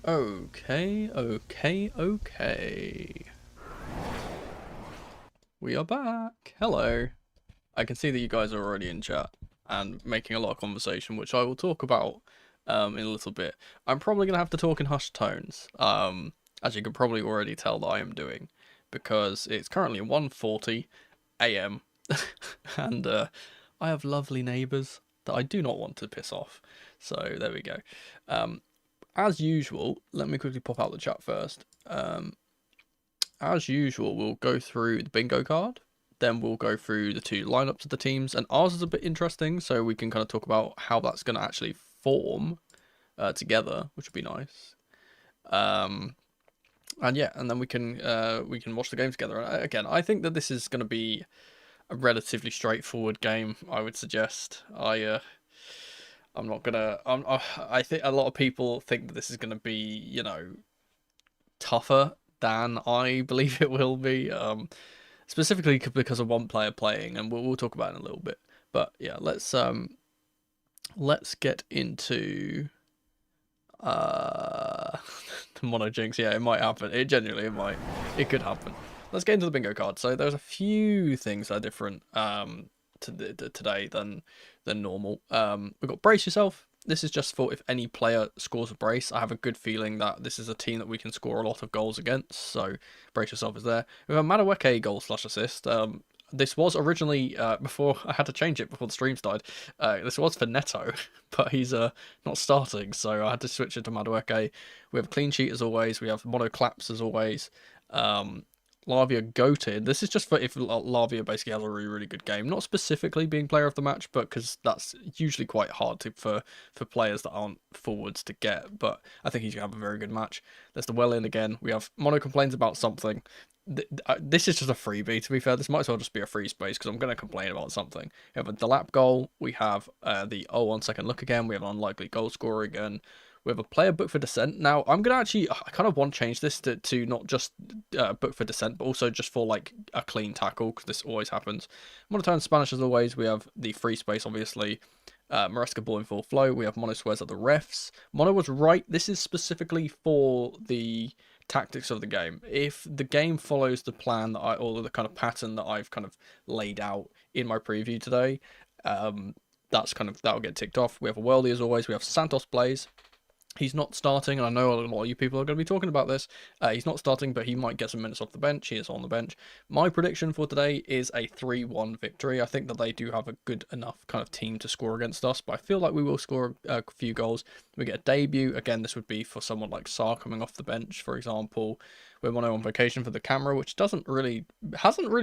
Okay. We are back. Hello. I can see that you guys are already in chat and making a lot of conversation, which I will talk about in a little bit. I'm probably going to have to talk in hushed tones, as you can probably already tell that I am doing, because it's currently 1:40 a.m. and I have lovely neighbours that I do not want to piss off. So there we go. As usual, let me quickly pop out the chat first. As usual, we'll go through the bingo card. Then we'll go through the two lineups of the teams, and ours is a bit interesting, so we can kind of talk about how that's going to actually form together, which would be nice. And yeah, and then we can watch the game together. Again, I think that this is going to be a relatively straightforward game. I would suggest. I'm not gonna. I think a lot of people think that this is going to be, tougher than I believe it will be. Specifically because of one player playing, and we'll talk about it in a little bit. But yeah, let's get into the mono jinx. Yeah, it might happen. It genuinely might. It could happen. Let's get into the bingo card. So there's a few things that are different today than normal. We've got brace yourself. This is just for if any player scores a brace. I have a good feeling that this is a team that we can score a lot of goals against. So brace yourself is there. We have a Madueke goal/assist. This was originally before I had to change it before the stream started. This was for Neto, but he's not starting, so I had to switch it to Madueke. We have a clean sheet as always. We have mono claps as always. Lavia goated. This is just for if Lavia basically has a really good game. Not specifically being player of the match, but because that's usually quite hard for players that aren't forwards to get. But I think he's going to have a very good match. There's the well in again. We have Mono complains about something. This is just a freebie, to be fair. This might as well just be a free space because I'm going to complain about something. We have a Delap goal. We have the 0-1 second look again. We have an unlikely goal scorer again. We have a player book for descent. Now, I'm going to actually, I kind of want to change this to not just book for descent, but also just for like a clean tackle, because this always happens. Monotone Spanish as always. We have the free space, obviously. Maresca ball in full flow. We have Mono swears at the refs. Mono was right. This is specifically for the tactics of the game. If the game follows the plan that or the kind of pattern that I've kind of laid out in my preview today, that'll get ticked off. We have a worldie as always. We have Santos Blaze. He's not starting, and I know a lot of you people are going to be talking about this. He's not starting, but he might get some minutes off the bench. He is on the bench. My prediction for today is a 3-1 victory. I think that they do have a good enough kind of team to score against us, but I feel like we will score a few goals. We get a debut. Again, this would be for someone like Saar coming off the bench, for example. We're Mono on vacation for the camera, which hasn't really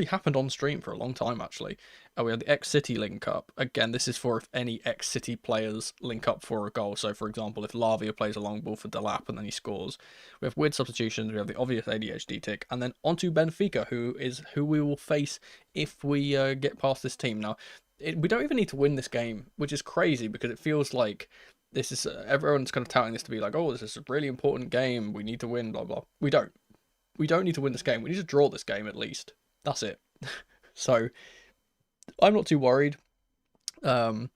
happened on stream for a long time, actually. We have the X-City link up. Again, this is for if any X-City players link up for a goal. So, for example, if Lavia plays a long ball for Delap and then he scores. We have weird substitutions. We have the obvious ADHD tick. And then onto Benfica, who we will face if we get past this team. Now, we don't even need to win this game, which is crazy because it feels like this is everyone's kind of touting this to be like, oh, this is a really important game. We need to win, blah, blah. We don't. We don't need to win this game. We need to draw this game at least. That's it. So I'm not too worried. I'm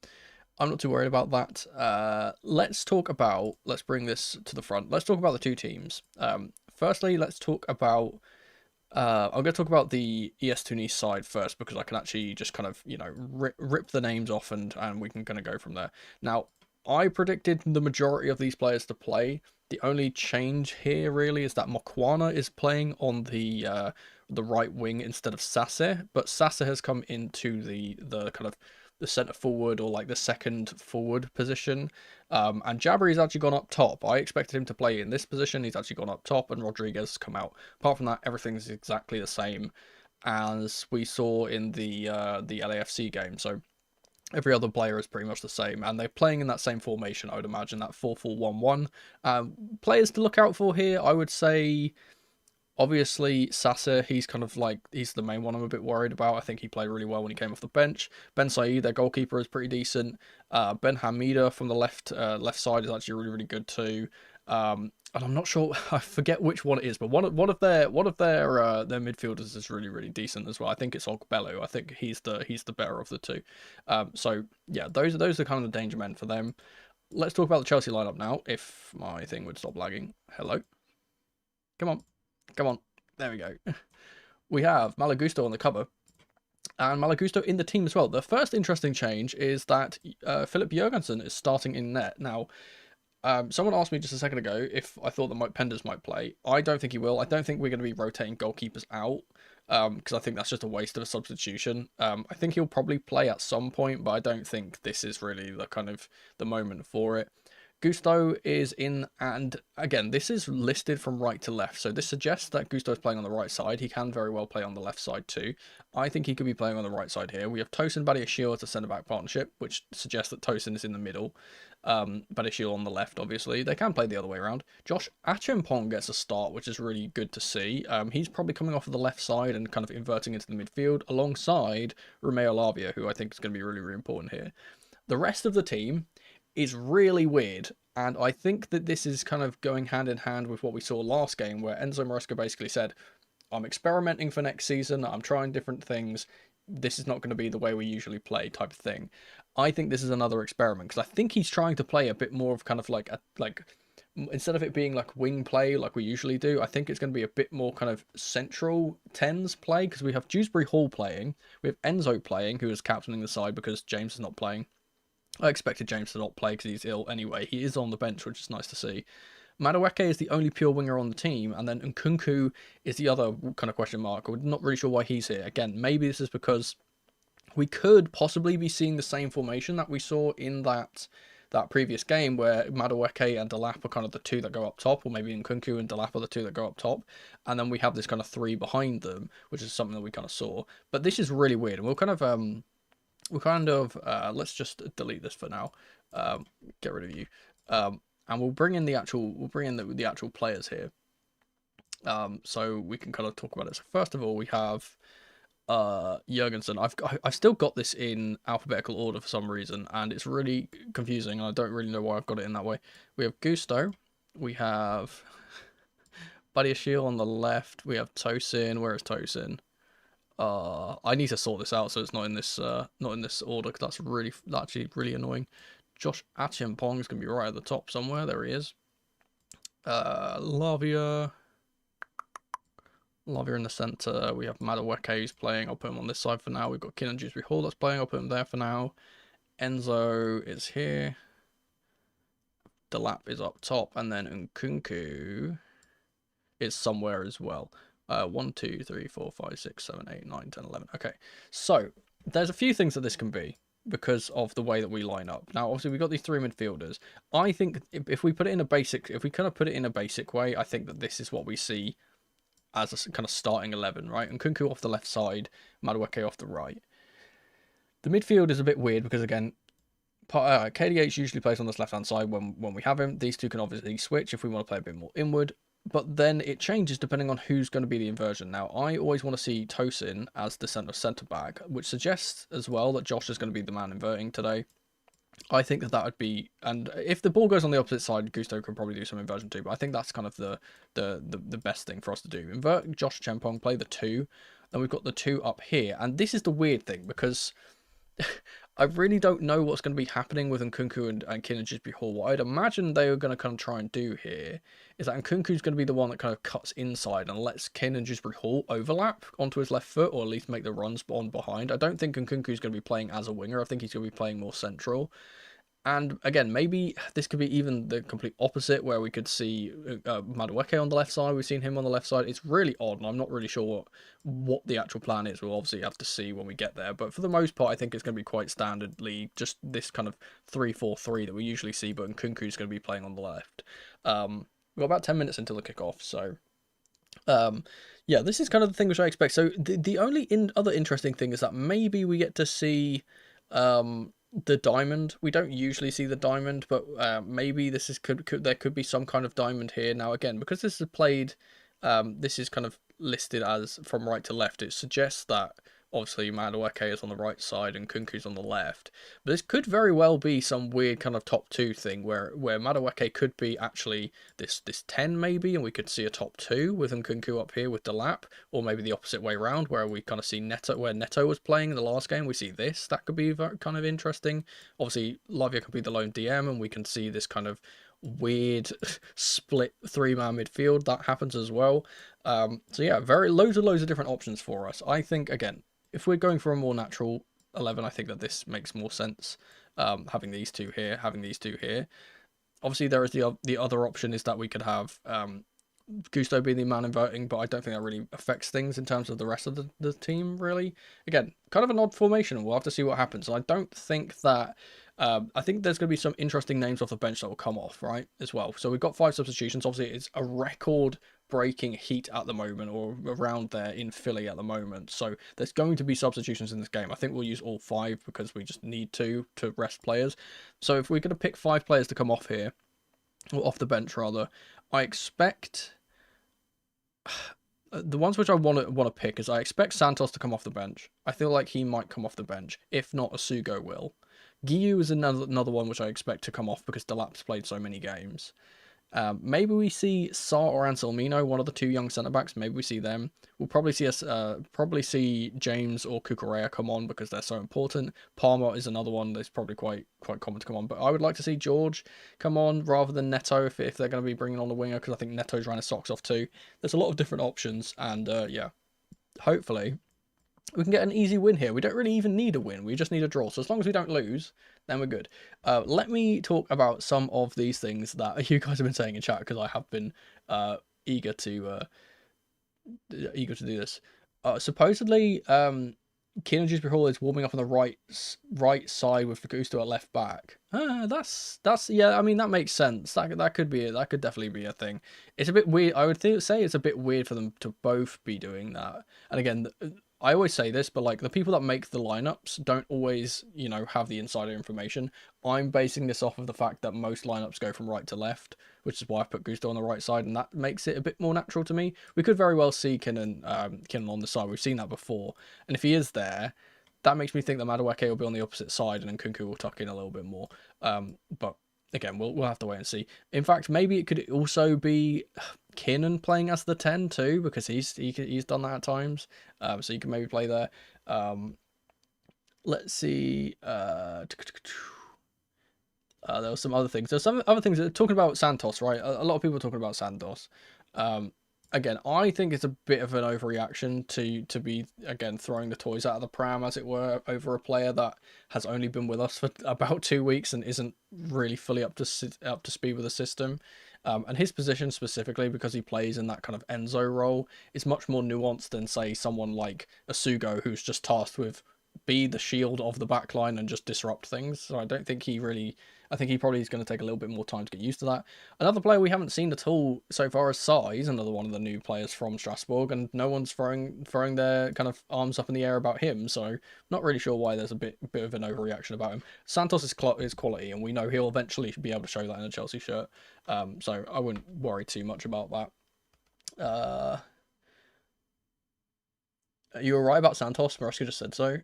not too worried about that. Let's bring this to the front. Let's talk about the two teams. Firstly, let's talk about, I'm going to talk about the ES Tunis side first because I can actually just kind of, rip the names off and we can kind of go from there. Now, I predicted the majority of these players to play. The only change here really is that Mokwana is playing on the right wing instead of Sase, but Sase has come into the kind of the centre forward or like the second forward position. And Jabber's actually gone up top. I expected him to play in this position. He's actually gone up top, and Rodriguez has come out. Apart from that, everything's exactly the same as we saw in the LAFC game. So every other player is pretty much the same, and they're playing in that same formation, I would imagine, that 4-4-1-1. Players to look out for here, I would say, obviously, Sasa, he's kind of like, he's the main one I'm a bit worried about. I think he played really well when he came off the bench. Ben Said, their goalkeeper, is pretty decent. Ben Hamida from the left side is actually really good too. And I'm not sure, I forget which one it is, but one of their midfielders is really decent as well. I think it's Ogbello. I think he's the better of the two. So yeah, those are kind of the danger men for them. let's talk about the Chelsea lineup now, if my thing would stop lagging. Hello? Come on. Come on. There we go. We have Malagusto on the cover, and Malagusto in the team as well. The first interesting change is that Philip Jørgensen is starting in net. Now, someone asked me just a second ago if I thought that Mike Penders might play. I don't think he will. I don't think we're going to be rotating goalkeepers out, because I think that's just a waste of a substitution. I think he'll probably play at some point, but I don't think this is really the kind of the moment for it. Gusto is in, and again, this is listed from right to left, so this suggests that Gusto is playing on the right side. He can very well play on the left side too. I think he could be playing on the right side here. We have Tosin Badiashile as a centre-back partnership, which suggests that Tosin is in the middle. Badiashile on the left, obviously. They can play the other way around. Josh Achimpong gets a start, which is really good to see. He's probably coming off of the left side and kind of inverting into the midfield, alongside Romeo Lavia, who I think is going to be really, really important here. The rest of the team is really weird, and I think that this is kind of going hand in hand with what we saw last game, where Enzo Maresca basically said, I'm experimenting for next season, I'm trying different things, this is not going to be the way we usually play type of thing. I think this is another experiment, because I think he's trying to play a bit more of kind of like instead of it being like wing play like we usually do, I think it's going to be a bit more kind of central tens play, because we have Dewsbury Hall playing, we have Enzo playing, who is captaining the side because James is not playing. I expected James to not play because he's ill anyway. He is on the bench, which is nice to see. Madueke is the only pure winger on the team, and then Nkunku is the other kind of question mark. We're not really sure why he's here. Again, maybe this is because we could possibly be seeing the same formation that we saw in that previous game, where Madueke and Delap are kind of the two that go up top, or maybe Nkunku and Delap are the two that go up top, and then we have this kind of three behind them, which is something that we kind of saw. But this is really weird, and we'll kind of let's just delete this for now, get rid of you, and we'll bring in the actual players here, so we can kind of talk about it. So first of all, we have Jørgensen. I've still got this in alphabetical order for some reason, and it's really confusing, and I don't really know why I've got it in that way. We have Gusto, we have Badiashile on the left, we have Tosin. Where is Tosin? I need to sort this out so it's not in this order, because that's actually really annoying. Josh Achimpong is going to be right at the top somewhere. There he is. Lavia in the centre. We have Madueke who's playing. I'll put him on this side for now. We've got Keenan Dewsbury Hall that's playing. I'll put him there for now. Enzo is here. Delap is up top, and then Nkunku is somewhere as well. 1, 2, 3, 4, 5, 6, 7, 8, 9, 10, 11. Okay, so there's a few things that this can be because of the way that we line up. Now, obviously, we've got these three midfielders. I think if we put it in a basic, if we kind of put it in a basic way, I think that this is what we see as a kind of starting 11, right? And Nkunku off the left side, Madueke off the right. The midfield is a bit weird because, again, KDH usually plays on this left-hand side when we have him. These two can obviously switch if we want to play a bit more inward. But then it changes depending on who's going to be the inversion. Now, I always want to see Tosin as the centre-back, which suggests as well that Josh is going to be the man inverting today. I think that would be, and if the ball goes on the opposite side, Gusto could probably do some inversion too. But I think that's kind of the best thing for us to do. Invert Josh Achimpong, play the two. Then we've got the two up here, and this is the weird thing because I really don't know what's going to be happening with Nkunku and Keenan Dewsbury Hall. What I'd imagine they are going to kind of try and do here is that Nkunku's going to be the one that kind of cuts inside and lets Keenan Dewsbury Hall overlap onto his left foot, or at least make the runs on behind. I don't think Nkunku's going to be playing as a winger. I think he's going to be playing more central. And again, maybe this could be even the complete opposite, where we could see Madueke on the left side. We've seen him on the left side. It's really odd, and I'm not really sure what the actual plan is. We'll obviously have to see when we get there. But for the most part, I think it's going to be quite standardly just this kind of 3-4-3 that we usually see, but Nkunku's going to be playing on the left. We've got about 10 minutes until the kickoff, so yeah, this is kind of the thing which I expect. So the only other interesting thing is that maybe we get to see the diamond. We don't usually see the diamond, but maybe this is there could be some kind of diamond here. Now again, because this is played, this is kind of listed as from right to left, it suggests that Obviously, Madueke is on the right side and Kunku's on the left. But this could very well be some weird kind of top 2 thing where Madueke could be actually this 10 maybe, and we could see a top 2 with Nkunku up here with Delap, or maybe the opposite way around where we kind of see Neto, where Neto was playing in the last game. We see this. That could be very, kind of interesting. Obviously, Lavia could be the lone DM, and we can see this kind of weird split 3-man midfield that happens as well. So yeah, loads of different options for us. I think, again, if we're going for a more natural 11, I think that this makes more sense. Having these two here, Obviously, there is the other option is that we could have Gusto being the man in voting, but I don't think that really affects things in terms of the rest of the team, really. Again, kind of an odd formation, and we'll have to see what happens. I don't think that... I think there's going to be some interesting names off the bench that will come off, right, as well. So we've got 5 substitutions. Obviously, it's a record-breaking heat at the moment, or around there in Philly at the moment. So there's going to be substitutions in this game. I think we'll use all 5 because we just need to rest players. So if we're going to pick 5 players to come off here, or off the bench, rather, I expect... The ones which I want to pick is I expect Santos to come off the bench. I feel like he might come off the bench. If not, Asugo will. Giyu is another one which I expect to come off because Delap's played so many games. Maybe we see Sa or Anselmino, one of the 2 young centre-backs. Maybe we see them. We'll probably see James or Cucurella come on because they're so important. Palmer is another one that's probably quite common to come on. But I would like to see George come on rather than Neto if they're going to be bringing on the winger, because I think Neto's ran his socks off too. There's a lot of different options, and yeah, hopefully we can get an easy win here. We don't really even need a win. We just need a draw. So as long as we don't lose, then we're good. Let me talk about some of these things that you guys have been saying in chat, because I have been eager to do this. Supposedly, Keenan Dewsbury Hall is warming up on the right side with Gusto at left back. That's yeah. I mean, that makes sense. That could be it. That could definitely be a thing. It's a bit weird. I would say it's a bit weird for them to both be doing that. And again, I always say this, but like the people that make the lineups don't always, you know, have the insider information. I'm basing this off of the fact that most lineups go from right to left, which is why I've put Gusto on the right side, and that makes it a bit more natural to me. We could very well see Kinnan on the side. We've seen that before, and if he is there, that makes me think that Madueke will be on the opposite side, and then Nkunku will tuck in a little bit more. But again, we'll have to wait and see. In fact, maybe it could also be Kinnan playing as the 10 too, because he's done that at times. So you can maybe play there. Let's see. There were some other things. There's some other things that are talking about Santos, right? A lot of people are talking about Santos. Again, I think it's a bit of an overreaction to be, again, throwing the toys out of the pram, as it were, over a player that has only been with us for about 2 weeks and isn't really fully up to speed with the system. And his position specifically, because he plays in that kind of Enzo role, is much more nuanced than, say, someone like Asugo, who's just tasked with be the shield of the backline and just disrupt things. So I don't think I think he probably is going to take a little bit more time to get used to that. Another player we haven't seen at all so far is Sa. He's another one of the new players from Strasbourg, and no one's throwing their kind of arms up in the air about him. So not really sure why there's a bit of an overreaction about him. Santos is quality, and we know he'll eventually be able to show that in a Chelsea shirt. So I wouldn't worry too much about that. You were right about Santos. Maresca just said so.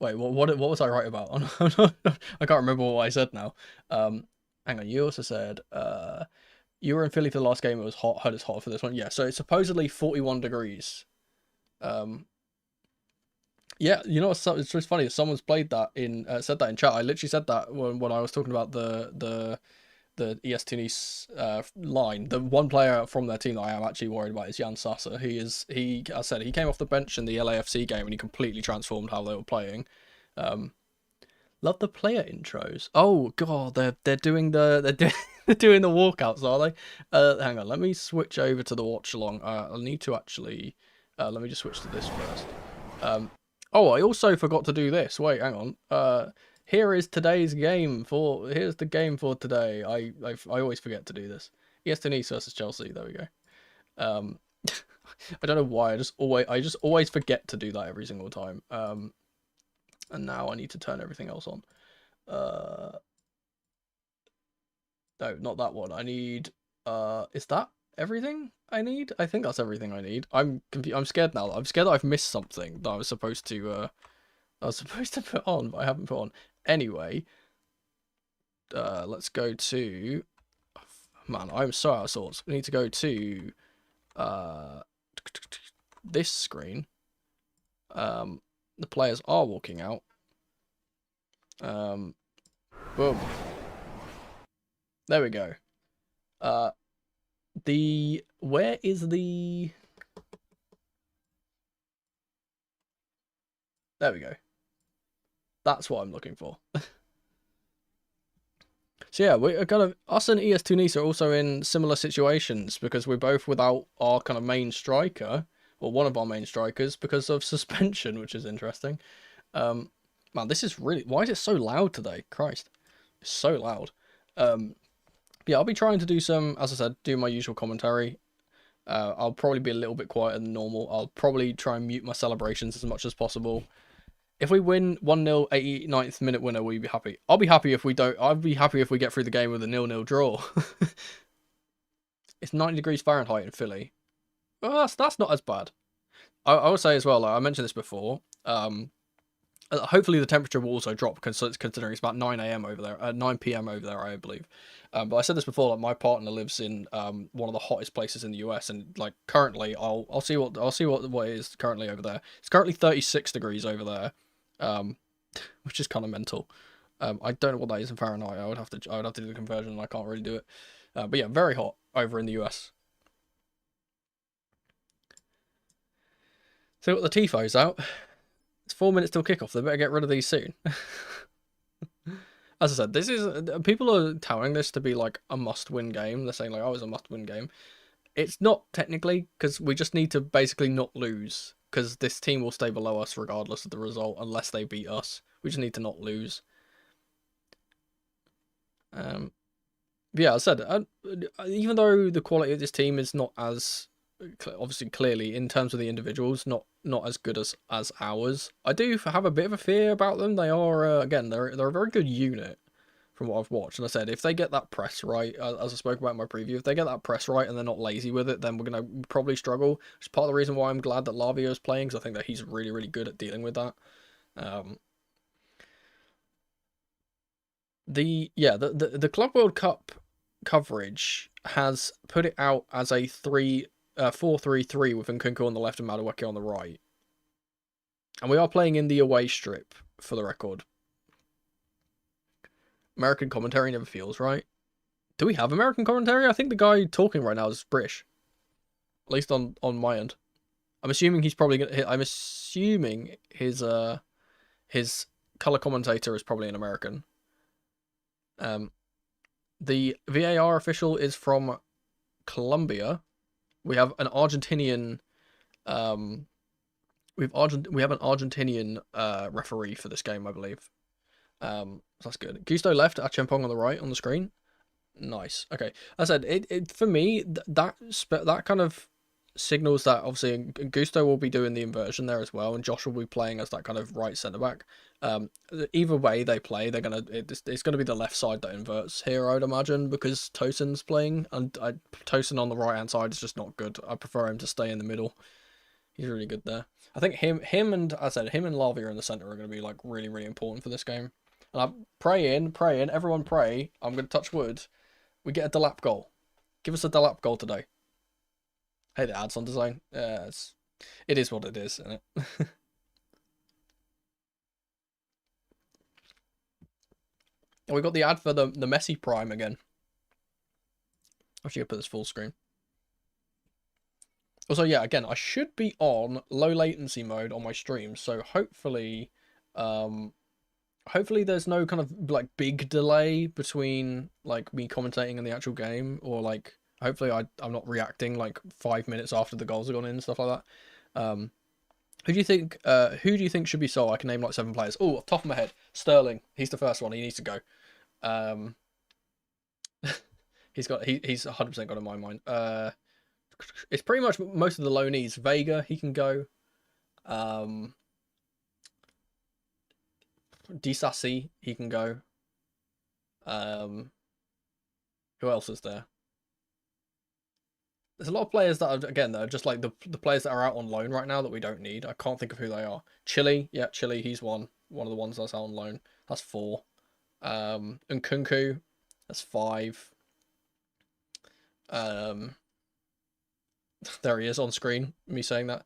Wait, what was I right about? I can't remember what I said now. Hang on, you also said you were in Philly for the last game. It was hot. Heard it's hot for this one. Yeah, so it's supposedly 41 degrees. Yeah, you know what's it's just funny. Someone's played that said that in chat. I literally said that when I was talking about the ES Tunis line. The one player from their team that I am actually worried about is Jan Sasa. I said he came off the bench in the LAFC game and he completely transformed how they were playing. Love the player intros. Oh god, they're doing they're doing the walkouts, are they? Hang on, let me switch over to the watch along. I'll need to actually let me just switch to this first. Oh, I also forgot to do this. Wait, hang on. Here's the game for today. I always forget to do this. ES Tunis versus Chelsea. There we go. I don't know why. I just always forget to do that every single time. And now I need to turn everything else on. No, not that one. I need is that everything I need? I think that's everything I need. I'm scared now. I'm scared that I've missed something that I was supposed to put on, but I haven't put on. Anyway, let's go to... Man, I'm so out of sorts. We need to go to this screen. The players are walking out. Boom. There we go. Where is the... There we go. That's what I'm looking for. So yeah, we're kind of... Us and ES Tunis are also in similar situations because we're both without our kind of main striker, or one of our main strikers, because of suspension, which is interesting. Man, this is really... Why is it so loud today? Christ. It's so loud. Yeah, I'll be trying to do some, as I said, do my usual commentary. I'll probably be a little bit quieter than normal. I'll probably try and mute my celebrations as much as possible. If we win 1-0, 89th minute winner, will you be happy? I'll be happy if we don't. I'll be happy if we get through the game with a 0-0 draw. It's 90 degrees Fahrenheit in Philly. Well, that's not as bad. I will say as well, like I mentioned this before, hopefully the temperature will also drop considering it's about 9 a.m. over there, 9 p.m. over there, I believe. But I said this before, like my partner lives in one of the hottest places in the US, and like currently, I'll see what it is currently over there. It's currently 36 degrees over there, which is kind of mental. I don't know what that is in Fahrenheit. I would have to do the conversion, and I can't really do it. But yeah, very hot over in the US. So got the tifos out. It's 4 minutes till kickoff. They better get rid of these soon. As I said, this is... People are touting this to be like a must-win game. They're saying like, oh, it's a must-win game. It's not technically, because we just need to basically not lose. Because this team will stay below us regardless of the result, unless they beat us. We just need to not lose. Yeah, as I said, even though the quality of this team is not as... obviously clearly in terms of the individuals not as good as ours, I do have a bit of a fear about them. They are again, they're a very good unit from what I've watched, and I said if they get that press right, as I spoke about in my preview, if they get that press right and they're not lazy with it, then we're going to probably struggle, which is part of the reason why I'm glad that Lavio is playing, because I think that he's really, really good at dealing with that. The Club World Cup coverage has put it out as a 4-3-3 with Nkunku on the left and Madueke on the right. And we are playing in the away strip, for the record. American commentary never feels right. Do we have American commentary? I think the guy talking right now is British. At least on my end. I'm assuming he's probably gonna... I'm assuming his color commentator is probably an American. The VAR official is from Colombia. We have an Argentinian, we have an Argentinian referee for this game, I believe. So that's good. Gusto left, Achampong on the right on the screen. Nice. Okay, as I said, it for me that kind of signals that obviously Gusto will be doing the inversion there as well, and Josh will be playing as that kind of right centre back. Either way they play, they're gonna it's gonna be the left side that inverts here, I would imagine, because Tosin's playing, and Tosin on the right hand side is just not good. I prefer him to stay in the middle. He's really good there. I think him and as I said, him and Lavia in the centre are gonna be like really, really important for this game. And I'm praying, everyone pray. I'm gonna touch wood. We get a Delap goal. Give us a Delap goal today. Hey, the ads on design. It is what it is, isn't it? And we got the ad for the Messi Prime again. I should put this full screen. Also, yeah, again, I should be on low latency mode on my stream, so hopefully, hopefully there's no kind of like big delay between like me commentating and the actual game, or like hopefully I'm not reacting like 5 minutes after the goals have gone in and stuff like that. Who do you think should be sold? I can name like 7 players. Oh, off the top of my head, Sterling. He's the first one. He needs to go. He's 100% got in my mind. It's pretty much most of the loanees. Vega, he can go. Disasi, he can go. Who else is there? There's a lot of players that are, again, that are just like the players that are out on loan right now that we don't need. I can't think of who they are. Chile, yeah, Chile, he's one of the ones that's out on loan. That's 4. Nkunku, that's 5. Um, there he is on screen. Me saying that.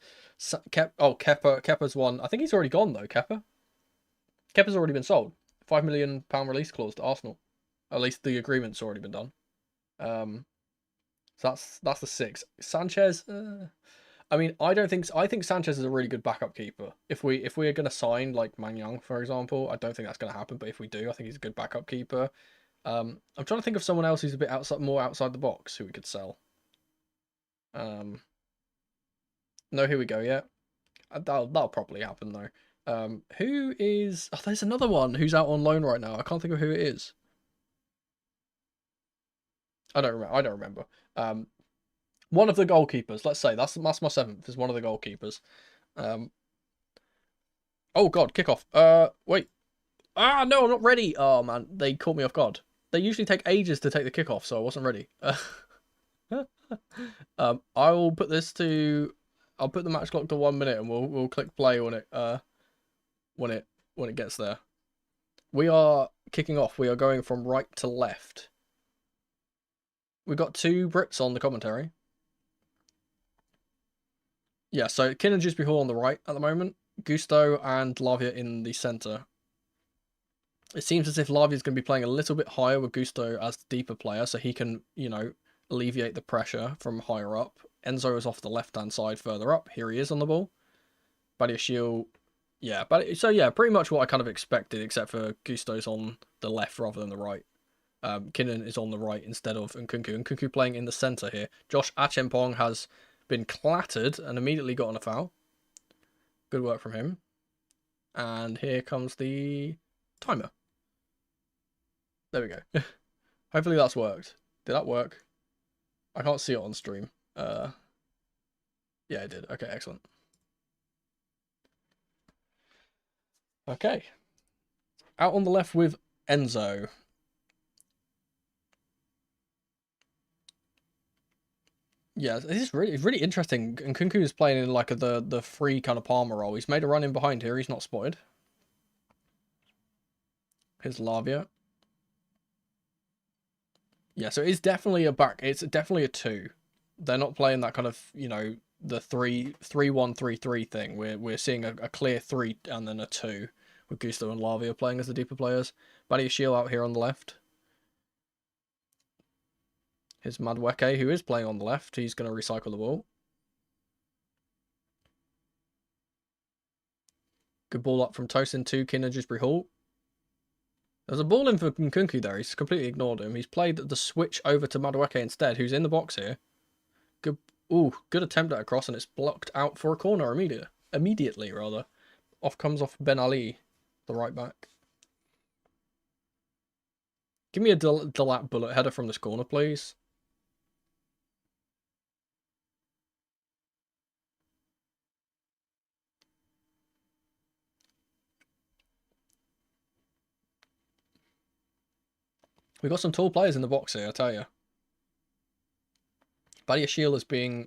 Kepa's 1. I think he's already gone though. Kepa's already been sold. £5 million release clause to Arsenal. At least the agreement's already been done. So that's the 6. Sanchez. I mean, I think Sanchez is a really good backup keeper. If we are going to sign like Manyang, for example, I don't think that's going to happen. But if we do, I think he's a good backup keeper. I'm trying to think of someone else who's a bit more outside the box who we could sell. No, here we go. Yeah, that'll probably happen though. Who is? Oh, there's another one who's out on loan right now. I can't think of who it is. I don't remember. One of the goalkeepers. Let's say that's my 7th. Is one of the goalkeepers. Oh God, kickoff. Wait. Ah, no, I'm not ready. Oh man, they caught me off guard. They usually take ages to take the kickoff, so I wasn't ready. I will put this to. I'll put the match clock to 1 minute, and we'll click play when it gets there. We are kicking off. We are going from right to left. We've got 2 Brits on the commentary. Yeah, so Kin and Jusby Hall on the right at the moment. Gusto and Lavia in the centre. It seems as if Lavia is going to be playing a little bit higher with Gusto as the deeper player, so he can, alleviate the pressure from higher up. Enzo is off the left-hand side further up. Here he is on the ball. Badiashile, yeah, pretty much what I kind of expected, except for Gusto's on the left rather than the right. Kinnan is on the right instead of Nkunku. Nkunku playing in the centre here. Josh Achempong has been clattered and immediately got on a foul. Good work from him. And here comes the timer. There we go. Hopefully that's worked. Did that work? I can't see it on stream. Yeah, it did. Okay, excellent. Okay. Out on the left with Enzo. Yeah, it's really interesting. And Nkunku is playing in like the free kind of Palmer role. He's made a run in behind here. He's not spotted. Here's Lavia. Yeah, so it's definitely a back. It's definitely a 2. They're not playing that kind of, the 3-1-3-3 thing. We're seeing a clear 3 and then a 2 with Gusto and Lavia playing as the deeper players. Badiashile out here on the left. Here's Madweke, who is playing on the left. He's going to recycle the ball. Good ball up from Tosin to Kin Jusbury Hall. There's a ball in for Nkunku there. He's completely ignored him. He's played the switch over to Madweke instead, who's in the box here. Good attempt at a cross, and it's blocked out for a corner immediately. Off Ben Ali, the right back. Give me a Delap bullet header from this corner, please. We've got some tall players in the box here, I tell you. Badiashile is being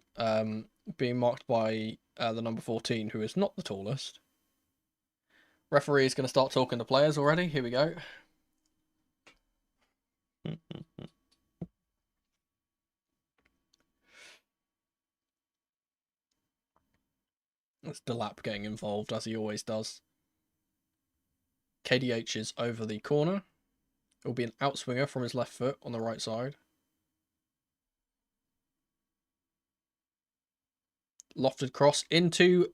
marked by the number 14, who is not the tallest. Referee is going to start talking to players already. Here we go. It's Delap getting involved, as he always does. KDH is over the corner. It will be an outswinger from his left foot on the right side. Lofted cross into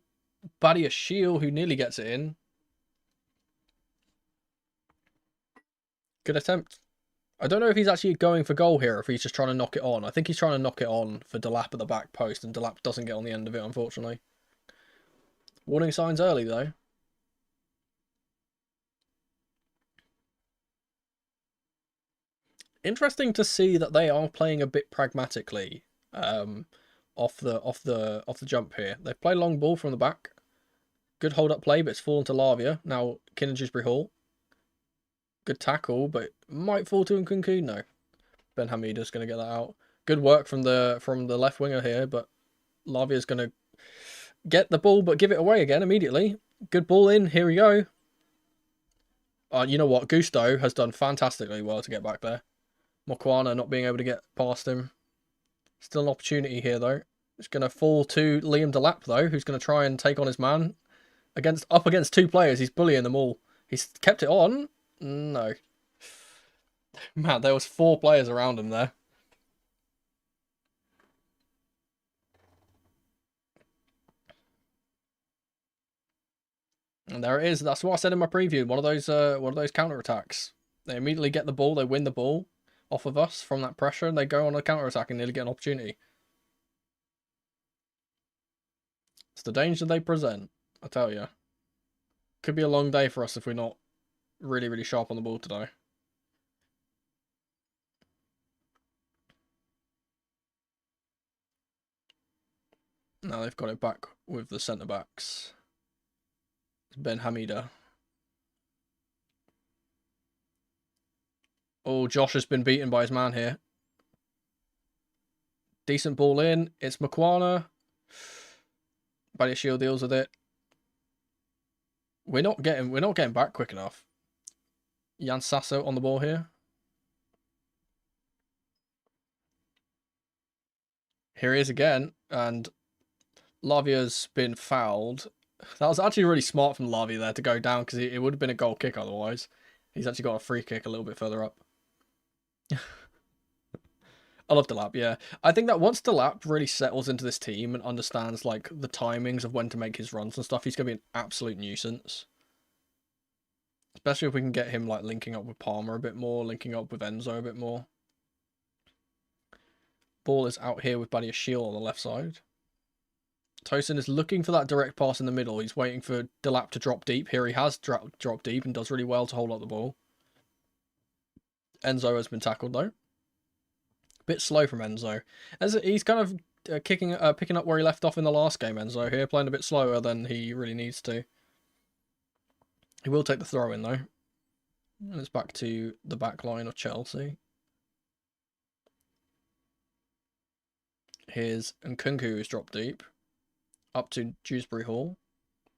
Badiashile, who nearly gets it in. Good attempt. I don't know if he's actually going for goal here, or if he's just trying to knock it on. I think he's trying to knock it on for Delap at the back post, and Delap doesn't get on the end of it, unfortunately. Warning signs early, though. Interesting to see that they are playing a bit pragmatically off the jump here. They've played long ball from the back. Good hold up play, but it's fallen to Lavia. Now Kin and Jusbury Hall. Good tackle, but might fall to Nkunku. No. Ben Hamida's going to get that out. Good work from the left winger here, but Lavia's going to get the ball, but give it away again immediately. Good ball in. Here we go. You know what? Gusto has done fantastically well to get back there. Mokwana not being able to get past him. Still an opportunity here, though. It's going to fall to Liam Delap, though, who's going to try and take on his man. Up against two players. He's bullying them all. He's kept it on. No. Man, there was 4 players around him there. And there it is. That's what I said in my preview. One of those counter attacks. They immediately get the ball. They win the ball off of us from that pressure, and they go on a counter attack and nearly get an opportunity. It's the danger they present, I tell you. Could be a long day for us if we're not really, really sharp on the ball today. Now they've got it back with the centre backs. Ben Hamida. Oh, Josh has been beaten by his man here. Decent ball in. It's Mokwana. Badiashile deals with it. We're not getting back quick enough. Jan Sasso on the ball here. Here he is again, and Lavia's been fouled. That was actually really smart from Lavia there to go down, because it would have been a goal kick otherwise. He's actually got a free kick a little bit further up. I love Delap, yeah. I think that once Delap really settles into this team and understands like the timings of when to make his runs and stuff, he's going to be an absolute nuisance. Especially if we can get him like linking up with Palmer a bit more, linking up with Enzo a bit more. Ball is out here with Badiashile on the left side. Tosin is looking for that direct pass in the middle. He's waiting for Delap to drop deep. Here he has dropped deep and does really well to hold up the ball. Enzo has been tackled though. Bit slow from Enzo. As he's kind of picking up where he left off in the last game, Enzo here, playing a bit slower than he really needs to. He will take the throw in though. And it's back to the back line of Chelsea. Here's Nkunku, who's dropped deep. Up to Dewsbury Hall.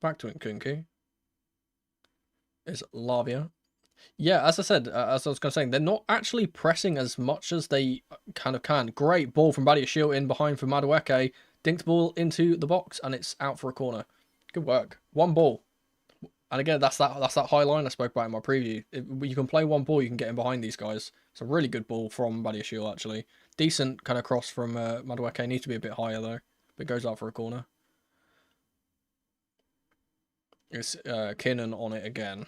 Back to Nkunku. Is Lavia. Yeah, as I said, as I was going to say, they're not actually pressing as much as they kind of can. Great ball from Badiashile in behind for Madueke. Dinked ball into the box, and it's out for a corner. Good work. One ball. And again, that's that high line I spoke about in my preview. You can play one ball, you can get in behind these guys. It's a really good ball from Badiashile, actually. Decent kind of cross from Madueke. Needs to be a bit higher, though. But it goes out for a corner. It's Kinnan on it again.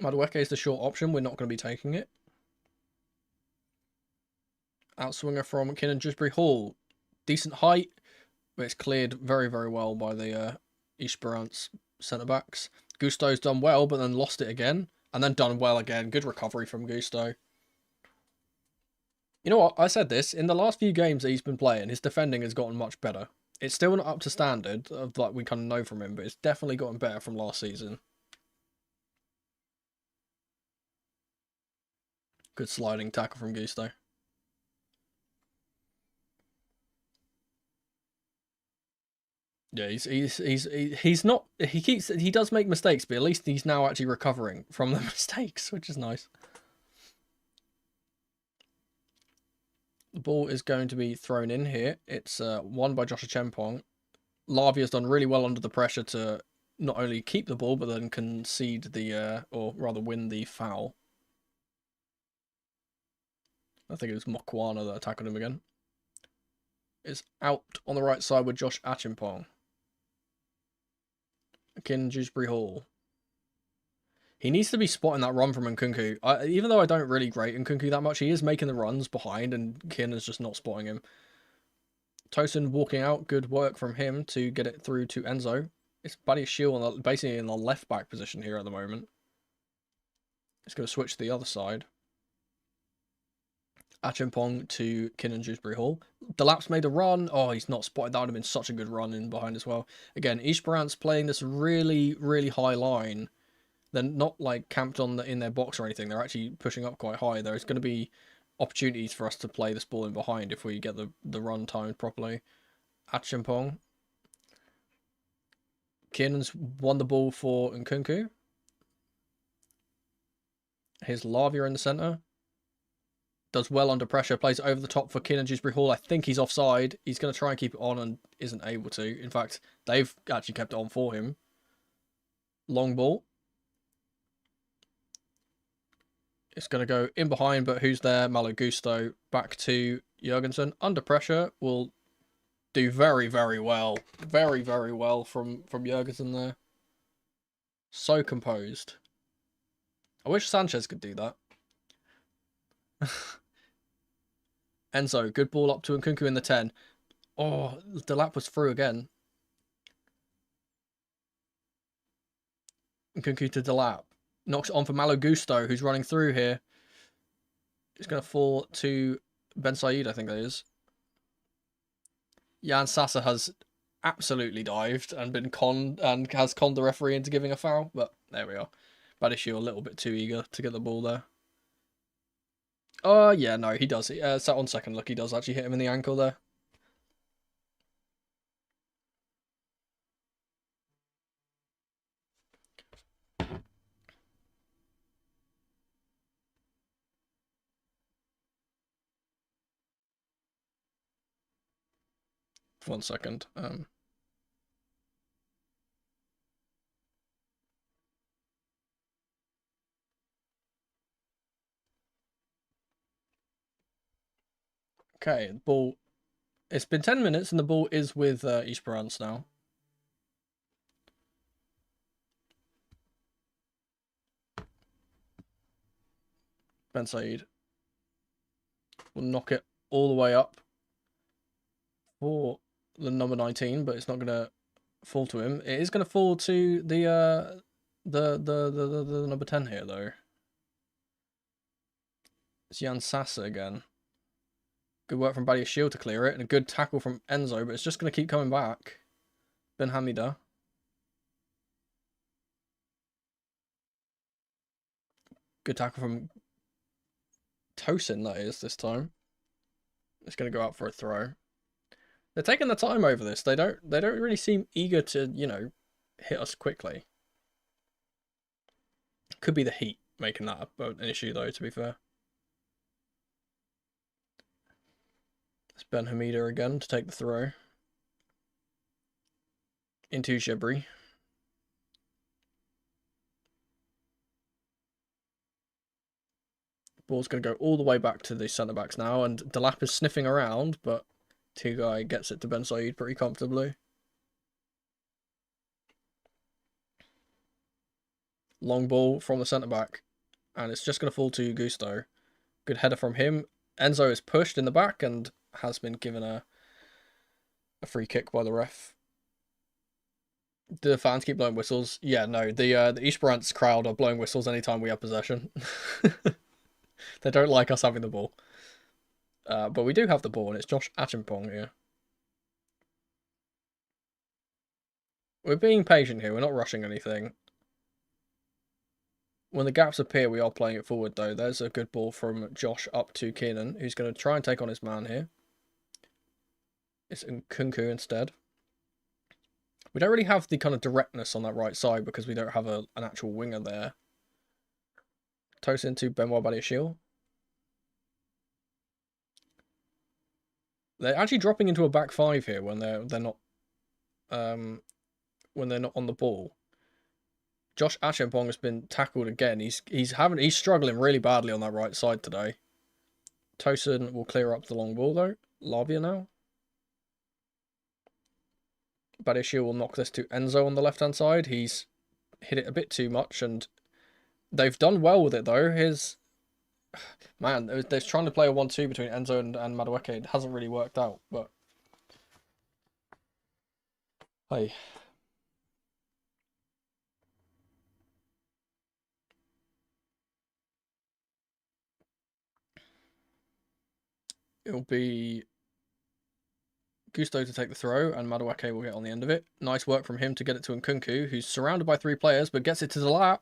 Madueke is the short option. We're not going to be taking it. Outswinger from Kinnan Dewsbury Hall. Decent height, but it's cleared very, very well by the Esperance centre-backs. Gusto's done well, but then lost it again. And then done well again. Good recovery from Gusto. You know what? I said this. In the last few games that he's been playing, his defending has gotten much better. It's still not up to standard, of like we kind of know from him, but it's definitely gotten better from last season. Good sliding tackle from Gusto. Yeah, he does make mistakes, but at least he's now actually recovering from the mistakes, which is nice. The ball is going to be thrown in here. It's won by Joshua Chempong. Lavia's done really well under the pressure to not only keep the ball, but then concede the, or rather win the foul. I think it was Mokwana that tackled him again. It's out on the right side with Josh Achimpong. Kin Dewsbury Hall. He needs to be spotting that run from Nkunku. Even though I don't really rate Nkunku that much, he is making the runs behind, and Kin is just not spotting him. Tosin walking out. Good work from him to get it through to Enzo. It's Badiashile basically in the left back position here at the moment. It's going to switch to the other side. Achimpong to Kinnan Dewsbury Hall. Delap's made a run. Oh, he's not spotted. That would have been such a good run in behind as well. Again, Esperance playing this really, really high line. They're not like camped on in their box or anything. They're actually pushing up quite high. There's going to be opportunities for us to play this ball in behind if we get the run timed properly. Achimpong. Kiernan's won the ball for Nkunku. Here's Lavia in the centre. Does well under pressure. Plays over the top for Kinnan Dewsbury Hall. I think he's offside. He's going to try and keep it on and isn't able to. In fact, they've actually kept it on for him. Long ball. It's going to go in behind, but who's there? Malo Gusto. Back to Jurgensen. Under pressure. Will do very, very well. Very, very well from Jurgensen there. So composed. I wish Sanchez could do that. Enzo, good ball up to Nkunku in the 10. Oh, Delap was through again. Nkunku to Delap. Knocks it on for Malo Gusto, who's running through here. It's going to fall to Ben Said, I think that is. Jan Sasa has absolutely dived and been conned and has conned the referee into giving a foul, but there we are. Badiashile a little bit too eager to get the ball there. Oh, yeah, no, he does. Sat on second look, he does actually hit him in the ankle there. For 1 second. Okay, the ball. It's been 10 minutes and the ball is with Esperance now. Ben Said will knock it all the way up for the number 19, but it's not going to fall to him. It is going to fall to the number 10 here, though. It's Jan Sasa again. Good work from Badiashile to clear it, and a good tackle from Enzo, but it's just going to keep coming back. Ben Hamida. Good tackle from Tosin, that is, this time. It's going to go out for a throw. They're taking the time over this. They don't really seem eager to, you know, hit us quickly. Could be the heat making that an issue, though, to be fair. It's Ben Hamida again to take the throw. Into Jebri. Ball's going to go all the way back to the centre-backs now, and Delap is sniffing around, but Tugai gets it to Ben Said pretty comfortably. Long ball from the centre-back, and it's just going to fall to Gusto. Good header from him. Enzo is pushed in the back and has been given a free kick by the ref. Do the fans keep blowing whistles? Yeah, no. The Esperance crowd are blowing whistles anytime we have possession. They don't like us having the ball. But we do have the ball, and it's Josh Achimpong here. We're being patient here. We're not rushing anything. When the gaps appear, we are playing it forward, though. There's a good ball from Josh up to Keenan, who's going to try and take on his man here. It's Nkunku instead. We don't really have the kind of directness on that right side because we don't have an actual winger there. Toast into Benoit Badiashile. They're actually dropping into a back five here when they're not on the ball. Josh Achimpong has been tackled again. He's struggling really badly on that right side today. Tosin will clear up the long ball though. Lavia now. Badiashile will knock this to Enzo on the left hand side. He's hit it a bit too much and they've done well with it though. They're trying to play a 1-2 between Enzo and Madueke. It hasn't really worked out, but hey. It'll be Gusto to take the throw, and Madueke will get on the end of it. Nice work from him to get it to Nkunku, who's surrounded by 3 players, but gets it to Delap.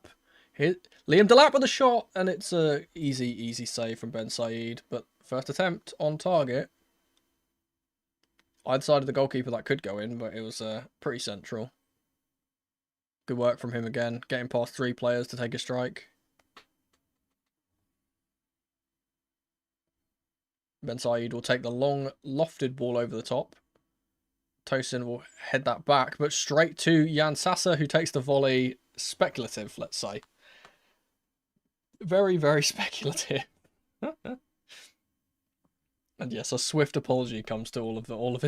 Liam Delap with a shot, and it's a easy save from Ben Said. But first attempt on target. Either side of the goalkeeper that could go in, but it was pretty central. Good work from him again, getting past 3 players to take a strike. Ben Said will take the long, lofted ball over the top. Tosin will head that back, but straight to Jan Sasa, who takes the volley. Speculative, let's say. Very, very speculative. And yes, a swift apology comes to all of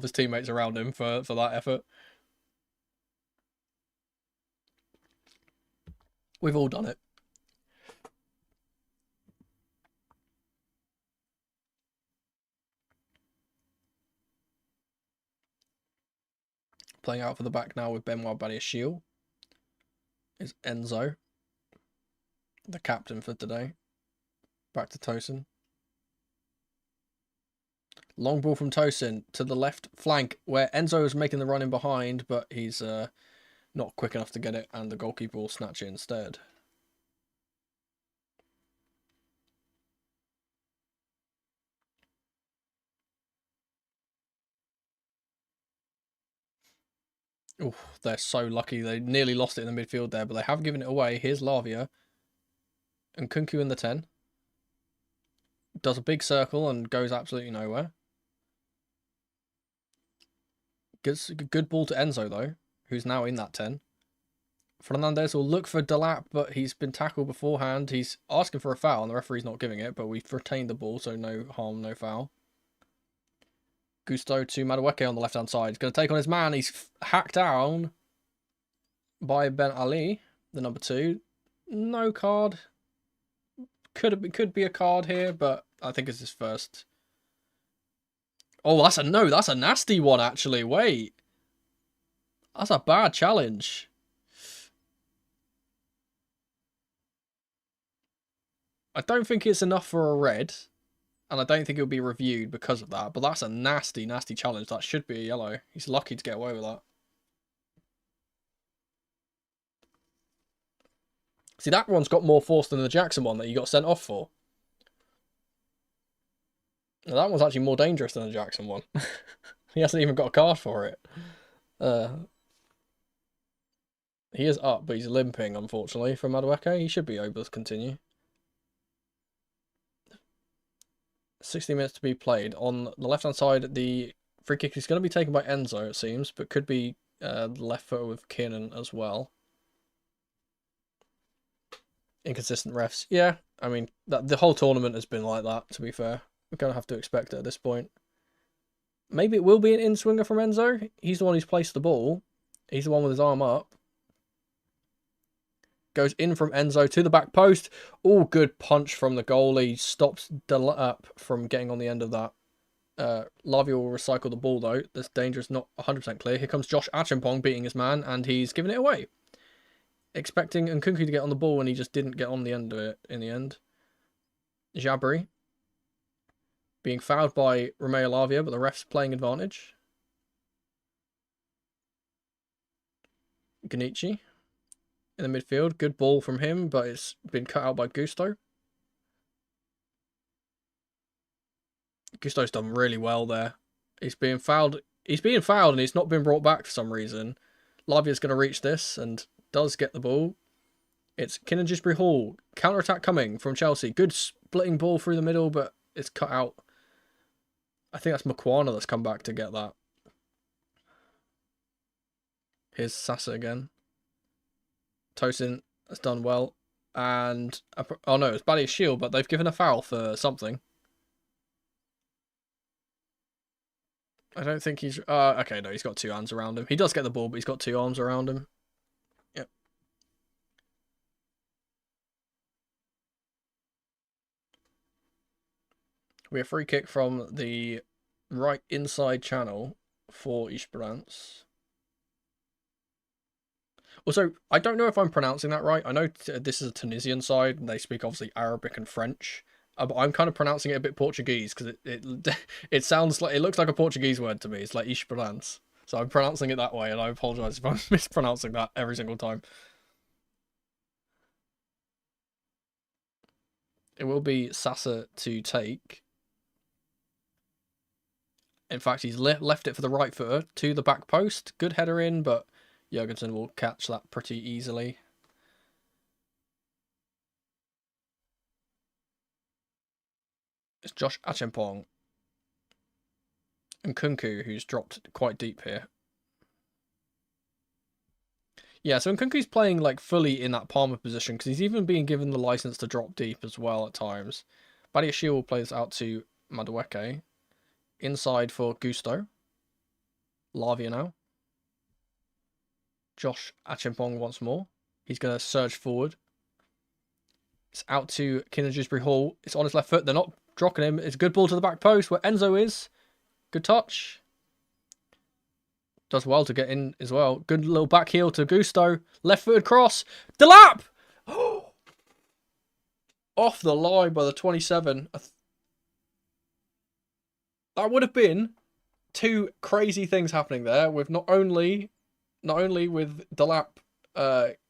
his teammates around him for that effort. We've all done it. Playing out for the back now with Benoit Badiashile is Enzo, the captain for today. Back to Tosin. Long ball from Tosin to the left flank, where Enzo is making the run in behind, but he's not quick enough to get it, and the goalkeeper will snatch it instead. Oh, they're so lucky. They nearly lost it in the midfield there, but they have given it away. Here's Lavia. And Nkunku in the 10. Does a big circle and goes absolutely nowhere. Good ball to Enzo, though, who's now in that 10. Fernandez will look for Delap, but he's been tackled beforehand. He's asking for a foul, and the referee's not giving it, but we've retained the ball, so no harm, no foul. Gusto to Madueke on the left-hand side. He's going to take on his man. He's hacked down by Ben Ali, the number 2. No card. Could be a card here, but I think it's his first. Oh, that's a nasty one, actually. Wait. That's a bad challenge. I don't think it's enough for a red. And I don't think it'll be reviewed because of that. But that's a nasty challenge. That should be a yellow. He's lucky to get away with that. See, that one's got more force than the Jackson one that you got sent off for. Now, that one's actually more dangerous than the Jackson one. He hasn't even got a card for it. He is up, but he's limping, unfortunately, from Madueke. He should be able to continue. 60 minutes to be played. On the left-hand side, the free kick is going to be taken by Enzo, it seems, but could be left foot with Kiernan as well. Inconsistent refs. Yeah, I mean, the whole tournament has been like that, to be fair. We're going to have to expect it at this point. Maybe it will be an in-swinger from Enzo. He's the one who's placed the ball. He's the one with his arm up. Goes in from Enzo to the back post. Oh, good punch from the goalie. Stops Delap from getting on the end of that. Lavia will recycle the ball, though. This danger is not 100% clear. Here comes Josh Achimpong beating his man, and he's giving it away. Expecting Nkunku to get on the ball, and he just didn't get on the end of it in the end. Jabri being fouled by Romeo Lavia, but the ref's playing advantage. Ganichi in the midfield. Good ball from him, but it's been cut out by Gusto. Gusto's done really well there. He's being fouled. He's being fouled, and he's not been brought back for some reason. Lavia's going to reach this and does get the ball. It's Kinajisbury Hall. Counter-attack coming from Chelsea. Good splitting ball through the middle, but it's cut out. I think that's Makwana that's come back to get that. Here's Sasa again. Tosin has done well. And, oh no, it's Badiashile, but they've given a foul for something. I don't think he's... okay, no, he's got 2 hands around him. He does get the ball, but he's got 2 arms around him. Yep. We have free kick from the right inside channel for Esperance. Also, I don't know if I'm pronouncing that right. I know this is a Tunisian side, and they speak obviously Arabic and French. I'm kind of pronouncing it a bit Portuguese because it sounds like, it looks like a Portuguese word to me. It's like Esperance. So I'm pronouncing it that way, and I apologise if I'm mispronouncing that every single time. It will be Sasa to take. In fact, he's left it for the right footer to the back post. Good header in, but Jurgensen will catch that pretty easily. It's Josh Achimpong and Nkunku, who's dropped quite deep here. Yeah, so Nkunku's playing like fully in that Palmer position because he's even being given the license to drop deep as well at times. Badiashile will play this out to Madueke. Inside for Gusto. Lavia now. Josh Achimpong once more. He's going to surge forward. It's out to Keenan Dewsbury Hall. It's on his left foot. They're not dropping him. It's a good ball to the back post where Enzo is. Good touch. Does well to get in as well. Good little back heel to Gusto. Left-footed cross. Delap! Off the line by the 27. That would have been two crazy things happening there with not only with Delap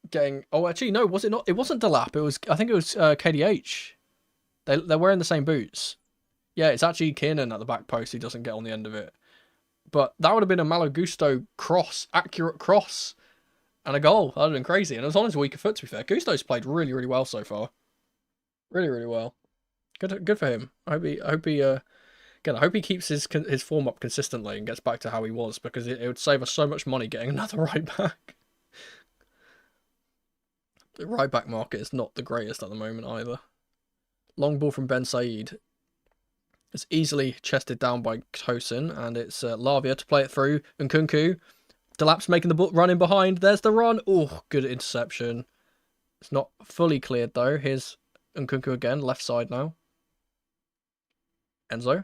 getting... Oh, actually, no, was it not? It wasn't Delap. It was, I think it was KDH. They're wearing the same boots. Yeah, it's actually Kiernan at the back post who doesn't get on the end of it. But that would have been a Malo Gusto cross, accurate cross, and a goal. That would have been crazy. And it was on his weaker foot, to be fair. Gusto's played really, really well so far. Really, really well. Good for him. I hope he keeps his form up consistently and gets back to how he was, because it would save us so much money getting another right back. The right back market is not the greatest at the moment either. Long ball from Ben Said. It's easily chested down by Tosin, and it's Lavia to play it through. Nkunku. Delap's making the run in behind. There's the run. Oh, good interception. It's not fully cleared, though. Here's Nkunku again, left side now. Enzo.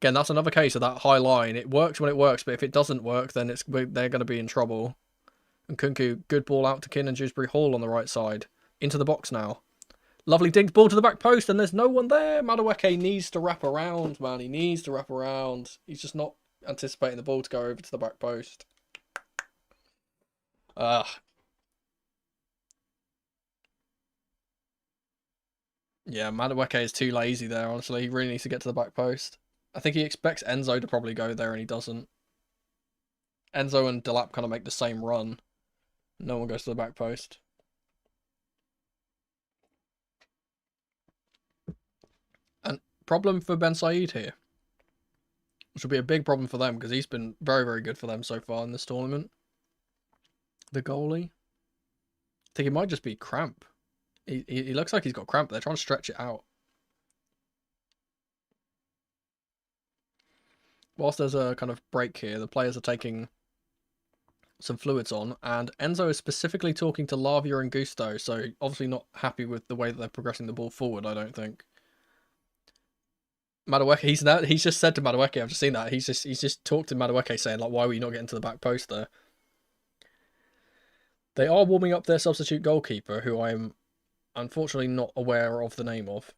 Again, that's another case of that high line. It works when it works, but if it doesn't work, then they're going to be in trouble. Nkunku, good ball out to Keenan Dewsbury Hall on the right side. Into the box now. Lovely dink ball to the back post, and there's no one there. Madueke needs to wrap around, man. He needs to wrap around. He's just not anticipating the ball to go over to the back post. Yeah, Madueke is too lazy there, honestly. He really needs to get to the back post. I think he expects Enzo to probably go there, and he doesn't. Enzo and Delap kind of make the same run. No one goes to the back post. And problem for Ben Said here. Which will be a big problem for them, because he's been very, very good for them so far in this tournament. The goalie. I think it might just be cramp. He looks like he's got cramp. They're trying to stretch it out. Whilst there's a kind of break here, the players are taking some fluids on, and Enzo is specifically talking to Lavia and Gusto, so obviously not happy with the way that they're progressing the ball forward, I don't think. Madueke, he's just said to Madueke, I've just seen that, he's just talked to Madueke saying, like, why were you not getting to the back post there? They are warming up their substitute goalkeeper, who I'm unfortunately not aware of the name of.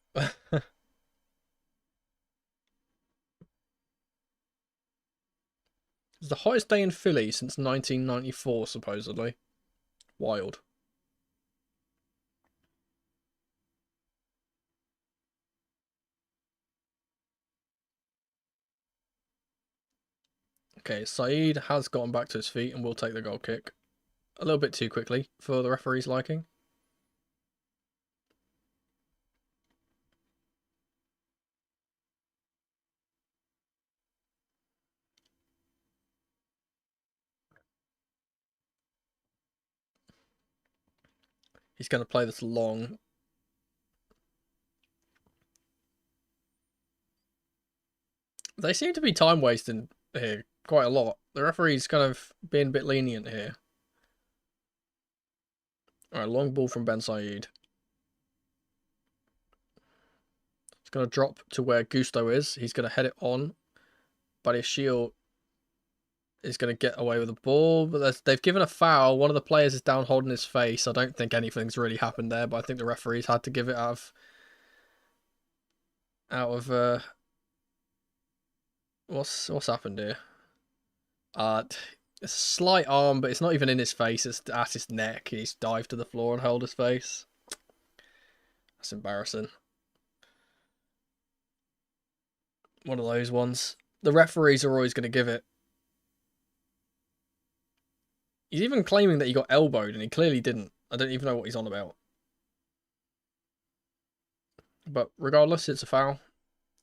It's the hottest day in Philly since 1994, supposedly. Wild. Okay, Said has gotten back to his feet and will take the goal kick. A little bit too quickly for the referee's liking. He's going to play this long. They seem to be time wasting here quite a lot. The referee's kind of being a bit lenient here. Alright, long ball from Ben Said. It's going to drop to where Gusto is. He's going to head it on. Badiashile is going to get away with the ball. But they've given a foul. One of the players is down holding his face. I don't think anything's really happened there, but I think the referee's had to give it out of out of what's happened here? It's a slight arm, but it's not even in his face. It's at his neck. He's dived to the floor and held his face. That's embarrassing. One of those ones. The referees are always going to give it. He's even claiming that he got elbowed, and he clearly didn't. I don't even know what he's on about. But regardless, it's a foul.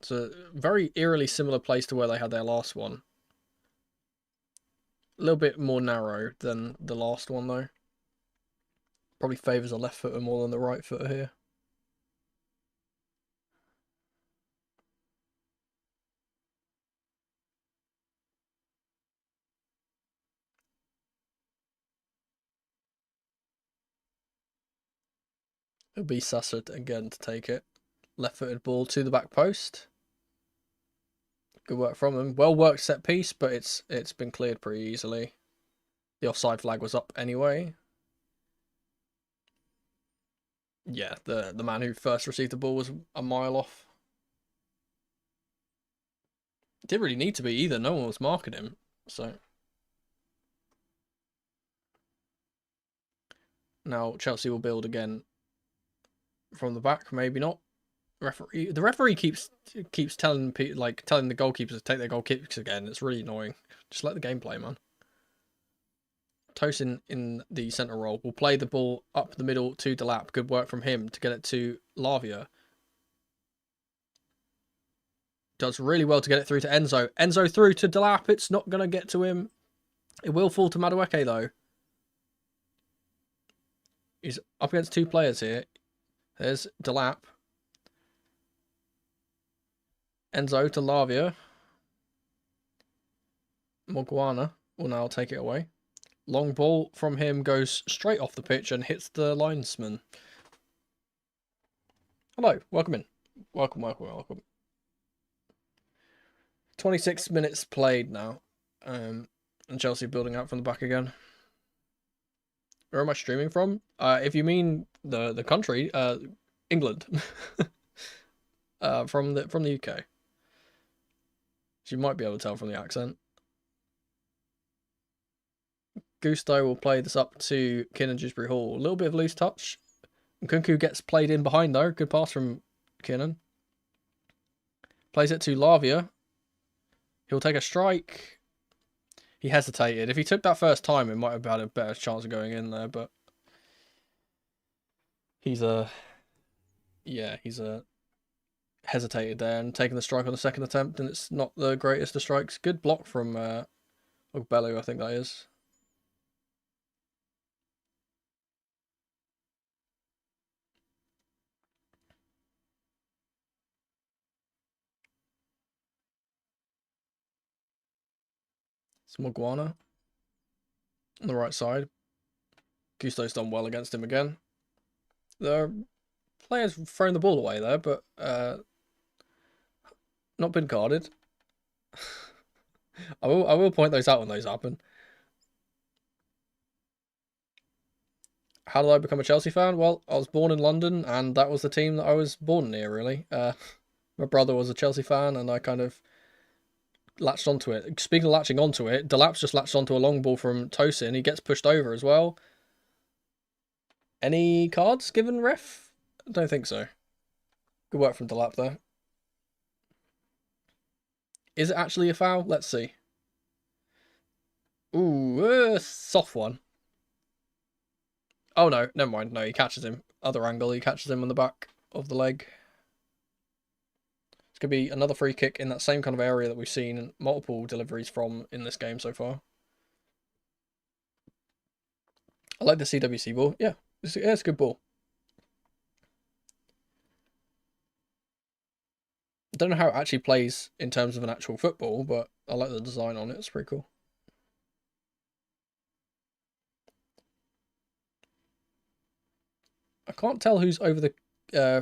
It's a very eerily similar place to where they had their last one. A little bit more narrow than the last one, though. Probably favours a left footer more than the right footer here. It'll be Sassert again to take it. Left-footed ball to the back post. Good work from him. Well worked set piece, but it's been cleared pretty easily. The offside flag was up anyway. Yeah, the man who first received the ball was a mile off. Didn't really need to be either. No one was marking him, so. Now Chelsea will build again from the back. Maybe not. The referee keeps telling people, like, telling the goalkeepers to take their goal kicks again. It's really annoying. Just let the game play, man. Tosin in the centre role will play the ball up the middle to Delap. Good work from him to get it to Lavia. Does really well to get it through to Enzo. Enzo through to Delap. It's not going to get to him. It will fall to Madueke, though. He's up against two players here. There's Delap. Enzo to Lavia. Mogwana will now take it away. Long ball from him goes straight off the pitch and hits the linesman. Hello, welcome in. Welcome. 26 minutes played now. And Chelsea building out from the back again. Where am I streaming from? If you mean the country, England. From the UK. As you might be able to tell from the accent. Gusto will play this up to Kiernan Dewsbury Hall. A little bit of loose touch. Nkunku gets played in behind though. Good pass from Kiernan. Plays it to Lavia. He'll take a strike. He hesitated. If he took that first time, it might have had a better chance of going in there, but he's hesitated there and taking the strike on the second attempt, and it's not the greatest of strikes. Good block from Ogbello, I think that is. Mogwana on the right side. Gusto's done well against him again. The player's thrown the ball away there, but not been carded. I will point those out when those happen. How did I become a Chelsea fan? Well, I was born in London, and that was the team that I was born near, really. My brother was a Chelsea fan, and I kind of latched onto it. Speaking of latching onto it, Delap's just latched onto a long ball from Tosin. He gets pushed over as well. Any cards given, ref? I don't think so. Good work from Delap there. Is it actually a foul? Let's see. Ooh, soft one. Oh no, never mind. No, he catches him. Other angle, he catches him on the back of the leg. It's going to be another free kick in that same kind of area that we've seen multiple deliveries from in this game so far. I like the CWC ball. Yeah, it's a good ball. I don't know how it actually plays in terms of an actual football, but I like the design on it. It's pretty cool. I can't tell who's over the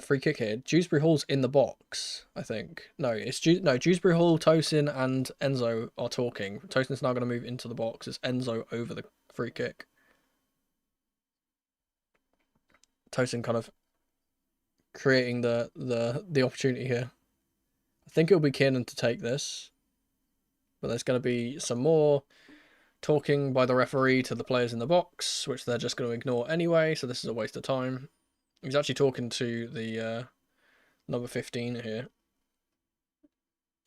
free kick here. Dewsbury Hall's in the box, I think. No, Dewsbury Hall, Tosin, and Enzo are talking. Tosin's now going to move into the box. It's Enzo over the free kick. Tosin kind of creating the opportunity here. think it'll be Kiernan to take this, but there's going to be some more talking by the referee to the players in the box, which they're just going to ignore anyway, so this is a waste of time. He's actually talking to the number 15 here.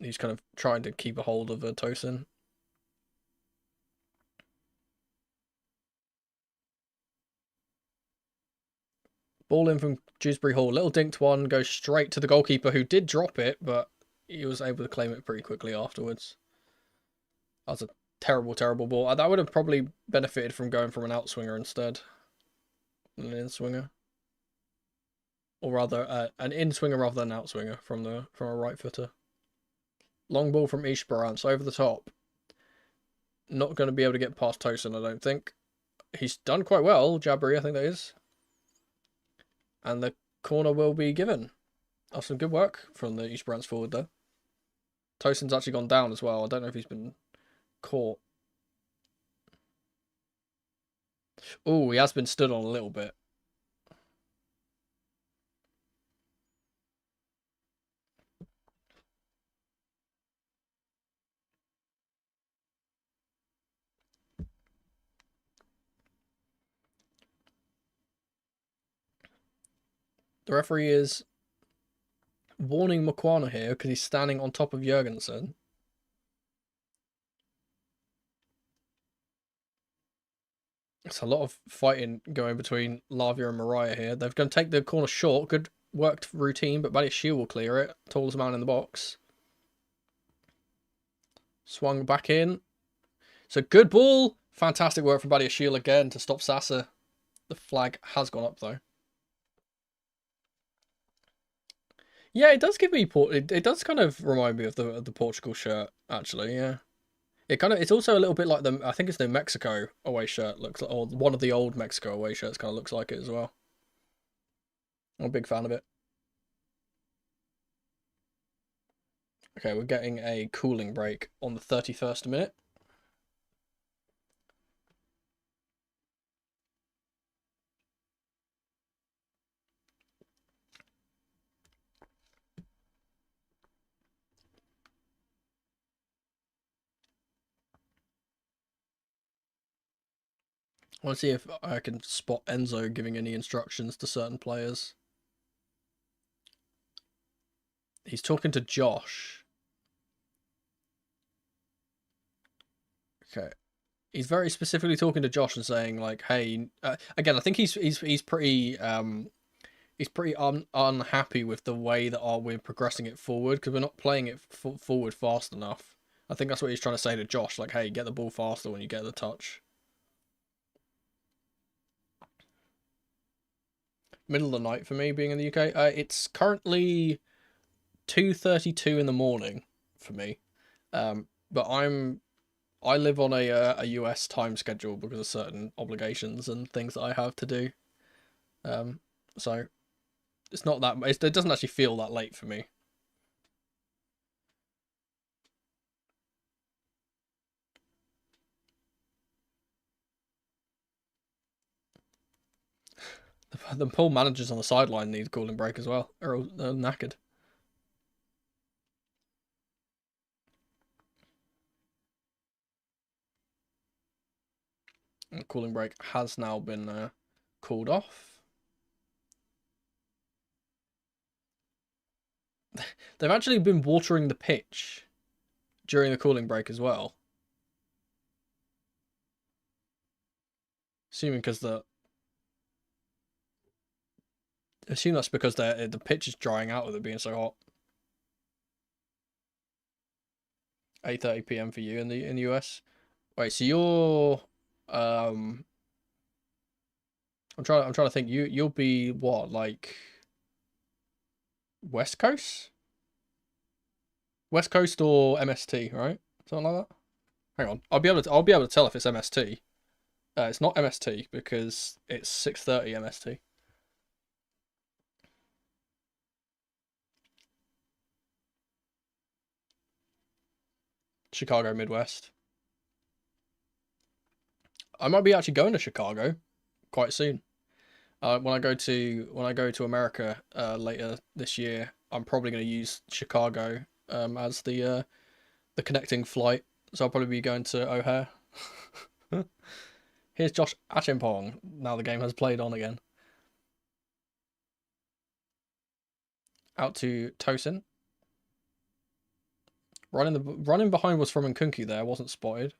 He's kind of trying to keep a hold of Tosin. Ball in from Dewsbury Hall. Little dinked one, goes straight to the goalkeeper, who did drop it, but he was able to claim it pretty quickly afterwards. That was a terrible, terrible ball. That would have probably benefited from going from an outswinger instead than an in-swinger. Or rather, an in-swinger rather than an outswinger from a right footer. Long ball from Esperance over the top. Not going to be able to get past Tosin, I don't think. He's done quite well, Jabri, I think that is. And the corner will be given. That's some good work from the Esperance forward there. Tosin's actually gone down as well. I don't know if he's been caught. Oh, he has been stood on a little bit. The referee is warning Makwana here because he's standing on top of Jurgensen. It's a lot of fighting going between Lavia and Mariah here. They're going to take the corner short. Good worked routine, but Badiashile will clear it. Tallest man in the box. Swung back in. It's a good ball. Fantastic work from Badiashile again to stop Sasa. The flag has gone up though. Yeah, it does give me it does kind of remind me of the Portugal shirt actually. Yeah, it's also a little bit like I think it's the Mexico away shirt looks like, or one of the old Mexico away shirts kind of looks like it as well. I'm a big fan of it. Okay, we're getting a cooling break on the 31st minute. I want to see if I can spot Enzo giving any instructions to certain players. He's talking to Josh. Okay. He's very specifically talking to Josh and saying like, "Hey," again, I think he's pretty unhappy with the way that we're progressing it forward because we're not playing it forward fast enough. I think that's what he's trying to say to Josh, like, "Hey, get the ball faster when you get the touch." Middle of the night for me being in the UK. It's currently 2:32 in the morning for me, but I live on a US time schedule because of certain obligations and things that I have to do. So it's not that it doesn't actually feel that late for me. The poor managers on the sideline need a cooling break as well. They're all knackered. And the cooling break has now been called off. They've actually been watering the pitch during the cooling break as well. Assuming that's because the pitch is drying out with it being so hot. 8:30 p.m. for you in the US. Wait, so you're I'm trying to think. You'll be what, like West Coast? West Coast or MST, right? Something like that. Hang on, I'll be able to tell if it's MST. It's not MST because it's 6:30 MST. Chicago Midwest. I might be actually going to Chicago quite soon. When I go to America later this year, I'm probably going to use Chicago as the connecting flight. So I'll probably be going to O'Hare. Here's Josh Achimpong. Now the game has played on again. Out to Tosin. Running behind was from Nkunku there, wasn't spotted.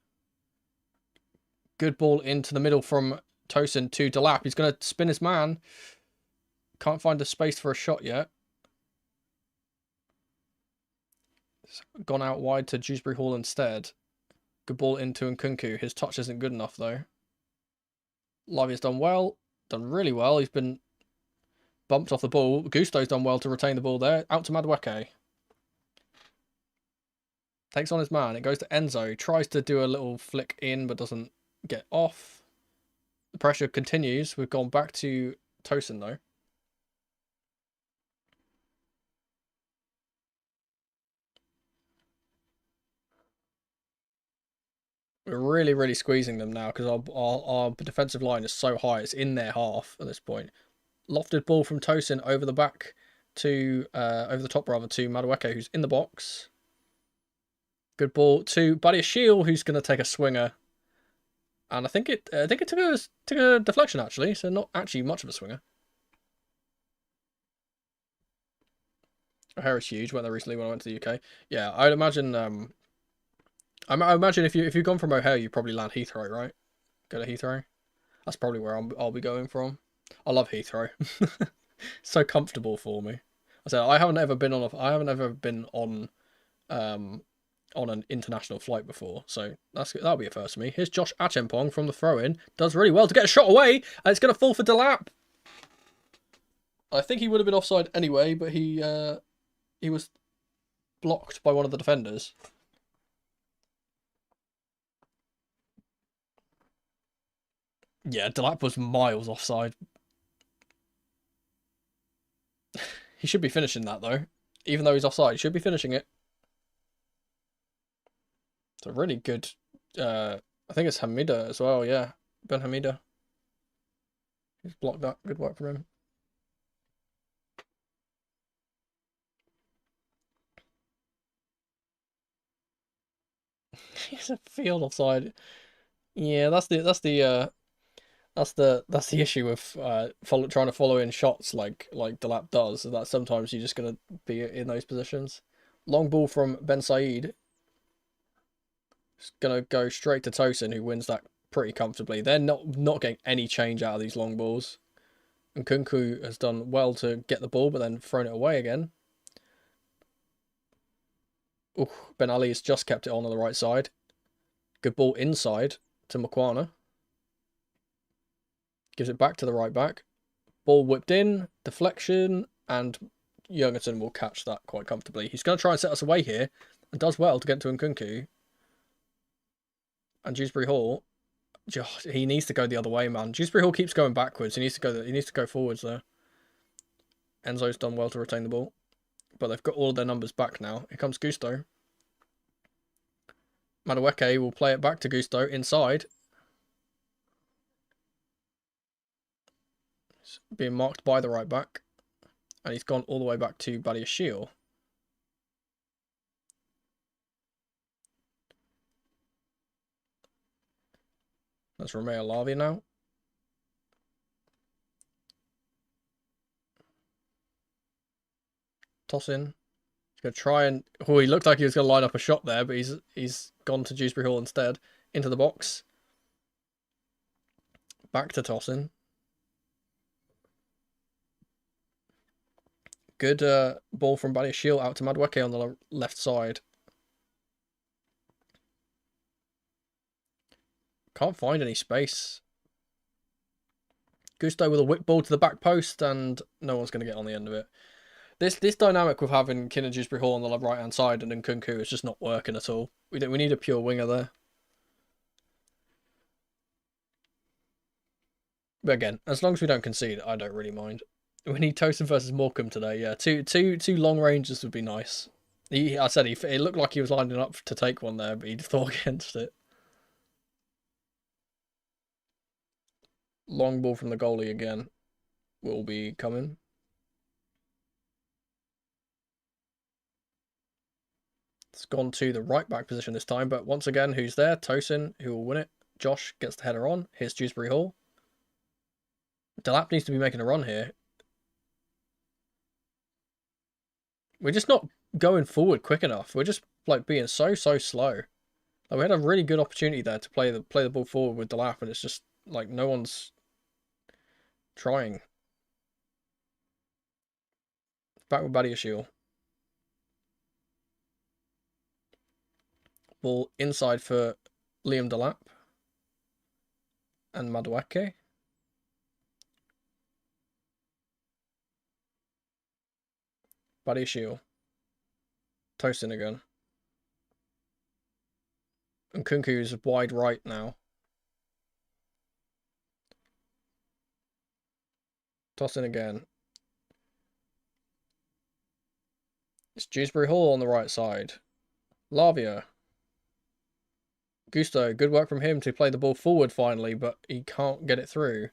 Good ball into the middle from Tosin to Delap. He's going to spin his man. Can't find the space for a shot yet. It's gone out wide to Dewsbury Hall instead. Good ball into Nkunku. His touch isn't good enough though. Lavia's done well. Done really well. He's been bumped off the ball. Gusto's done well to retain the ball there. Out to Madueke. Takes on his man. It goes to Enzo. Tries to do a little flick in, but doesn't get off. The pressure continues. We've gone back to Tosin, though. We're really, really squeezing them now because our defensive line is so high. It's in their half at this point. Lofted ball from Tosin over the back to, over the top rather, to Madueke, who's in the box. Good ball to Badiashile, who's going to take a swinger. And I think it took a deflection, actually, so not actually much of a swinger. O'Hare is huge. Went there recently when I went to the UK. Yeah, I'd imagine... I imagine if you've gone from O'Hare, you probably land Heathrow, right? Go to Heathrow. That's probably where I'll be going from. I love Heathrow. So comfortable for me. I said I haven't ever been on an international flight before, so that'll be a first for me. Here's Josh Achimpong from the throw-in. Does really well to get a shot away, and it's going to fall for Delap. I think he would have been offside anyway, but he was blocked by one of the defenders. Yeah, Delap was miles offside. He should be finishing that, though. Even though he's offside, he should be finishing it. It's a really good... I think it's Hamida as well, yeah. Ben Hamida. He's blocked that. Good work from him. He's a field offside. Yeah, that's the issue with trying to follow in shots like Delap does. So that sometimes you're just gonna be in those positions. Long ball from Ben Said. It's gonna go straight to Tosin, who wins that pretty comfortably. They're not getting any change out of these long balls. And Nkunku has done well to get the ball, but then thrown it away again. Ooh, Ben Ali has just kept it on the right side. Good ball inside to Makwana. Gives it back to the right back. Ball whipped in, deflection, and Jurgensen will catch that quite comfortably. He's going to try and set us away here, and does well to get to Nkunku. And Dewsbury Hall, he needs to go the other way, man. Dewsbury Hall keeps going backwards. He needs to go forwards there. Enzo's done well to retain the ball, but they've got all of their numbers back now. Here comes Gusto. Madueke will play it back to Gusto inside. He's being marked by the right back, and he's gone all the way back to Badiashile. That's Romeo Lavia now. Toss in. He's going to try and... Oh, he looked like he was going to line up a shot there, but he's gone to Dewsbury Hall instead. Into the box. Back to Tosin. Good ball from Badiashile out to Madueke on the left side. Can't find any space. Gusto with a whip ball to the back post, and no one's going to get on the end of it. This dynamic with having Kin and Dewsbury Hall on the right hand side and Nkunku is just not working at all. We need a pure winger there. But again, as long as we don't concede, I don't really mind. We need Tosin versus Morecambe today. Yeah, two long ranges would be nice. I said it looked like he was lining up to take one there, but he thought against it. Long ball from the goalie again will be coming. It's gone to the right back position this time, but once again, who's there? Tosin, who will win it. Josh gets the header on. Here's Dewsbury Hall. Delap needs to be making a run here. We're just not going forward quick enough. We're just like being so slow. Like, we had a really good opportunity there to play the ball forward with Delap, and it's just like no one's trying. Back with Badiashile. Ball inside for Liam Delap and Madueke. Badiashile. Tosin again. And Kunku's wide right now. Toss in again. It's Dewsbury Hall on the right side. Lavia. Gusto, good work from him to play the ball forward finally, but he can't get it through.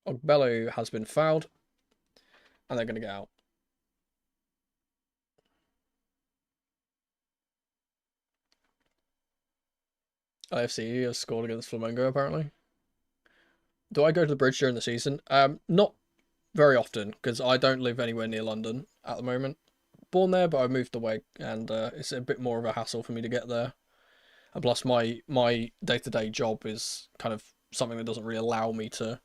Ogbello has been fouled, and they're going to get out. IFCE has scored against Flamengo, apparently. Do I go to the bridge during the season? Not very often, because I don't live anywhere near London at the moment. Born there, but I moved away, and it's a bit more of a hassle for me to get there. And plus, my day-to-day job is kind of something that doesn't really allow me to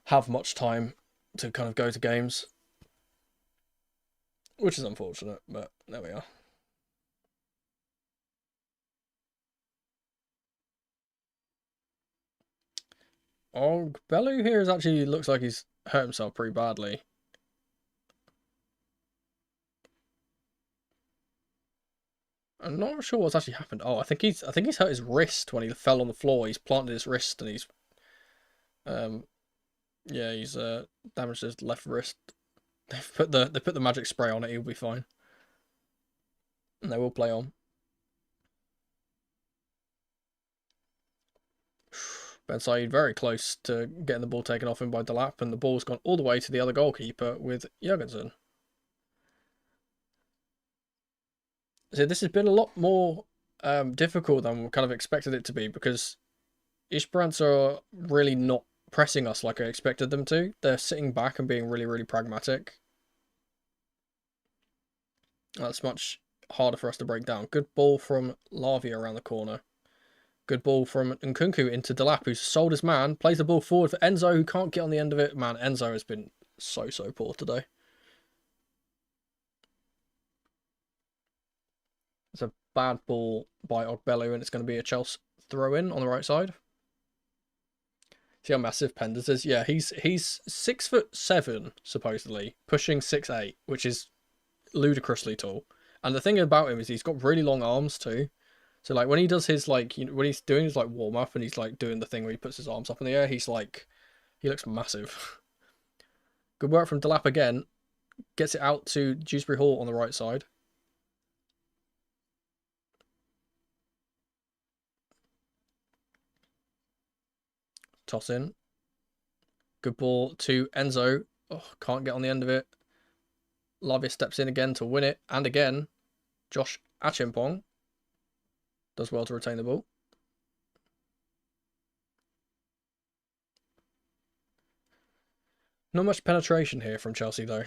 have much time to kind of go to games, which is unfortunate, but there we are. Oh, Bellu here actually looks like he's hurt himself pretty badly. I'm not sure what's actually happened. Oh, I think he's hurt his wrist when he fell on the floor. He's planted his wrist and he's yeah, he's damaged his left wrist. They put the magic spray on it. He'll be fine, and they will play on. Ben Said very close to getting the ball taken off him by Delap, and the ball's gone all the way to the other goalkeeper with Jurgensen. So this has been a lot more difficult than we kind of expected it to be, because Esperance are really not pressing us like I expected them to. They're sitting back and being really pragmatic. That's much harder for us to break down. Good ball from Lavia around the corner. Good ball from Nkunku into Delap, who's sold his man. Plays the ball forward for Enzo, who can't get on the end of it. Man, Enzo has been so poor today. It's a bad ball by Ogbello, and it's going to be a Chelsea throw-in on the right side. See how massive Penders is? Yeah, he's 6'7", supposedly, pushing 6'8", which is ludicrously tall. And the thing about him is he's got really long arms too. So like when he does his like, you know, when he's doing his like warm up and he's like doing the thing where he puts his arms up in the air, he's like, he looks massive. Good work from Delap again. Gets it out to Dewsbury Hall on the right side. Toss in. Good ball to Enzo. Oh, can't get on the end of it. Lavia steps in again to win it. And again, Josh Achimpong does well to retain the ball. Not much penetration here from Chelsea, though.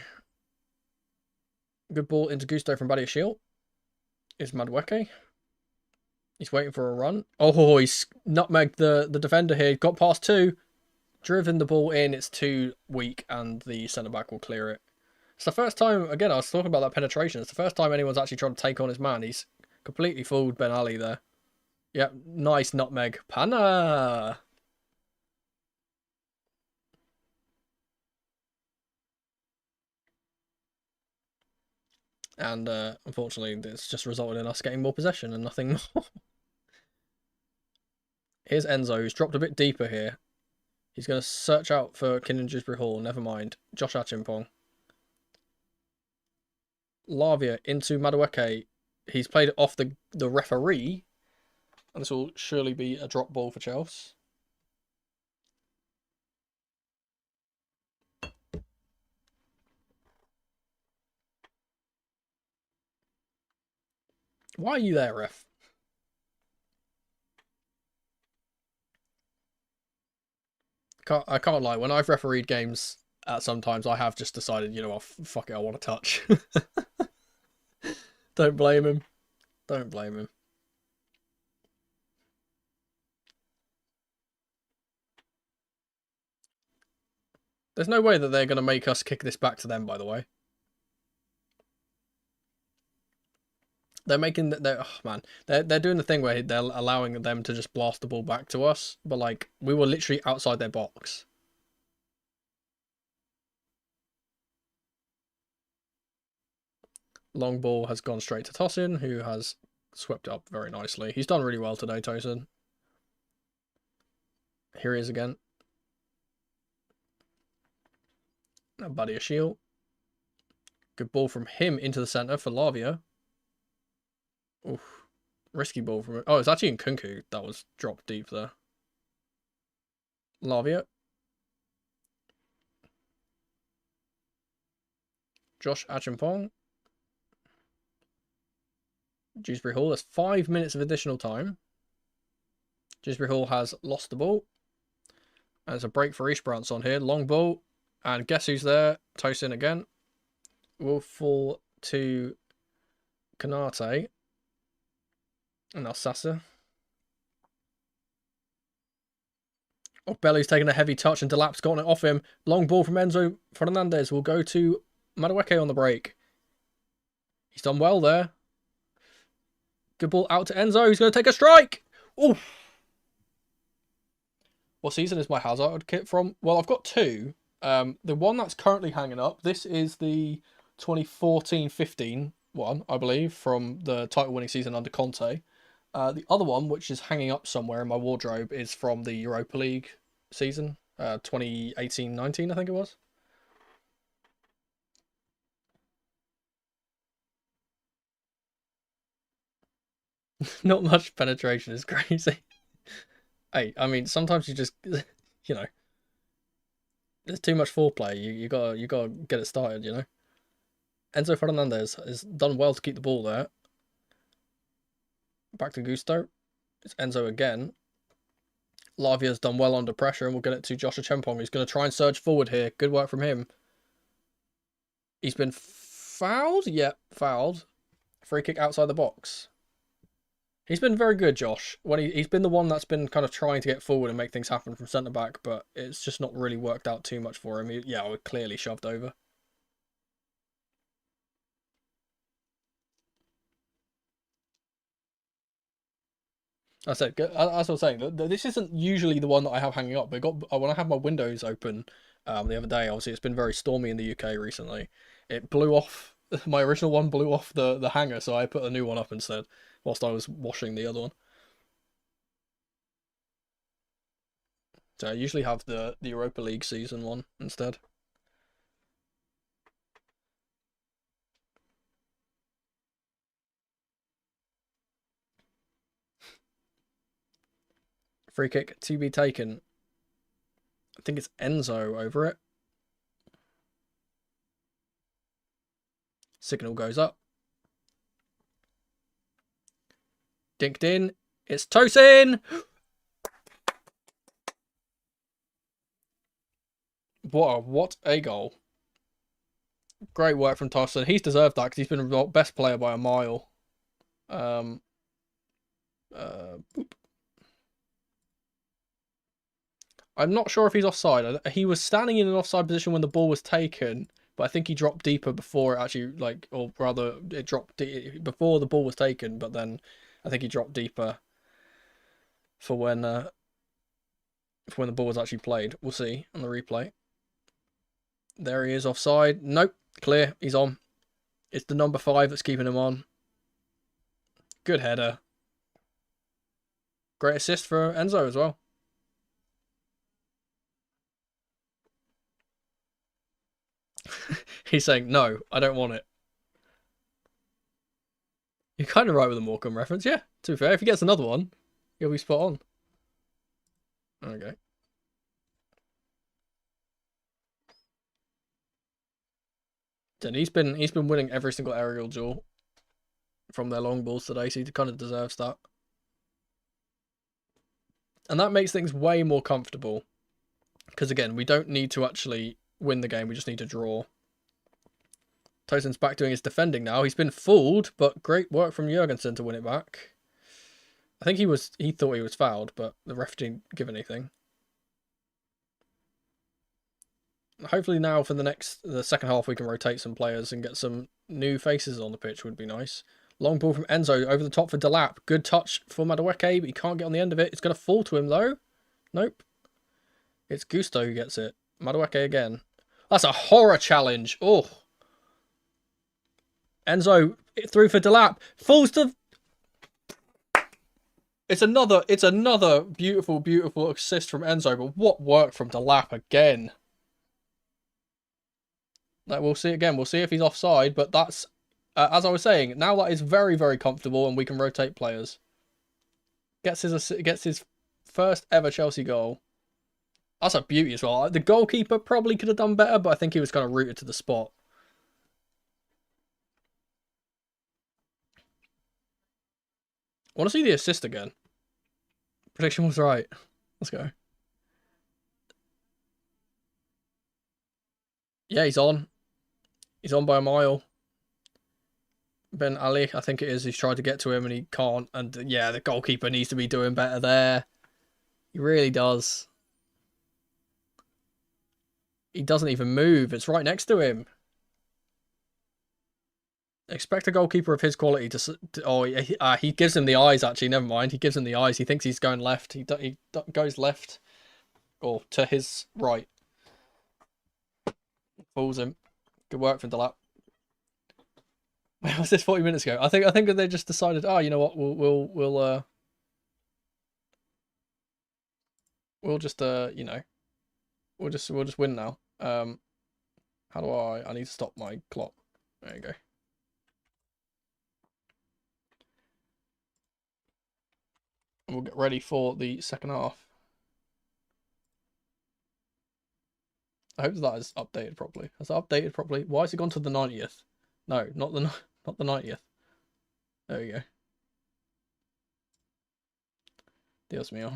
Good ball into Gusto from Badiashile. Is Madueke. He's waiting for a run. Oh, he's nutmegged the defender here. Got past two. Driven the ball in. It's too weak, and the centre-back will clear it. It's the first time, again, I was talking about that penetration. It's the first time anyone's actually tried to take on his man. He's completely fooled Ben Ali there. Yep, nice nutmeg. Pana! And unfortunately, it's just resulted in us getting more possession and nothing more. Here's Enzo, who's dropped a bit deeper here. He's going to search out for Kinnan Dewsbury Hall. Never mind. Josh Achimpong. Lavia into Madueke. He's played it off the referee. And this will surely be a drop ball for Chelsea. Why are you there, ref? I can't lie. When I've refereed games, sometimes I have just decided, you know what, fuck it, I want to touch. Don't blame him. Don't blame him. There's no way that they're going to make us kick this back to them, by the way. They're making... oh, man. They're doing the thing where they're allowing them to just blast the ball back to us. But, like, we were literally outside their box. Long ball has gone straight to Tosin, who has swept it up very nicely. He's done really well today, Tosin. Here he is again. Now Buddy a shield. Good ball from him into the centre for Lavia. Oof. Risky ball from it. Oh, it's actually in Kunku that was dropped deep there. Lavia. Josh Achimpong. Dewsbury Hall. There's 5 minutes of additional time. Dewsbury Hall has lost the ball. And there's a break for Eastbrants on here. Long ball. And guess who's there? Tosin again. Will fall to Kanate. And now Sasa. Oh, Bellu's taking a heavy touch and Delap's gotten it off him. Long ball from Enzo Fernandez will go to Madueke on the break. He's done well there. Good ball out to Enzo. He's going to take a strike. Ooh. What season is my Hazard kit from? Well, I've got two. The one that's currently hanging up, this is the 2014-15 one, I believe, from the title-winning season under Conte. The other one, which is hanging up somewhere in my wardrobe, is from the Europa League season, 2018-19, I think it was. Not much penetration is crazy. Hey, I mean, sometimes you just, you know, there's too much foreplay. You gotta get it started, you know. Enzo Fernandez has done well to keep the ball there. Back to Gusto. It's Enzo again. Lavia's done well under pressure, and we'll get it to Josh Achimpong, who's going to try and surge forward here. Good work from him. He's been fouled? Yep, fouled. Free kick outside the box. He's been very good, Josh. When he's been the one that's been kind of trying to get forward and make things happen from centre-back, but it's just not really worked out too much for him. Yeah, we're clearly shoved over. I said, as I was saying, this isn't usually the one that I have hanging up. But when I have my windows open the other day, obviously it's been very stormy in the UK recently. It blew off, my original one blew off the hanger, so I put a new one up instead, whilst I was washing the other one. So I usually have the Europa League season one instead. Free kick to be taken. I think it's Enzo over it. Signal goes up. Dinked in. It's Tosin! What a goal. Great work from Tosin. He's deserved that because he's been the best player by a mile. Boop. I'm not sure if he's offside. He was standing in an offside position when the ball was taken, but I think he dropped deeper before it actually, like, or rather, it dropped before the ball was taken, but then I think he dropped deeper for when the ball was actually played. We'll see on the replay. There he is offside. Nope, clear. He's on. It's the number 5 that's keeping him on. Good header. Great assist for Enzo as well. He's saying, no, I don't want it. You're kind of right with the Morecambe reference. Yeah, to be fair, if he gets another one, he'll be spot on. Okay. Then he's been winning every single aerial duel from their long balls today, so he kind of deserves that. And that makes things way more comfortable. Because again, we don't need to actually win the game, we just need to draw. Tosin's back doing his defending now. He's been fooled, but great work from Jurgensen to win it back. I think he thought he was fouled, but the ref didn't give anything. Hopefully now for the second half we can rotate some players and get some new faces on the pitch would be nice. Long ball from Enzo over the top for Delap. Good touch for Madueke, but he can't get on the end of it. It's going to fall to him though. Nope. It's Gusto who gets it. Madueke again. That's a horror challenge. Oh. Enzo through for Delap. Falls to... It's another beautiful, beautiful assist from Enzo, but what work from Delap again. Like, we'll see again. We'll see if he's offside, but that's, as I was saying, now that is very, very comfortable and we can rotate players. Gets his first ever Chelsea goal. That's a beauty as well. The goalkeeper probably could have done better, but I think he was kind of rooted to the spot. I want to see the assist again. Prediction was right. Let's go. Yeah, he's on. He's on by a mile. Ben Ali, I think it is. He's tried to get to him and he can't. And yeah, the goalkeeper needs to be doing better there. He really does. He doesn't even move. It's right next to him. Expect a goalkeeper of his quality to... Oh, he gives him the eyes, actually. Never mind. He gives him the eyes. He thinks he's going left. He goes left. Or to his right. Fools him. Good work from Delap. Where was this 40 minutes ago? I think they just decided, oh, you know what, we'll just you know, we'll just win now. How do I need to stop my clock. There you go. And we'll get ready for the second half. I hope that is updated properly. Has it updated properly? Why has it gone to the 90th? No, not the 90th. There we go. Dios mío.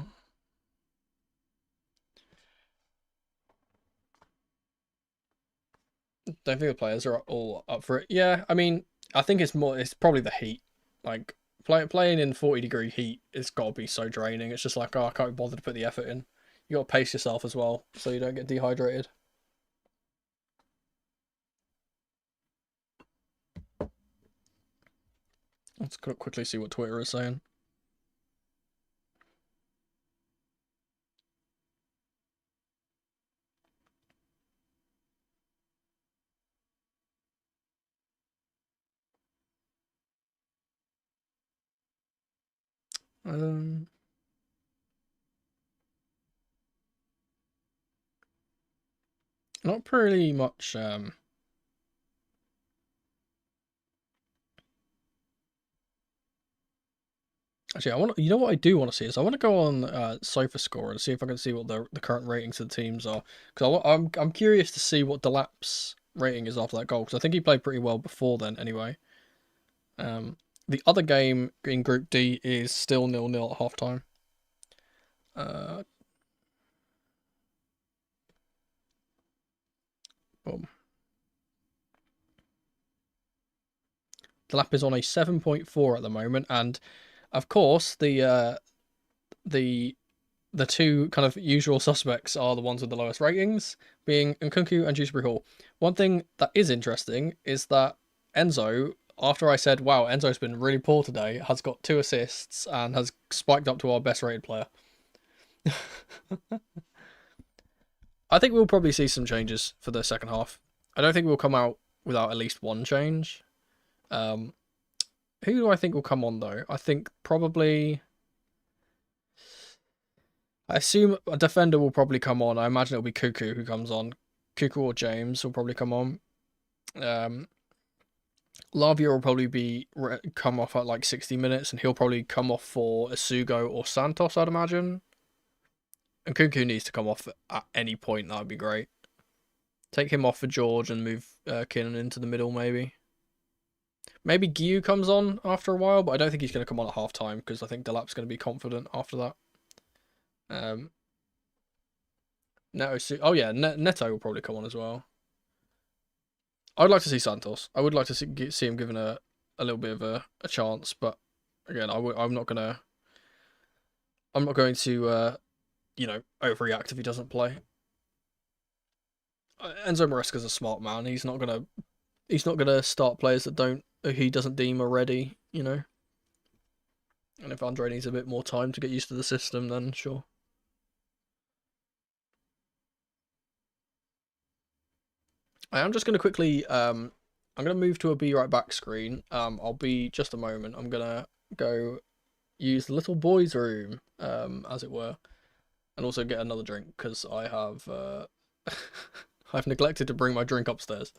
Don't think the players are all up for it. Yeah, I mean, I think it's probably the heat. Like, playing in 40-degree heat, it's got to be so draining. It's just like, oh, I can't be bothered to put the effort in. You got to pace yourself as well, so you don't get dehydrated. Let's quickly see what Twitter is saying. Not really much. Actually, you know what I do want to see is I want to go on SofaScore and see if I can see what the current ratings of the teams are, because I'm curious to see what Delap's rating is after that goal, because I think he played pretty well before then anyway. The other game in Group D is still 0-0 at halftime. Boom. Delap is on a 7.4 at the moment, and of course the two kind of usual suspects are the ones with the lowest ratings, being Nkunku and Dewsbury Hall. One thing that is interesting is that Enzo, after I said, wow, Enzo's been really poor today, has got 2 assists and has spiked up to our best rated player. I think we'll probably see some changes for the second half. I don't think we'll come out without at least one change. Who do I think will come on, though? I think probably... I assume a defender will probably come on. I imagine it'll be Cuckoo who comes on. Cuckoo or James will probably come on. Lavia will probably come off at like 60 minutes, and he'll probably come off for Isugo or Santos, I'd imagine. And Cuckoo needs to come off at any point. That would be great. Take him off for George and move Kinnan into the middle, maybe. Maybe Gyu comes on after a while, but I don't think he's going to come on at half time because I think Delap's going to be confident after that. Oh yeah, Neto will probably come on as well. I'd like to see Santos. I would like to see him given a little bit of a chance, but again, I'm not going to overreact if he doesn't play. Enzo Maresca's a smart man. He's not gonna start players that he doesn't deem are ready, And if Andre needs a bit more time to get used to the system, then sure. I am just gonna quickly I'm gonna move to a be right back screen. I'll be just a moment. I'm gonna go use the little boys' room, as it were, and also get another drink because I have I've neglected to bring my drink upstairs.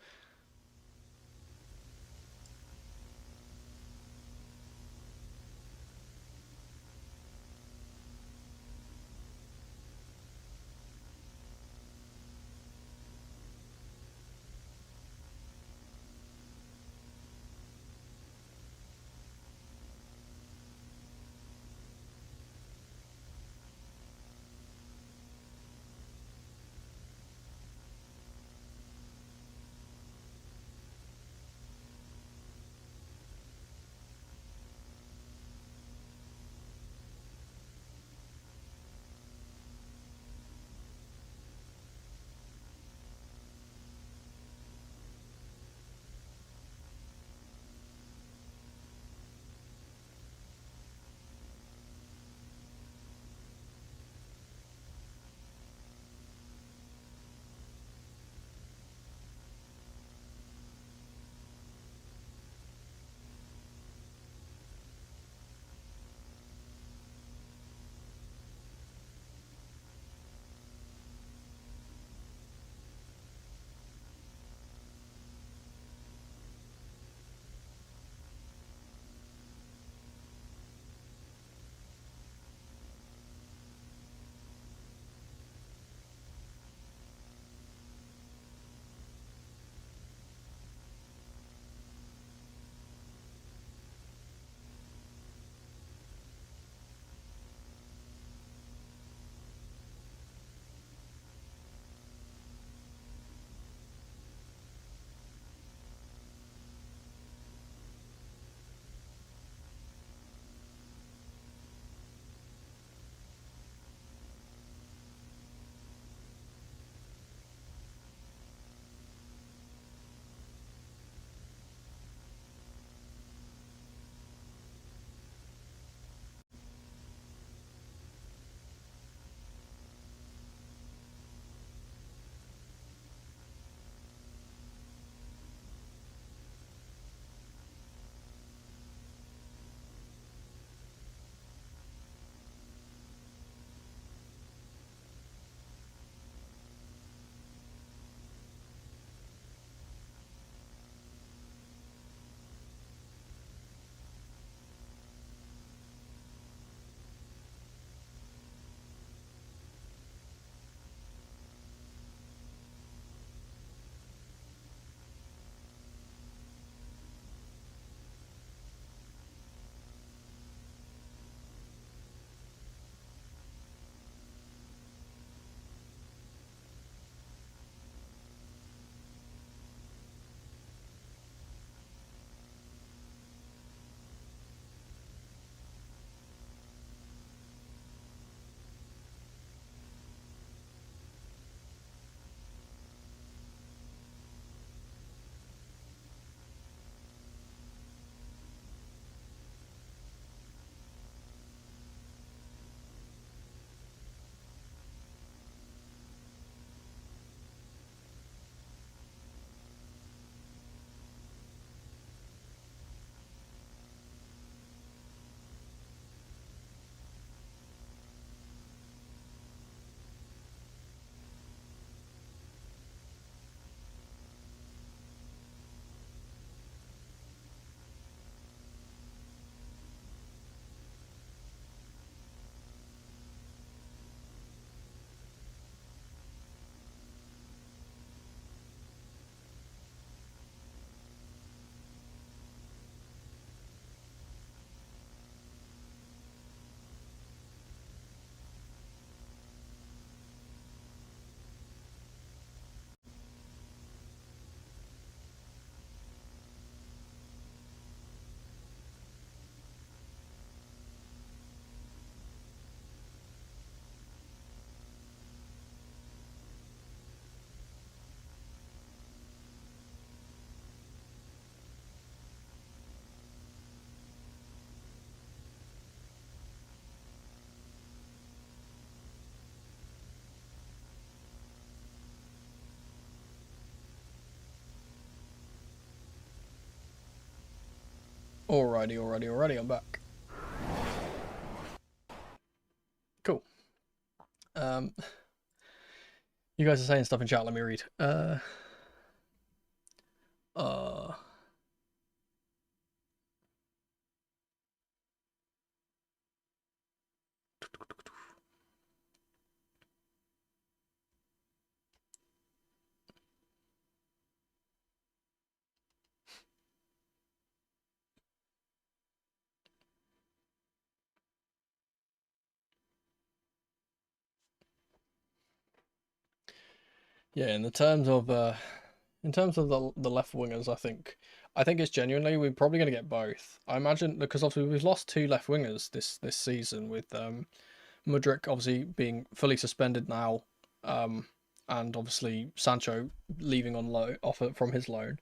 Alrighty, I'm back. Cool. You guys are saying stuff in chat, let me read. Uh... Yeah, in terms of the left wingers, I think it's genuinely we're probably going to get both. I imagine because obviously we've lost two left wingers this season with Mudryk obviously being fully suspended now, and obviously Sancho leaving on loan offer from his loan.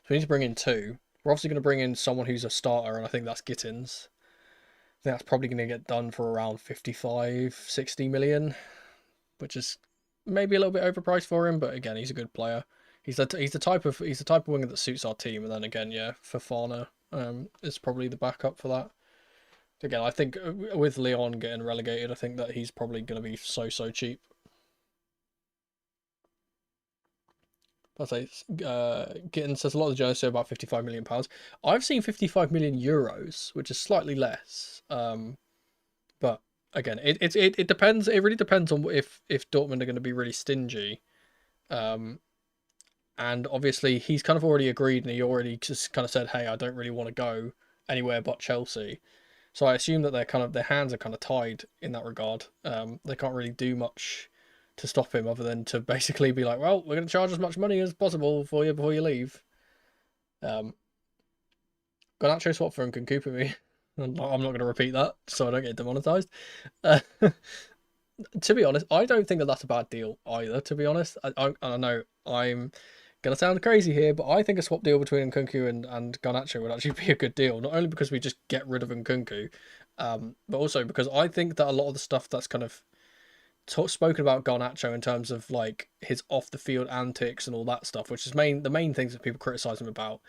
So we need to bring in two. We're obviously going to bring in someone who's a starter, and I think that's Gittins. I think that's probably going to get done for around 55, 60 million, which is maybe a little bit overpriced for him, but again, he's a good player. He's the type of winger that suits our team. And then again, yeah, Fofana is probably the backup for that. Again, I think with Lyon getting relegated, I think that he's probably going to be so cheap. I'll say Gitten says a lot of the journalists say about £55 million. I've seen €55 million, which is slightly less. But again, it depends. It really depends on if Dortmund are going to be really stingy. And obviously he's kind of already agreed, and he already just kind of said, "Hey, I don't really want to go anywhere but Chelsea." So I assume that their hands are kind of tied in that regard. They can't really do much to stop him other than to basically be like, "Well, we're going to charge as much money as possible for you before you leave." Garnacho swap for Nkunku for me. I'm not going to repeat that so I don't get demonetized. To be honest, I don't think that that's a bad deal either. To be honest, I know I'm gonna sound crazy here, but I think a swap deal between Nkunku and Garnacho would actually be a good deal. Not only because we just get rid of Nkunku, but also because I think that a lot of the stuff that's kind of spoken about Garnacho in terms of like his off the field antics and all that stuff, which is the main things that people criticize him about.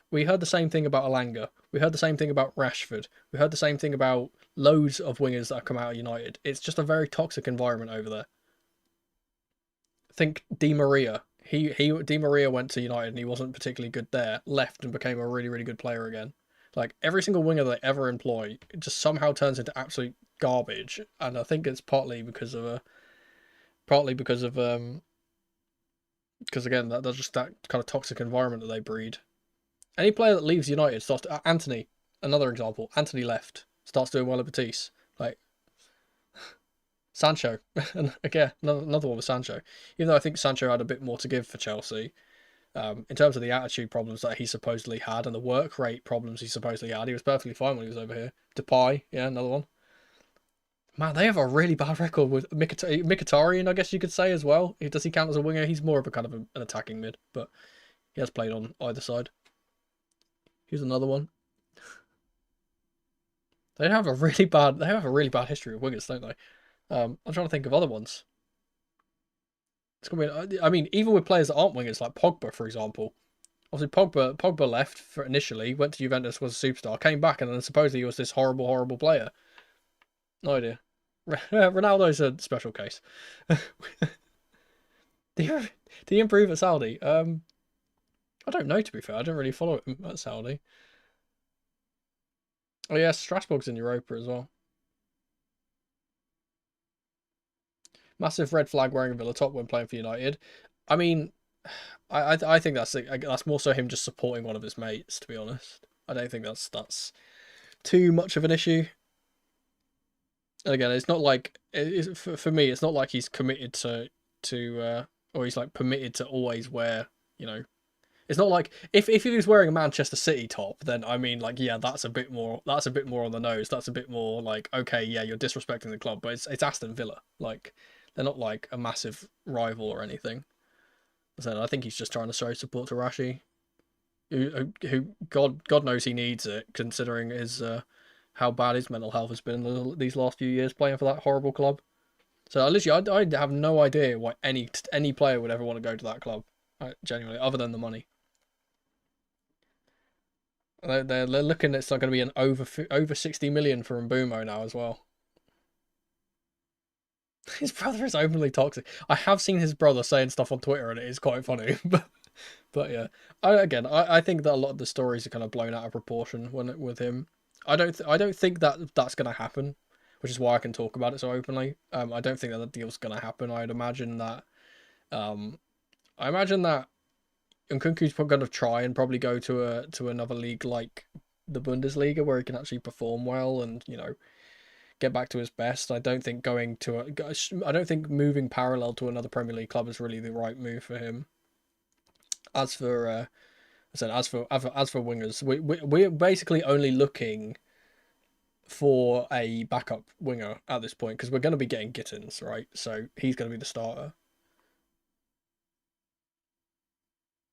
We heard the same thing about Alanga. We heard the same thing about Rashford. We heard the same thing about loads of wingers that have come out of United. It's just a very toxic environment over there. Think Di Maria. Di Maria went to United and he wasn't particularly good there. Left and became a really good player again. Like every single winger they ever employ, it just somehow turns into absolute garbage. And I think it's partly because of because again that's just that kind of toxic environment that they breed. Any player that leaves United starts to, Anthony, another example. Anthony left, starts doing well at Betis. Like Sancho, and again another one with Sancho. Even though I think Sancho had a bit more to give for Chelsea, in terms of the attitude problems that he supposedly had and the work rate problems he supposedly had, he was perfectly fine when he was over here. Depay, yeah, another one. Man, they have a really bad record with Mkhitaryan, I guess you could say as well. Does he count as a winger? He's more of a kind of an attacking mid, but he has played on either side. Here's another one. They have a really bad history of wingers, don't they? I'm trying to think of other ones. It's gonna be. I mean, even with players that aren't wingers, like Pogba, for example. Obviously, Pogba left for initially, went to Juventus, was a superstar, came back, and then supposedly he was this horrible player. No idea. Ronaldo's a special case. Did he improve at Saudi? I don't know, to be fair. I don't really follow him at Saudi. Oh yeah, Strasbourg's in Europa as well. Massive red flag wearing a Villa top when playing for United. I mean, I think that's more so him just supporting one of his mates. To be honest, I don't think that's too much of an issue. And again, it's not like for me. It's not like he's committed to or he's like permitted to always wear. It's not like if he was wearing a Manchester City top, then I mean, like, yeah, that's a bit more on the nose. That's a bit more like, okay, yeah, you're disrespecting the club, but it's Aston Villa. Like, they're not like a massive rival or anything. So I think he's just trying to show support to Rashi, who God knows he needs it, considering his how bad his mental health has been these last few years playing for that horrible club. So I have no idea why any player would ever want to go to that club, genuinely, other than the money. They're looking. It's not going to be an over 60 million for Mbumo now as well. His brother is openly toxic. I have seen his brother saying stuff on Twitter, and it is quite funny. But yeah, I think that a lot of the stories are kind of blown out of proportion with him. I don't think that that's going to happen, which is why I can talk about it so openly. I don't think that the deal's going to happen. I imagine that Nkunku's going to try and probably go to another league like the Bundesliga where he can actually perform well and get back to his best. I don't think moving parallel to another Premier League club is really the right move for him. As for wingers, we're basically only looking for a backup winger at this point because we're going to be getting Gittins, right? So he's going to be the starter.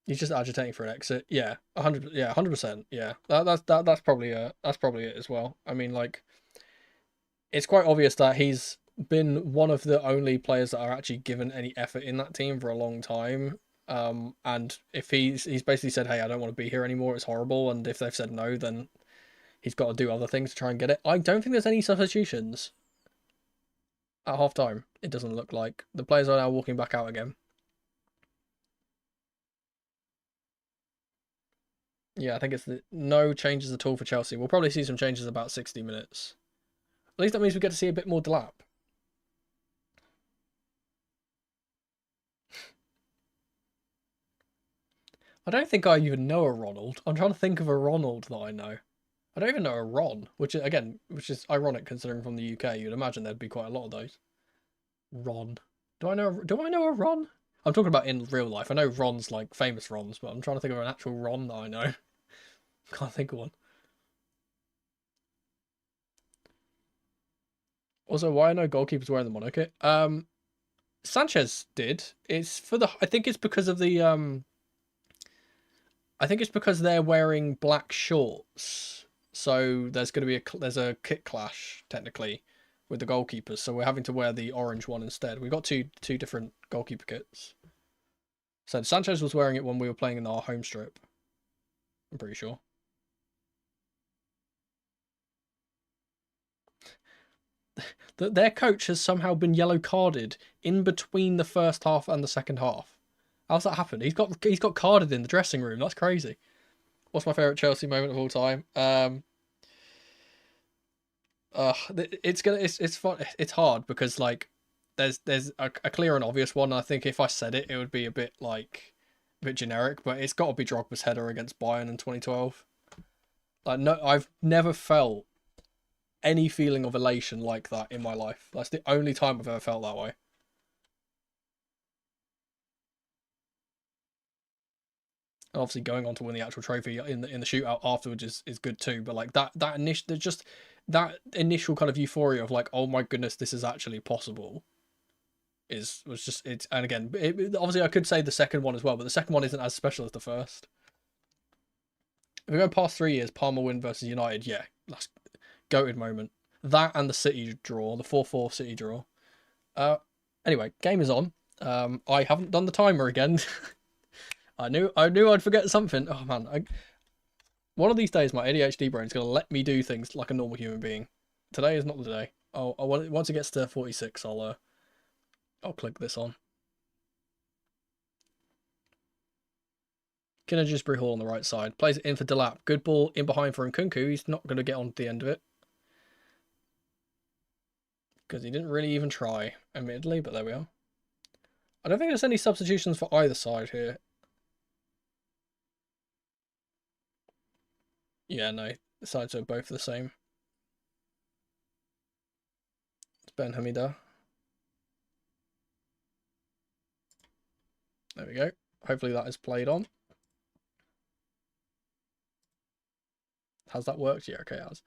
He's just agitating for an exit. Yeah, 100. Yeah, 100%. Yeah, that's probably it as well. I mean, like, it's quite obvious that he's been one of the only players that are actually given any effort in that team for a long time. And if he's basically said, "Hey, I don't want to be here anymore. It's horrible." And if they've said no, then he's got to do other things to try and get it. I don't think there's any substitutions at half time. It doesn't look like the players are now walking back out again. Yeah, I think it's no changes at all for Chelsea. We'll probably see some changes in about 60 minutes. At least that means we get to see a bit more Delap. I don't think I even know a Ronald. I'm trying to think of a Ronald that I know. I don't even know a Ron, which is ironic considering from the UK. You'd imagine there'd be quite a lot of those. Ron. Do I know a Ron? I'm talking about in real life. I know Rons, like famous Rons, but I'm trying to think of an actual Ron that I know. Can't think of one. Also, why are no goalkeepers wearing the monocle? Sanchez did. It's for the. I think it's because of the. I think it's because they're wearing black shorts. So there's going to be there's a kit clash technically with the goalkeepers. So we're having to wear the orange one instead. We got two different goalkeeper kits. So Sanchez was wearing it when we were playing in our home strip. I'm pretty sure. Their coach has somehow been yellow carded in between the first half and the second half. How's that happened? He's got carded in the dressing room. That's crazy. What's my favourite Chelsea moment of all time? It's fun. It's hard because like there's a clear and obvious one. I think if I said it, it would be a bit generic. But it's got to be Drogba's header against Bayern in 2012. Like no, I've never felt any feeling of elation like that in my life. That's the only time I've ever felt that way. And obviously going on to win the actual trophy in the shootout afterwards is good too. But like that initial kind of euphoria of like, oh my goodness, this is actually possible. And again, obviously I could say the second one as well, but the second one isn't as special as the first. If we go past 3 years, Parma win versus United, yeah, that's goated moment. That and the City draw, the 4-4 City draw. Anyway, game is on. I haven't done the timer again. I knew I'd forget something. Oh man, one of these days my ADHD brain's gonna let me do things like a normal human being. Today is not the day. Once it gets to 46, I'll click this on. Dewsbury Hall on the right side. Plays it in for Delap. Good ball in behind for Nkunku. He's not going to get on the end of it. Because he didn't really even try, admittedly, but there we are. I don't think there's any substitutions for either side here. Yeah, no. The sides are both the same. It's Ben Hamida. There we go. Hopefully that is played on. Has that worked? Yeah, okay, it has.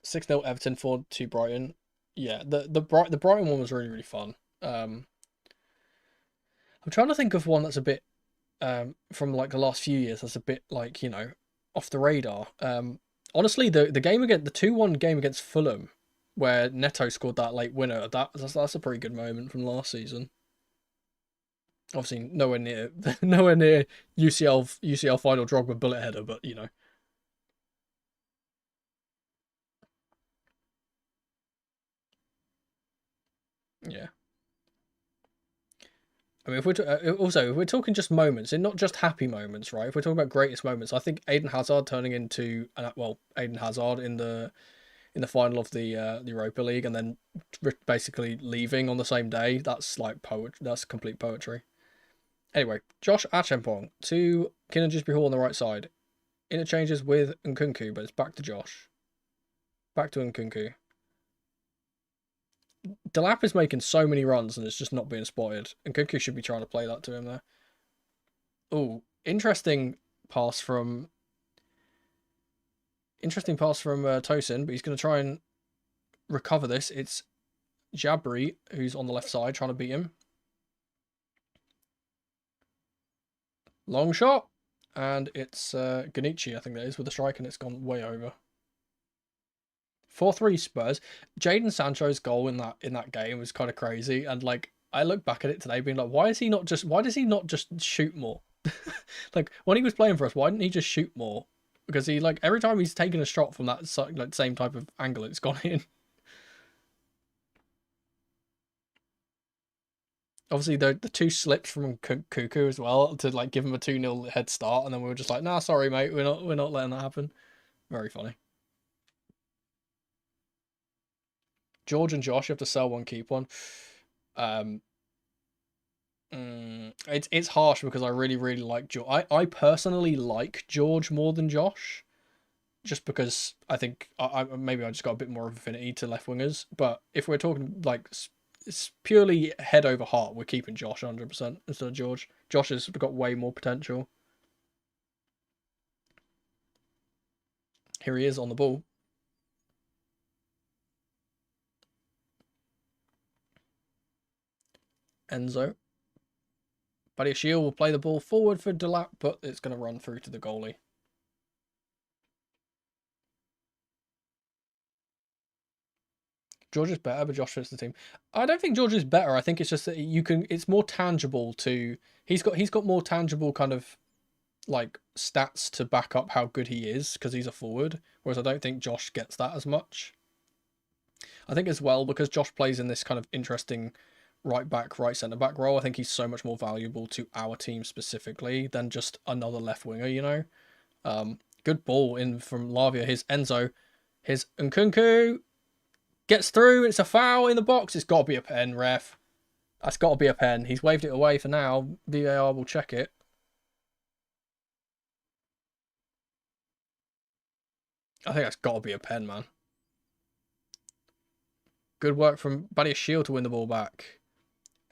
6-0 Everton, 4-2 Brighton. Yeah, the Brighton one was really, really fun. I'm trying to think of one that's a bit from like the last few years that's a bit like, off the radar. Honestly, the game against the 2-1 game against Fulham, where Neto scored that late winner, that's a pretty good moment from last season. Obviously, nowhere near UCL final Drogba bullet header, but Yeah. I mean, if we're also if we're talking just moments, and not just happy moments, right? If we're talking about greatest moments, I think Eden Hazard turning into Eden Hazard in the final of the Europa League, and then basically leaving on the same day. That's like poetry. That's complete poetry. Anyway, Josh Achampong to Keenan Gisby Hall on the right side. Interchanges with Nkunku, but it's back to Josh. Back to Nkunku. Delap is making so many runs and it's just not being spotted. Nkunku should be trying to play that to him there. Oh, interesting pass from Tosin, but he's going to try and recover this. It's Jabri who's on the left side trying to beat him. Long shot, and it's Ganichi, I think that is, with the strike, and it's gone way over. 4-3 Spurs. Jadon Sancho's goal in that game was kind of crazy, and like I look back at it today, being like, why does he not just shoot more? Like when he was playing for us, why didn't he just shoot more? Because he like every time he's taken a shot from that like same type of angle, it's gone in. Obviously, the two slips from Cuckoo as well to like give him a 2-0 head start, and then we were just like, nah, sorry, mate, we're not letting that happen. Very funny. George and Josh, you have to sell one, keep one. It's harsh because I really like George. I personally like George more than Josh, just because I think maybe I just got a bit more of affinity to left wingers. But if we're talking like it's purely head over heart, we're keeping Josh 100% instead of George. Josh has got way more potential. Here he is on the ball. Enzo. Badiashile will play the ball forward for Delap, but it's going to run through to the goalie. George is better, but Josh fits the team. I don't think George is better. I think it's just that it's more tangible to. He's got more tangible kind of like stats to back up how good he is because he's a forward, whereas I don't think Josh gets that as much. I think as well because Josh plays in this kind of interesting right back, right centre back role. I think he's so much more valuable to our team specifically than just another left winger. You know, good ball in from Lavia. His Enzo, his Nkunku. Gets through, it's a foul in the box. It's got to be a pen, ref. That's got to be a pen. He's waved it away for now. VAR will check it. I think that's got to be a pen, man. Good work from Badiashile to win the ball back.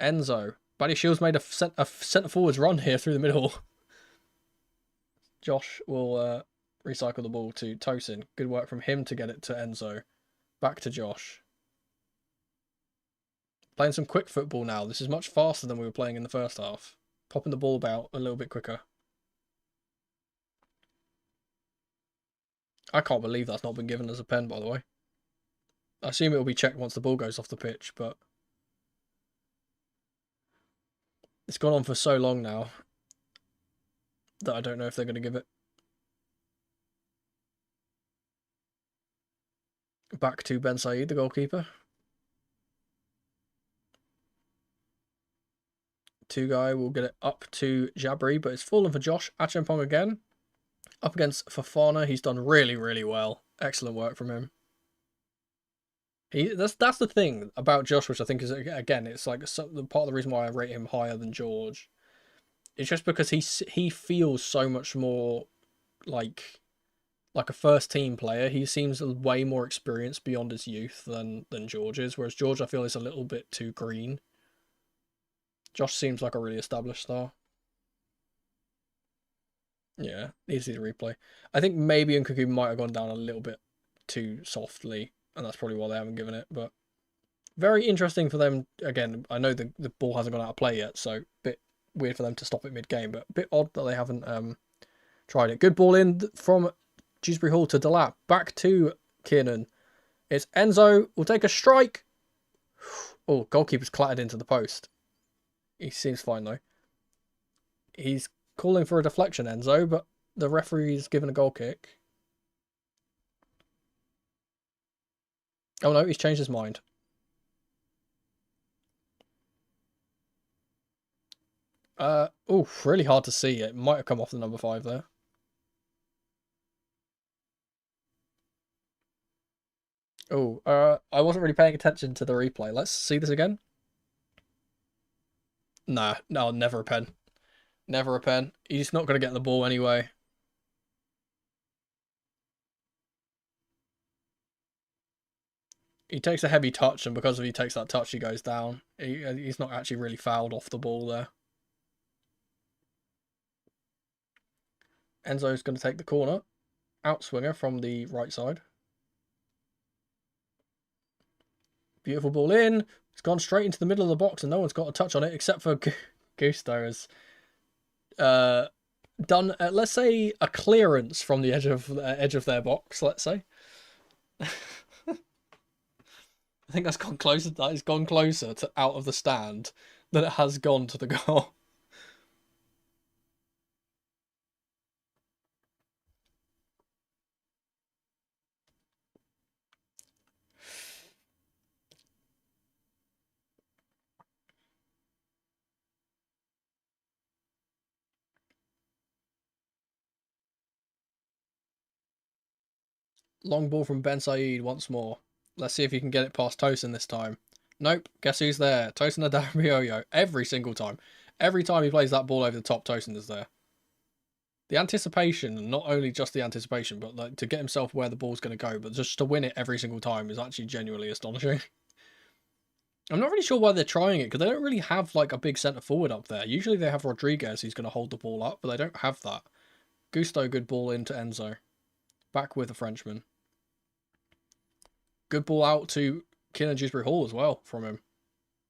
Enzo. Badiashile's made a centre forwards run here through the middle. Josh will recycle the ball to Tosin. Good work from him to get it to Enzo. Back to Josh. Playing some quick football now. This is much faster than we were playing in the first half. Popping the ball about a little bit quicker. I can't believe that's not been given as a pen, by the way. I assume it will be checked once the ball goes off the pitch, but it's gone on for so long now that I don't know if they're going to give it. Back to Ben Said, the goalkeeper. Two guy will get it up to Jabri, but it's fallen for Josh Achampong again. Up against Fofana, he's done really well. Excellent work from him. That's the thing about Josh, which I think is, again, it's like part of the reason why I rate him higher than George. It's just because he feels so much more like a first team player. He seems way more experienced beyond his youth than George is, whereas George I feel is a little bit too green. Josh seems like a really established star. Yeah, easy to replay. I think maybe Nkunku might have gone down a little bit too softly, and that's probably why they haven't given it, but very interesting for them. Again, I know the ball hasn't gone out of play yet, so a bit weird for them to stop it mid-game, but a bit odd that they haven't tried it. Good ball in from Dewsbury Hall to Delap. Back to Kiernan. It's Enzo. Will take a strike. Oh, goalkeeper's clattered into the post. He seems fine, though. He's calling for a deflection, Enzo, but the referee's given a goal kick. Oh, no, he's changed his mind. Oh, really hard to see. It might have come off the number 5 there. Oh, I wasn't really paying attention to the replay. Let's see this again. Nah, no, never a pen. Never a pen. He's not going to get the ball anyway. He takes a heavy touch, and because he takes that touch, he goes down. He's not actually really fouled off the ball there. Enzo's going to take the corner. Outswinger from the right side. Beautiful ball in. It's gone straight into the middle of the box, and no one's got a touch on it except for Gusto has done, let's say, a clearance from the edge of their box. Let's say. I think that's gone closer. That has gone closer to out of the stand than it has gone to the goal. Long ball from Ben Said once more. Let's see if he can get it past Tosin this time. Nope. Guess who's there? Tosin Adarabioyo. Every single time. Every time he plays that ball over the top, Tosin is there. The anticipation, not only just the anticipation, but like to get himself where the ball's going to go, but just to win it every single time is actually genuinely astonishing. I'm not really sure why they're trying it, because they don't really have like a big centre forward up there. Usually they have Rodriguez who's going to hold the ball up, but they don't have that. Gusto, good ball into Enzo. Back with the Frenchman. Good ball out to Kieran Dewsbury Hall as well from him.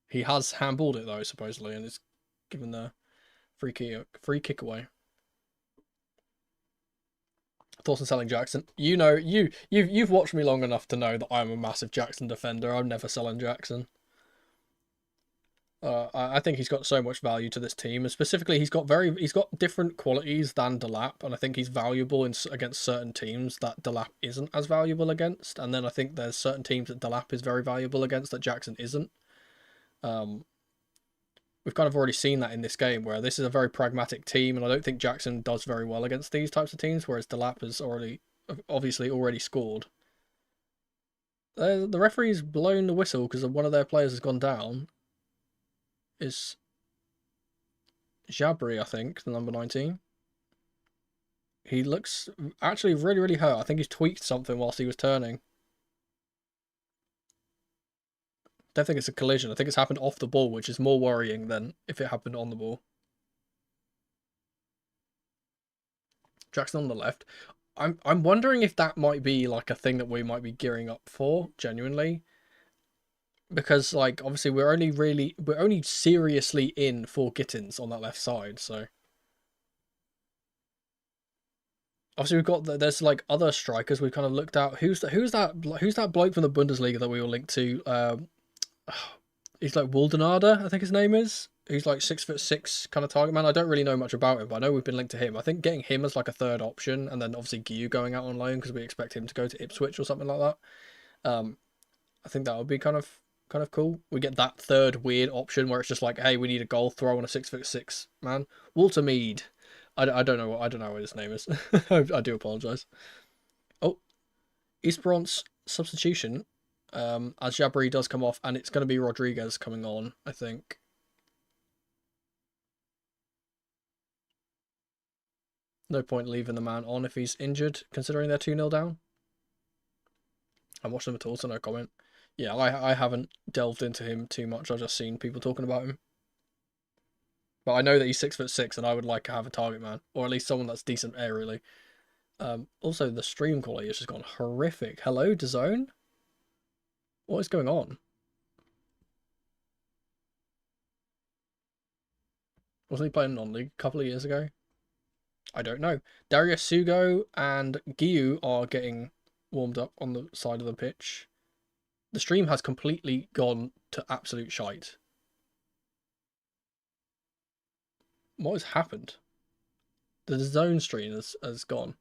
He has handballed it though, supposedly, and it's given the free kick away. Thoughts on selling Jackson? You know, you've watched me long enough to know that I'm a massive Jackson defender. I'm never selling Jackson. I think he's got so much value to this team, and specifically he's got different qualities than Delap, and I think he's valuable against certain teams that Delap isn't as valuable against, and then I think there's certain teams that Delap is very valuable against that Jackson isn't. We've kind of already seen that in this game, where this is a very pragmatic team, and I don't think Jackson does very well against these types of teams, whereas Delap has obviously already scored. The referee's blown the whistle because one of their players has gone down. Is Jabri, I think, the number 19. He looks actually really, really hurt. I think he's tweaked something whilst he was turning. Don't think it's a collision. I think it's happened off the ball, which is more worrying than if it happened on the ball. Jackson on the left. I'm wondering if that might be like a thing that we might be gearing up for, genuinely. Because like obviously we're only seriously in 4 Gittins on that left side, so obviously we've got there's like other strikers we've kind of looked at. Who's that bloke from the Bundesliga that we all linked to? He's like Waldenada, I think his name is. Who's like 6'6" kind of target man. I don't really know much about him, but I know we've been linked to him. I think getting him as like a third option, and then obviously Guiu going out on loan because we expect him to go to Ipswich or something like that. I think that would be kind of cool. We get that third weird option where it's just like, hey, we need a goal, throw on a 6'6" man. Walter Mead. I don't know what his name is. I do apologise. Oh, Esperance substitution. As Jabri does come off, and it's going to be Rodriguez coming on, I think. No point leaving the man on if he's injured, considering they're 2-0 down. I watched them at all, so no comment. Yeah, I haven't delved into him too much. I've just seen people talking about him. But I know that he's 6'6", and I would like to have a target man, or at least someone that's decent aerially. Also, the stream quality has just gone horrific. Hello, DAZN? What is going on? Wasn't he playing non-league a couple of years ago? I don't know. Darius Sugo and Giyu are getting warmed up on the side of the pitch. The stream has completely gone to absolute shite. What has happened? The zone stream has gone.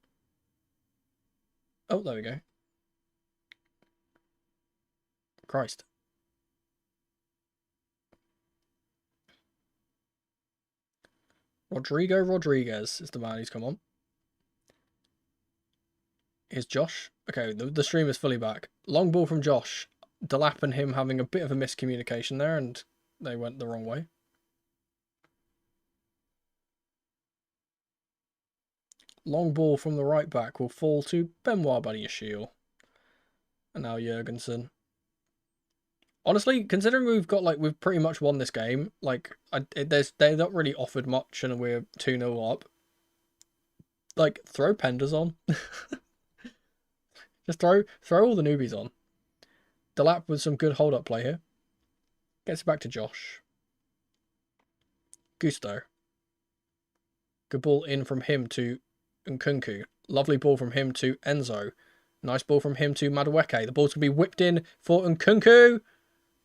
Oh, there we go. Christ. Rodrigo Rodriguez is the man who's come on. Here's Josh. Okay, the stream is fully back. Long ball from Josh. Delap and him having a bit of a miscommunication there, and they went the wrong way. Long ball from the right back will fall to Benoit Badiashile. And now Jurgensen. Honestly, considering we've pretty much won this game, like they're not really offered much, and we're 2-0 up. Like, throw Penders on. Just throw all the newbies on. Delap with some good hold-up play here. Gets it back to Josh. Gusto. Good ball in from him to Nkunku. Lovely ball from him to Enzo. Nice ball from him to Madueke. The ball's going to be whipped in for Nkunku.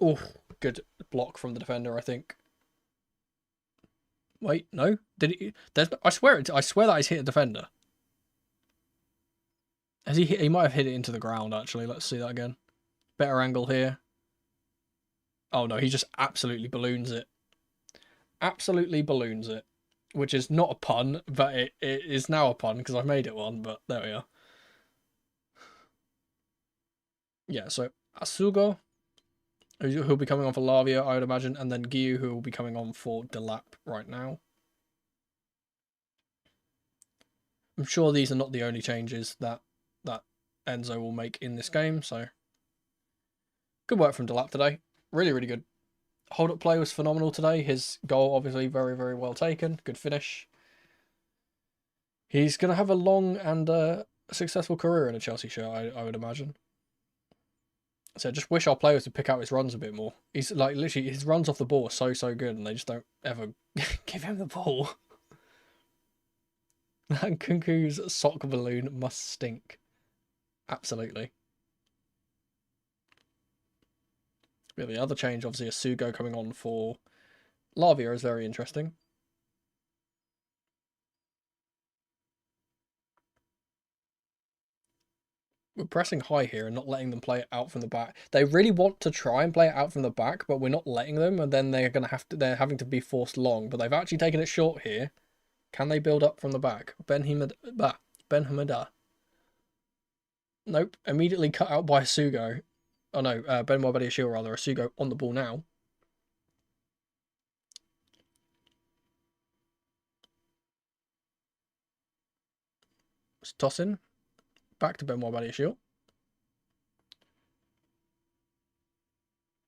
Oh, good block from the defender, I think. Wait, no? Did he? I swear that he's hit a defender. Has he hit? He might have hit it into the ground, actually. Let's see that again. Better angle here. Oh, no, he just absolutely balloons it. Absolutely balloons it. Which is not a pun, but it is now a pun because I've made it one, but there we are. Yeah, so Asugo, who'll be coming on for Lavia, I would imagine, and then Giu, who will be coming on for Delap right now. I'm sure these are not the only changes that Enzo will make in this game, so good work from Delap today. Really, really good. Hold-up play was phenomenal today. His goal, obviously, very, very well taken. Good finish. He's going to have a long and successful career in a Chelsea shirt, I would imagine. So I just wish our players would pick out his runs a bit more. He's like, literally, his runs off the ball are so good, and they just don't ever give him the ball. And Kunku's sock balloon must stink. Absolutely. Yeah, the other change, obviously, a Sugo coming on for Lavia is very interesting. We're pressing high here and not letting them play it out from the back. They really want to try and play it out from the back, but we're not letting them, and then they're having to be forced long. But they've actually taken it short here. Can they build up from the back? Ben Hamada. Nope. Immediately cut out by Sugo. Oh no, Benoit Badiashile rather. Sugo on the ball now. Let's toss in. Back to Benoit Badiashile.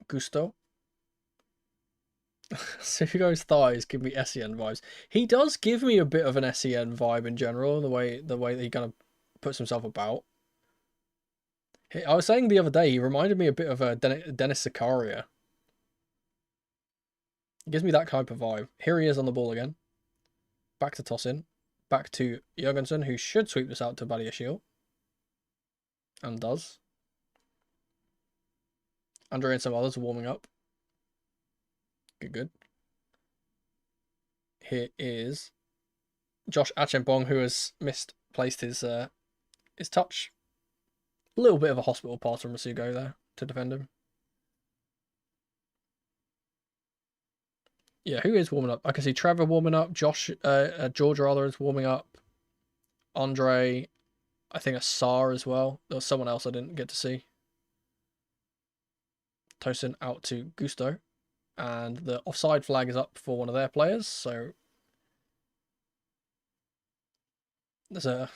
Gusto. Sugo's thighs give me SEN vibes. He does give me a bit of an SEN vibe in general, the way that he kind of puts himself about. I was saying the other day, he reminded me a bit of Dennis Zakaria. It gives me that type of vibe. Here he is on the ball again. Back to toss in. Back to Jurgensen, who should sweep this out to Badiashile. And does. Andre and some others are warming up. Good. Here is Josh Achembong, who has misplaced his touch. A little bit of a hospital pass from Masugo there to defend him. Yeah, who is warming up? I can see Trevor warming up. George rather is warming up. Andre, I think Asar as well. There was someone else I didn't get to see. Tosin out to Gusto. And the offside flag is up for one of their players, so there's a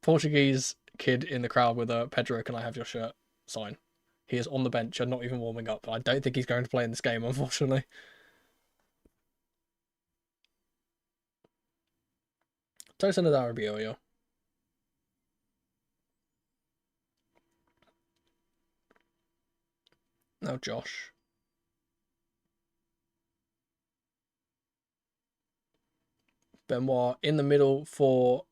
Portuguese kid in the crowd with a Pedro, can I have your shirt sign. He is on the bench and not even warming up. I don't think he's going to play in this game, unfortunately. Tosin Adarabioyo. Now Josh. Benoit in the middle for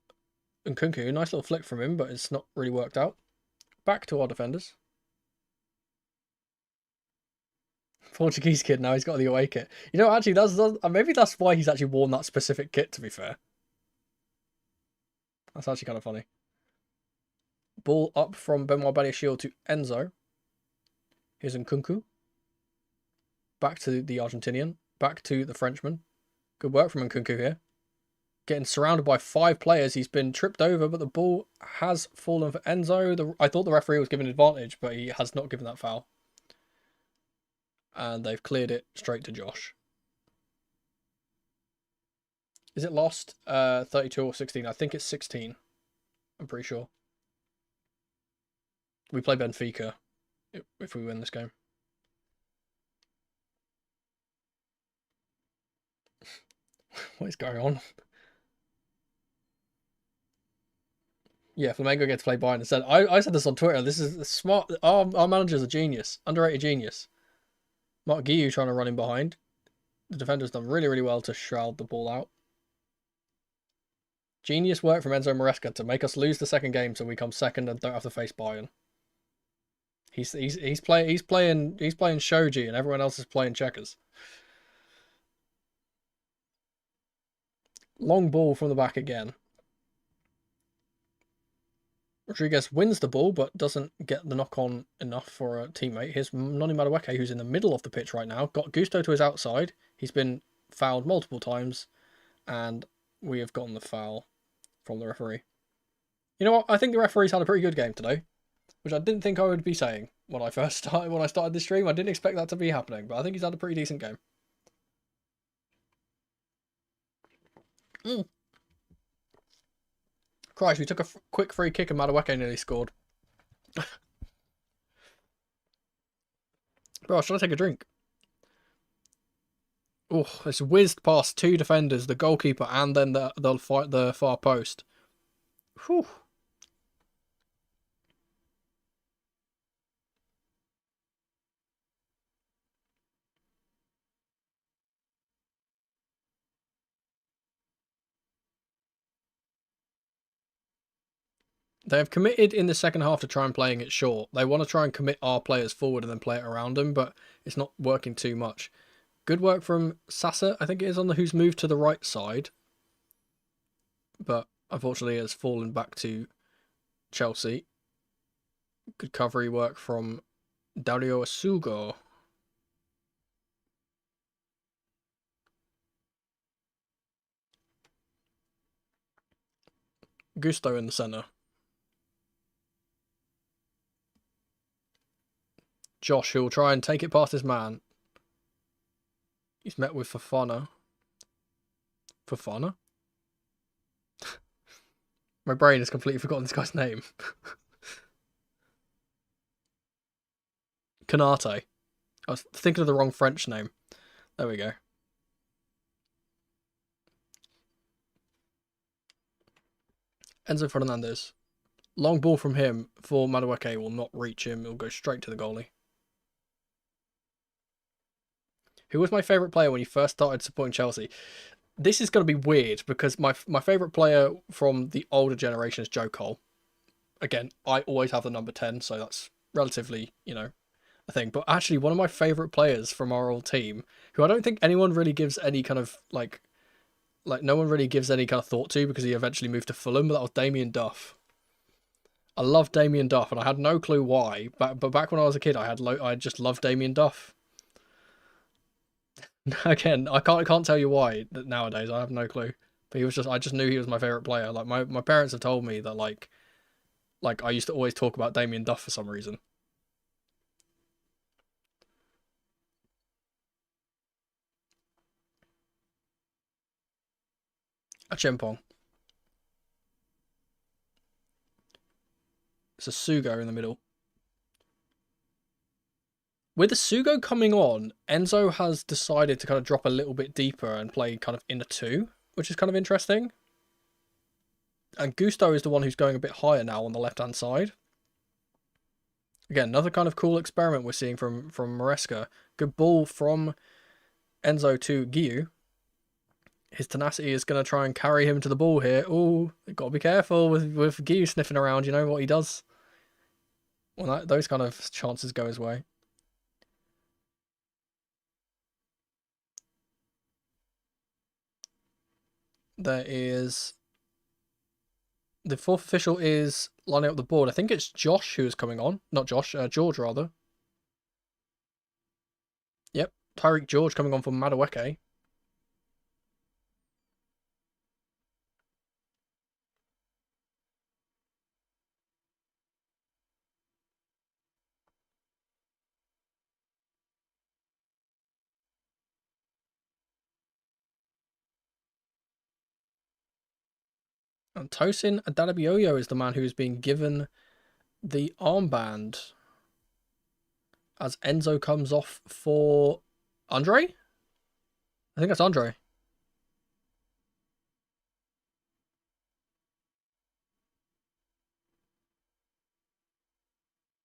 Nkunku. Nice little flick from him, but it's not really worked out. Back to our defenders. Portuguese kid, now he's got the away kit. You know, actually, maybe that's why he's actually worn that specific kit, to be fair. That's actually kind of funny. Ball up from Benoit Badiashile to Enzo. Here's Nkunku. Back to the Argentinian. Back to the Frenchman. Good work from Nkunku here. Getting surrounded by 5 players. He's been tripped over, but the ball has fallen for Enzo. I thought the referee was giving advantage, but he has not given that foul. And they've cleared it straight to Josh. Is it lost? 32 or 16? I think it's 16. I'm pretty sure. We play Benfica if we win this game. What is going on? Yeah, Flamengo get to play Bayern instead. I said this on Twitter. This is smart. Our manager's a genius. Underrated genius. Mark Guiu trying to run in behind. The defender's done really, really well to shroud the ball out. Genius work from Enzo Maresca to make us lose the second game so we come second and don't have to face Bayern. He's playing shogi and everyone else is playing checkers. Long ball from the back again. Rodriguez wins the ball, but doesn't get the knock-on enough for a teammate. Here's Noni Madueke, who's in the middle of the pitch right now. Got Gusto to his outside. He's been fouled multiple times, and we have gotten the foul from the referee. You know what? I think the referee's had a pretty good game today, which I didn't think I would be saying when I started this stream. I didn't expect that to be happening, but I think he's had a pretty decent game. Christ, we took a quick free kick and Madueke nearly scored. Bro, should I take a drink? Oh, it's whizzed past 2 defenders, the goalkeeper, and then the far post. Whew. They have committed in the second half to try and playing it short. They want to try and commit our players forward and then play it around them, but it's not working too much. Good work from Sasa, I think it is, on the who's moved to the right side. But unfortunately has fallen back to Chelsea. Good recovery work from Dario Asugo. Gusto in the centre. Josh, who will try and take it past his man. He's met with Fofana. Fofana? My brain has completely forgotten this guy's name. Canate. I was thinking of the wrong French name. There we go. Enzo Fernandez. Long ball from him for Madueke will not reach him. It'll go straight to the goalie. Who was my favourite player when you first started supporting Chelsea? This is going to be weird because my favourite player from the older generation is Joe Cole. Again, I always have the number 10, so that's relatively, a thing. But actually, one of my favourite players from our old team, who I don't think anyone really gives any kind of, like no one really gives any kind of thought to because he eventually moved to Fulham, but that was Damien Duff. I love Damien Duff, and I had no clue why. But back when I was a kid, I just loved Damien Duff. Again, I can't tell you why nowadays. I have no clue. But I just knew he was my favorite player. Like my parents have told me that like I used to always talk about Damien Duff for some reason. A Chimpong. It's a Sugo in the middle. With the Sugo coming on, Enzo has decided to kind of drop a little bit deeper and play kind of in a 2, which is kind of interesting. And Gusto is the one who's going a bit higher now on the left-hand side. Again, another kind of cool experiment we're seeing from Maresca. Good ball from Enzo to Guiu. His tenacity is going to try and carry him to the ball here. Oh, got to be careful with Guiu sniffing around. You know what he does when those kind of chances go his way. There is... The 4th official is lining up the board. I think it's Josh who is coming on. Not Josh, George rather. Yep, Tyreek George coming on for Madueke. And Tosin Adarabioyo is the man who is being given the armband as Enzo comes off for Andre? I think that's Andre.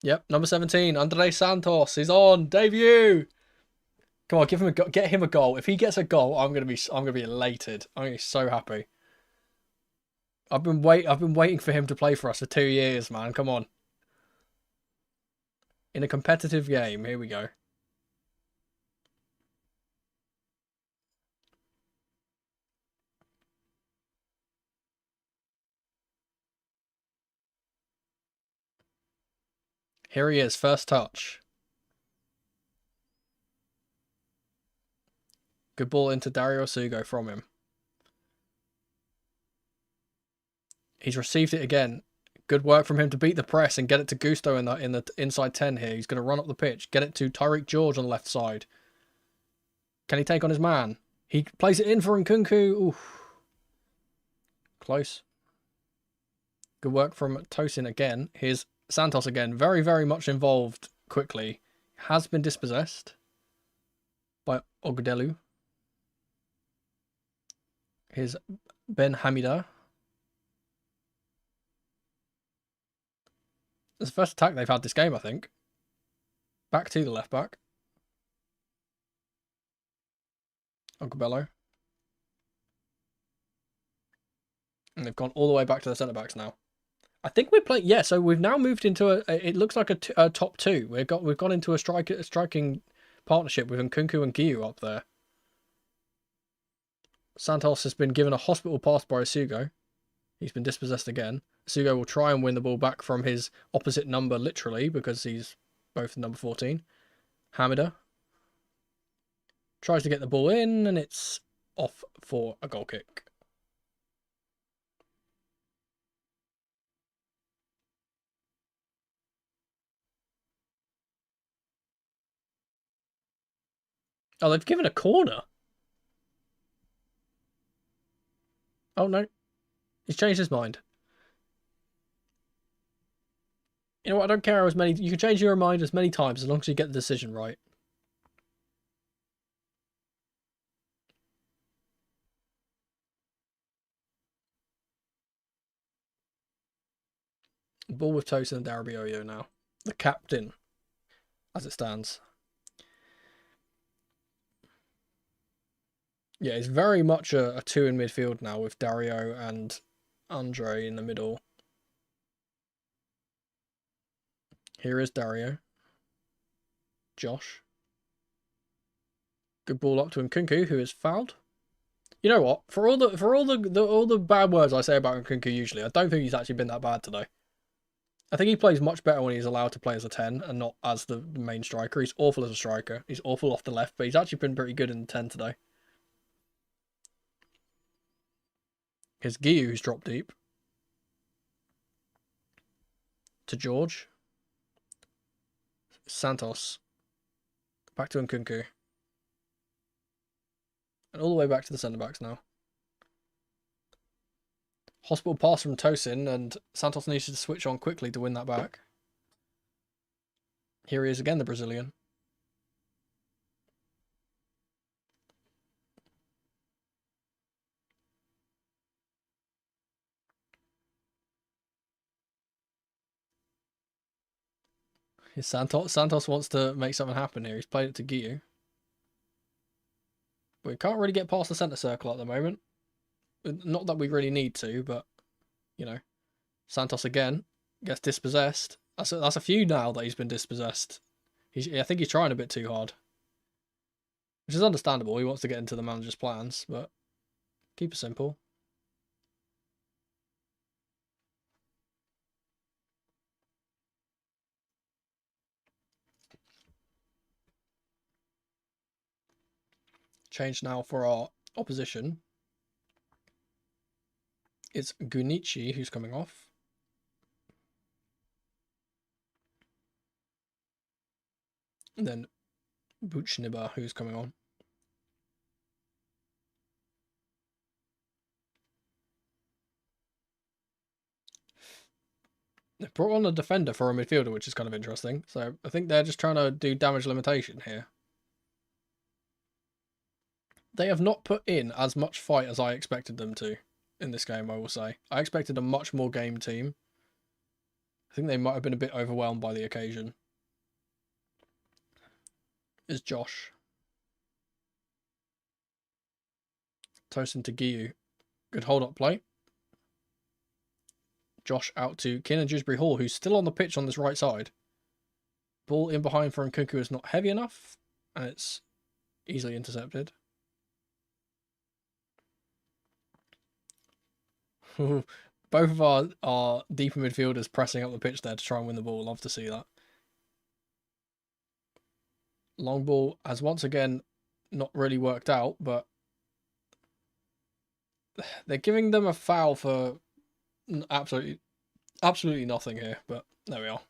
Yep, number 17, Andre Santos is on debut. Come on, give him a go, get him a goal. If he gets a goal, I'm gonna be elated. I'm gonna be so happy. I've been waiting for him to play for us for 2 years, man. Come on. In a competitive game, here we go. Here he is, first touch. Good ball into Dario Sugo from him. He's received it again. Good work from him to beat the press and get it to Gusto in the inside 10 here. He's going to run up the pitch. Get it to Tyreek George on the left side. Can he take on his man? He plays it in for Nkunku. Oof. Close. Good work from Tosin again. Here's Santos again. Very, very much involved quickly. Has been dispossessed by Ogdelu. Here's Ben Hamida. It's the first attack they've had this game, I think. Back to the left back. Ogbello. And they've gone all the way back to the centre backs now. I think we're playing. Yeah, so we've now moved into it looks like a top two. We've gone into a striking partnership with Nkunku and Guiu up there. Santos has been given a hospital pass by Sugo. He's been dispossessed again. Sugo will try and win the ball back from his opposite number, literally, because he's both number 14. Hamida tries to get the ball in, and it's off for a goal kick. Oh, they've given a corner. Oh, no. He's changed his mind. You know what? I don't care as many. You can change your mind as many times as long as you get the decision right. Ball with Tosin and Darabioyo now. The captain, as it stands. Yeah, it's very much a two in midfield now with Dario and Andre in the middle. Here is Dario. Josh. Good ball up to Nkunku, who is fouled. You know what? For all the bad words I say about Nkunku usually, I don't think he's actually been that bad today. I think he plays much better when he's allowed to play as a 10 and not as the main striker. He's awful as a striker. He's awful off the left, but he's actually been pretty good in the 10 today. Here's Guiu, who's dropped deep. To George. Santos. Back to Nkunku. And all the way back to the centre-backs now. Hospital pass from Tosin, and Santos needs to switch on quickly to win that back. Here he is again, the Brazilian. Santos wants to make something happen here. He's played it to Guiu. But we can't really get past the centre circle at the moment. Not that we really need to, but, you know. Santos again gets dispossessed. That's a few now that he's been dispossessed. I think he's trying a bit too hard. Which is understandable. He wants to get into the manager's plans, but keep it simple. Change now for our opposition. It's Gunichi who's coming off. And then Buchniba who's coming on. They brought on a defender for a midfielder, which is kind of interesting. So I think they're just trying to do damage limitation here. They have not put in as much fight as I expected them to in this game, I will say. I expected a much more game team. I think they might have been a bit overwhelmed by the occasion. Is Josh. Tosin to Giyu. Good hold-up play. Josh out to Keenan Dewsbury Hall, who's still on the pitch on this right side. Ball in behind for Nkunku is not heavy enough, and it's easily intercepted. Both of our deeper midfielders pressing up the pitch there to try and win the ball. Love to see that. Long ball has once again not really worked out, but they're giving them a foul for absolutely nothing here, but there we are.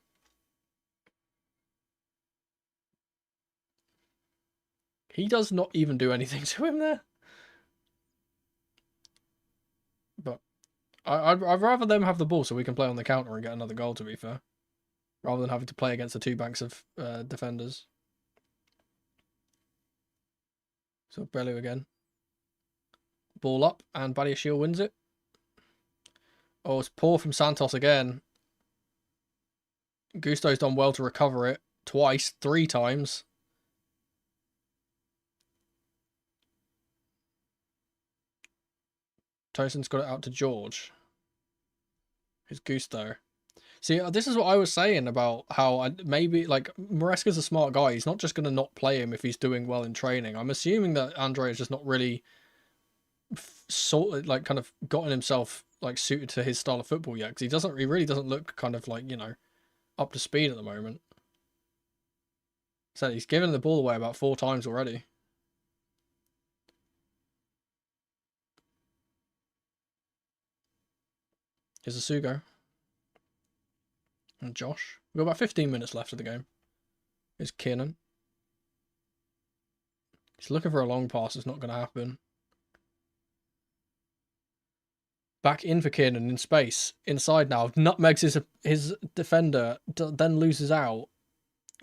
He does not even do anything to him there. But I'd rather them have the ball so we can play on the counter and get another goal, to be fair. Rather than having to play against the two banks of defenders. So Brelu again. Ball up and Badiashile wins it. Oh, it's poor from Santos again. Gusto's done well to recover it. Twice, 3 times. Tosin's got it out to George. Here's Gusto. See, this is what I was saying about how maybe, like, Maresca's a smart guy. He's not just going to not play him if he's doing well in training. I'm assuming that Andre has just not really kind of gotten himself, like, suited to his style of football yet. Because he really doesn't look kind of, like, you know, up to speed at the moment. So he's given the ball away about 4 times already. Here's a Sugo. And Josh. We've got about 15 minutes left of the game. Here's Kiernan. He's looking for a long pass. It's not going to happen. Back in for Kiernan in space. Inside now. Nutmegs his defender. Then loses out.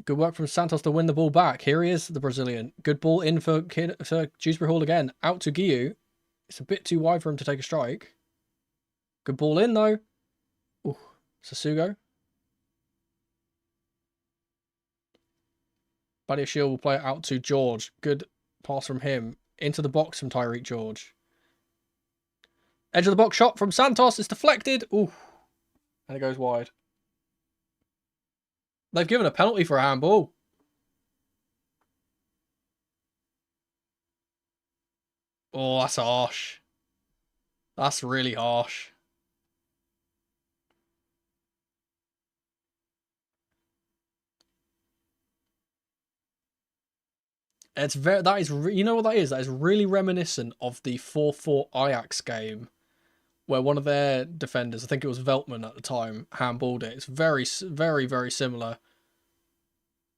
Good work from Santos to win the ball back. Here he is, the Brazilian. Good ball in for Dewsbury Hall again. Out to Giyu. It's a bit too wide for him to take a strike. Good ball in, though. Ooh, Sasugo. Badiashile will play it out to George. Good pass from him. Into the box from Tyreek George. Edge of the box shot from Santos. It's deflected. Ooh. And it goes wide. They've given a penalty for a handball. Oh, that's harsh. That's really harsh. You know what that is? That is really reminiscent of the 4-4 Ajax game where one of their defenders, I think it was Veltman at the time, handballed it. It's very, very, very similar.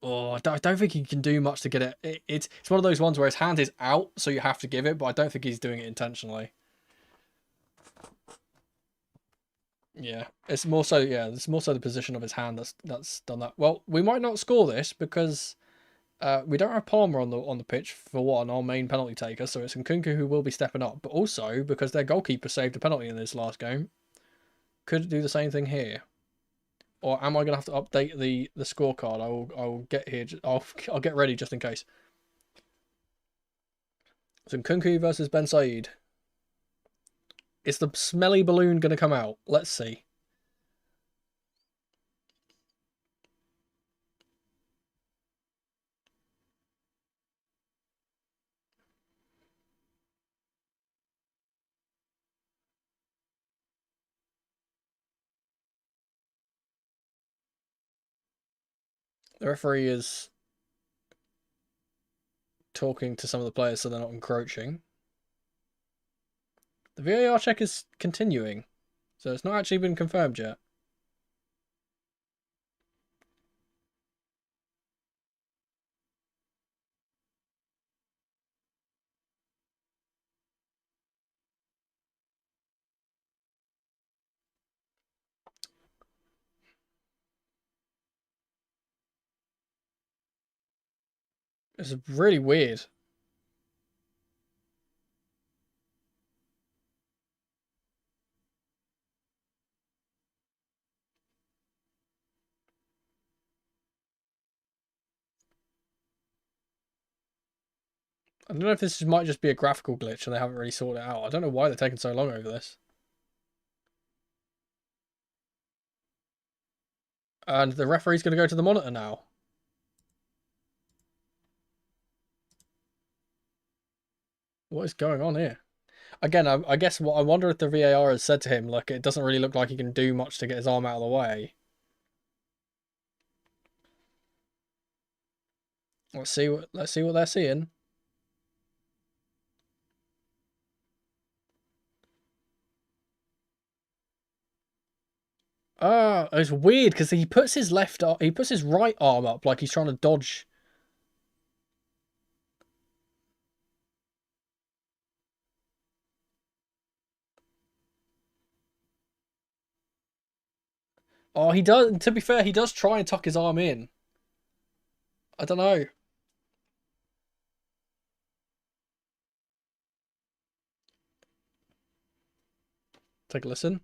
Oh, I don't think he can do much to get it. It's one of those ones where his hand is out, so you have to give it, but I don't think he's doing it intentionally. Yeah, it's more so the position of his hand that's done that. Well, we might not score this because we don't have Palmer on the pitch for one, our main penalty taker, so it's Nkunku who will be stepping up, but also because their goalkeeper saved a penalty in this last game. Could do the same thing here. Or am I going to have to update the scorecard? I will get here. I'll get ready just in case. So Nkunku versus Ben Said. Is the smelly balloon going to come out? Let's see. The referee is talking to some of the players so they're not encroaching. The VAR check is continuing, so it's not actually been confirmed yet. It's really weird. I don't know if this might just be a graphical glitch and they haven't really sorted it out. I don't know why they're taking so long over this. And the referee's going to go to the monitor now. What is going on here? Again, I guess I wonder if the VAR has said to him, look, it doesn't really look like he can do much to get his arm out of the way. Let's see what they're seeing. Ah, it's weird because he puts his right arm up like he's trying to dodge. Oh, he does. To be fair, he does try and tuck his arm in. I don't know. Take a listen.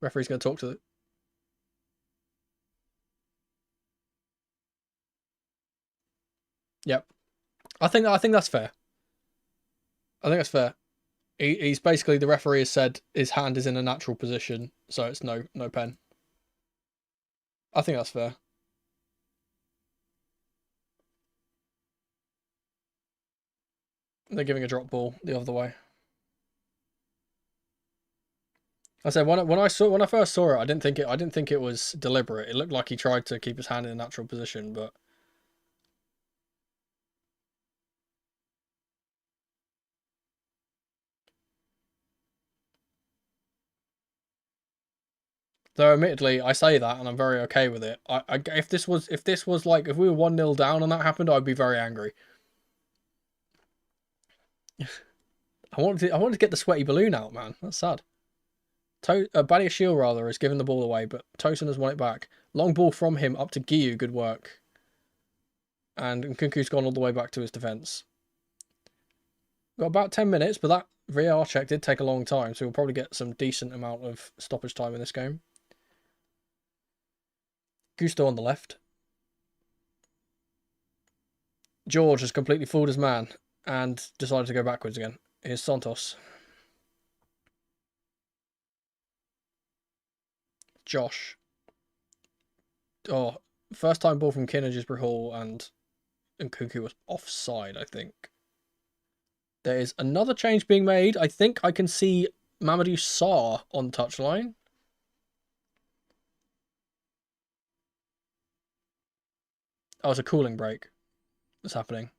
Referee's going to talk to the. Yep. I think that's fair. I think that's fair. He's basically, the referee has said his hand is in a natural position, so it's no pen. I think that's fair. They're giving a drop ball the other way. I said when I first saw it, I didn't think it was deliberate. It looked like he tried to keep his hand in a natural position, but though admittedly I say that and I'm very okay with it. If this was like if we were 1-0 down and that happened, I'd be very angry. I wanted to get the sweaty balloon out, man. That's sad. Badiashile rather has given the ball away, but Tosin has won it back. Long ball from him up to Giyu, good work. And Nkunku's gone all the way back to his defence. Got about 10 minutes, but that VAR check did take a long time, so we'll probably get some decent amount of stoppage time in this game. Gusto on the left. George has completely fooled his man and decided to go backwards again. Here's Santos. Josh. Oh, first time ball from Kinnages Hall and Nkunku was offside, I think. There is another change being made. I think I can see Mamadou Sarr on touchline. Oh, it's a cooling break that's happening.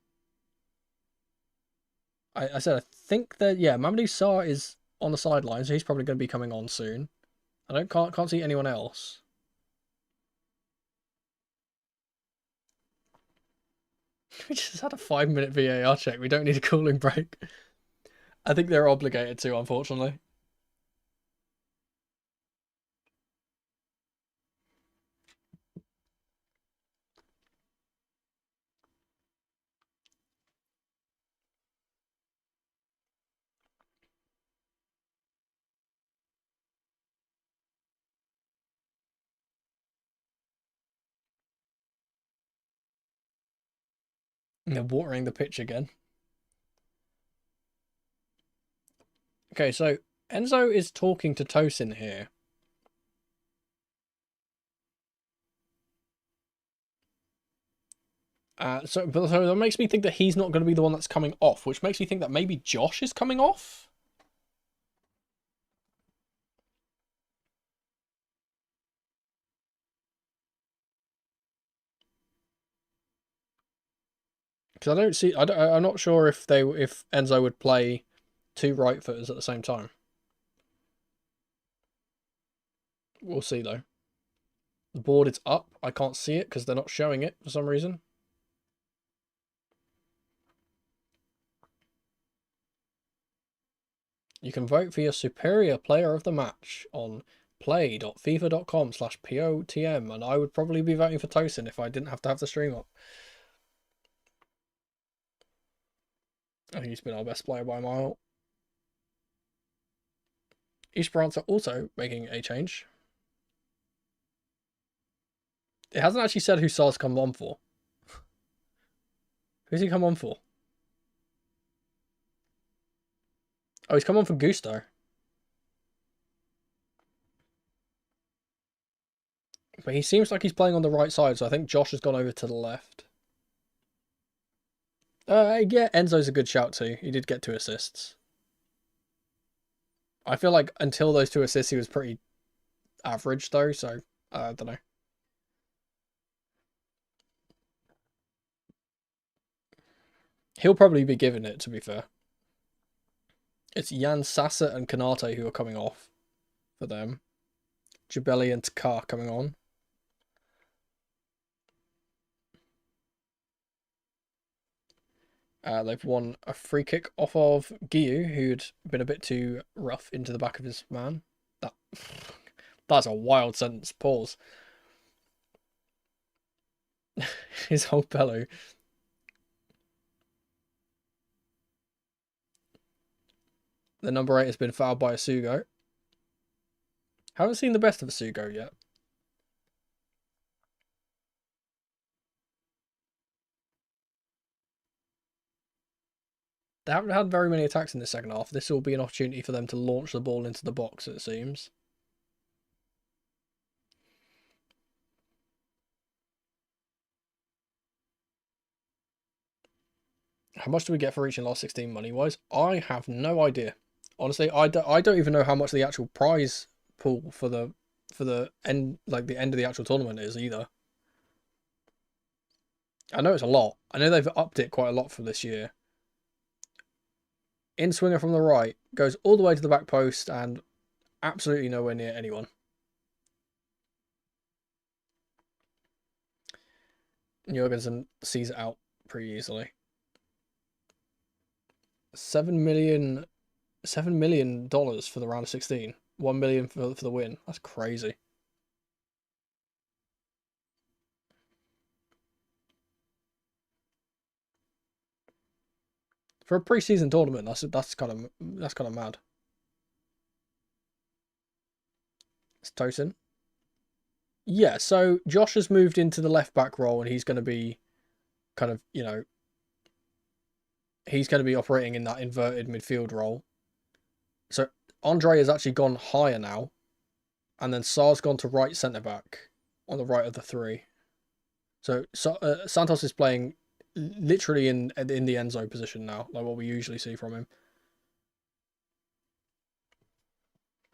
I said I think that, yeah, Mamadou Sarr is on the sideline, so he's probably going to be coming on soon. I can't see anyone else. We just had a 5-minute VAR check. We don't need a cooling break. I think they're obligated to, unfortunately. And they're watering the pitch again. Okay, so Enzo is talking to Tosin here. So that makes me think that he's not going to be the one that's coming off, which makes me think that maybe Josh is coming off. Because I don't see, I'm not sure if Enzo would play two right footers at the same time. We'll see though. The board is up. I can't see it because they're not showing it for some reason. You can vote for your superior player of the match on play.fifa.com/POTM, and I would probably be voting for Tosin if I didn't have to have the stream up. I think he's been our best player by a mile. Esperanza also making a change. It hasn't actually said who Sar's come on for. Who's he come on for? Oh, he's come on for Gusto. But he seems like he's playing on the right side, so I think Josh has gone over to the left. Yeah, Enzo's a good shout too. He did get 2 assists. I feel like until those 2 assists, he was pretty average though, so I don't know. He'll probably be given it, to be fair. It's Jan Sasa and Kanate who are coming off for them. Jabeli and Takar coming on. They've won a free kick off of Giyu, who'd been a bit too rough into the back of his man. That's a wild sentence. Pause. His whole bellow. The number 8 has been fouled by Asugo. Haven't seen the best of Asugo yet. They haven't had very many attacks in the second half. This will be an opportunity for them to launch the ball into the box, it seems. How much do we get for reaching last 16 money-wise? I have no idea. Honestly, I don't even know how much the actual prize pool for the end, like the end of the actual tournament is either. I know it's a lot. I know they've upped it quite a lot for this year. In swinger from the right, goes all the way to the back post and absolutely nowhere near anyone. Jorgensen sees it out pretty easily. $7 million for the round of 16. 1 million for the win. That's crazy. For a pre-season tournament, that's kind of mad. It's Tosin. Yeah, so Josh has moved into the left back role, and he's going to be kind of, you know, he's going to be operating in that inverted midfield role. So Andre has actually gone higher now, and then Sar's gone to right centre back on the right of the 3. So Santos is playing literally in the end zone position now, like what we usually see from him.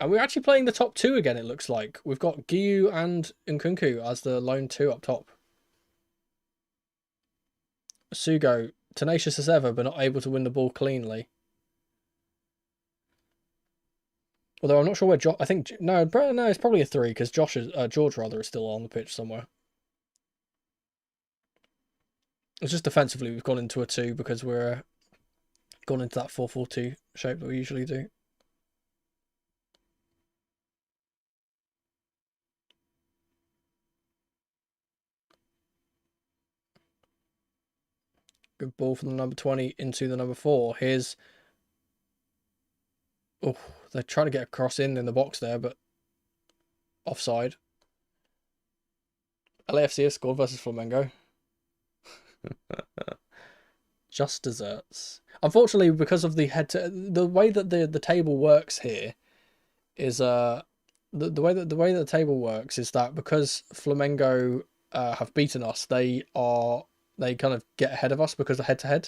And we're actually playing the top 2 again, it looks like. We've got Giyu and Nkunku as the lone 2 up top. Sugo, tenacious as ever, but not able to win the ball cleanly. Although I'm not sure where Josh... I think... No, it's probably a 3, because George is still on the pitch somewhere. It's just defensively we've gone into a 2 because we're gone into that 4-4-2 shape that we usually do. Good ball from the number 20 into the number 4. Here's... Oh, they're trying to get a cross in the box there, but offside. LAFC has scored versus Flamengo. Just desserts. Unfortunately, because of the way that the table works here is the way that the table works is that because Flamengo have beaten us, they kind of get ahead of us because of head-to-head.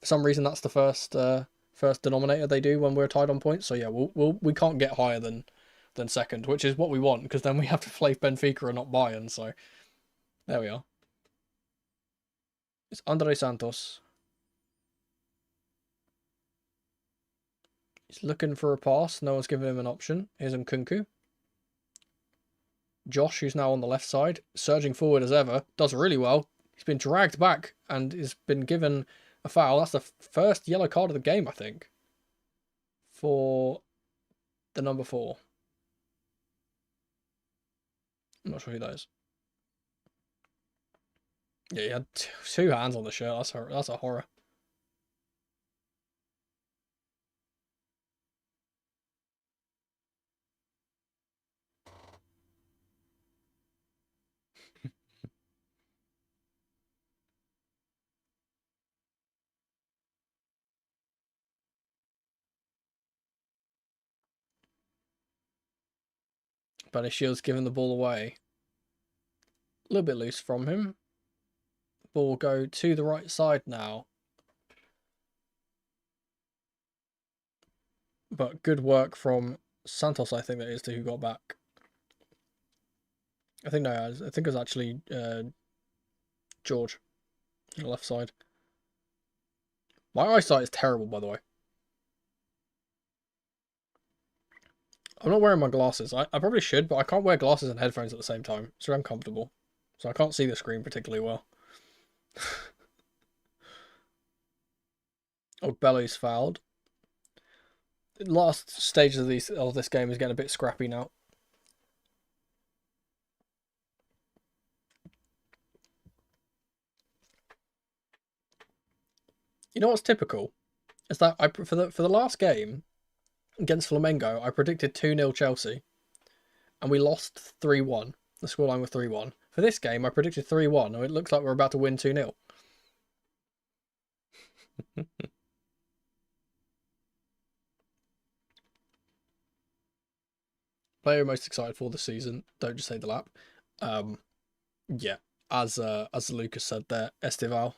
For some reason, that's the first denominator they do when we're tied on points. So yeah, we can't get higher than second, which is what we want, because then we have to play Benfica and not Bayern. So there we are. It's Andre Santos. He's looking for a pass. No one's giving him an option. Here's Nkunku. Josh, who's now on the left side, surging forward as ever, does really well. He's been dragged back and has been given a foul. That's the first yellow card of the game, I think, for the number 4. I'm not sure who that is. Yeah, he had two hands on the shirt. That's a horror. But his shield's giving the ball away. A little bit loose from him. Ball will go to the right side now. But good work from Santos, I think that is, who got back. I think it was actually George on the left side. My eyesight is terrible, by the way. I'm not wearing my glasses. I probably should, but I can't wear glasses and headphones at the same time. It's very uncomfortable. So I can't see the screen particularly well. Oh, Belly's fouled. The last stages of this game is getting a bit scrappy now. You know what's typical? Is that for the last game against Flamengo, I predicted 2-0 Chelsea, and we lost 3-1. The scoreline was 3-1. For this game, I predicted 3-1, and it looks like we're about to win 2-0. Player most excited for the season. Don't just say the lap. Yeah, as Lucas said there, Estival.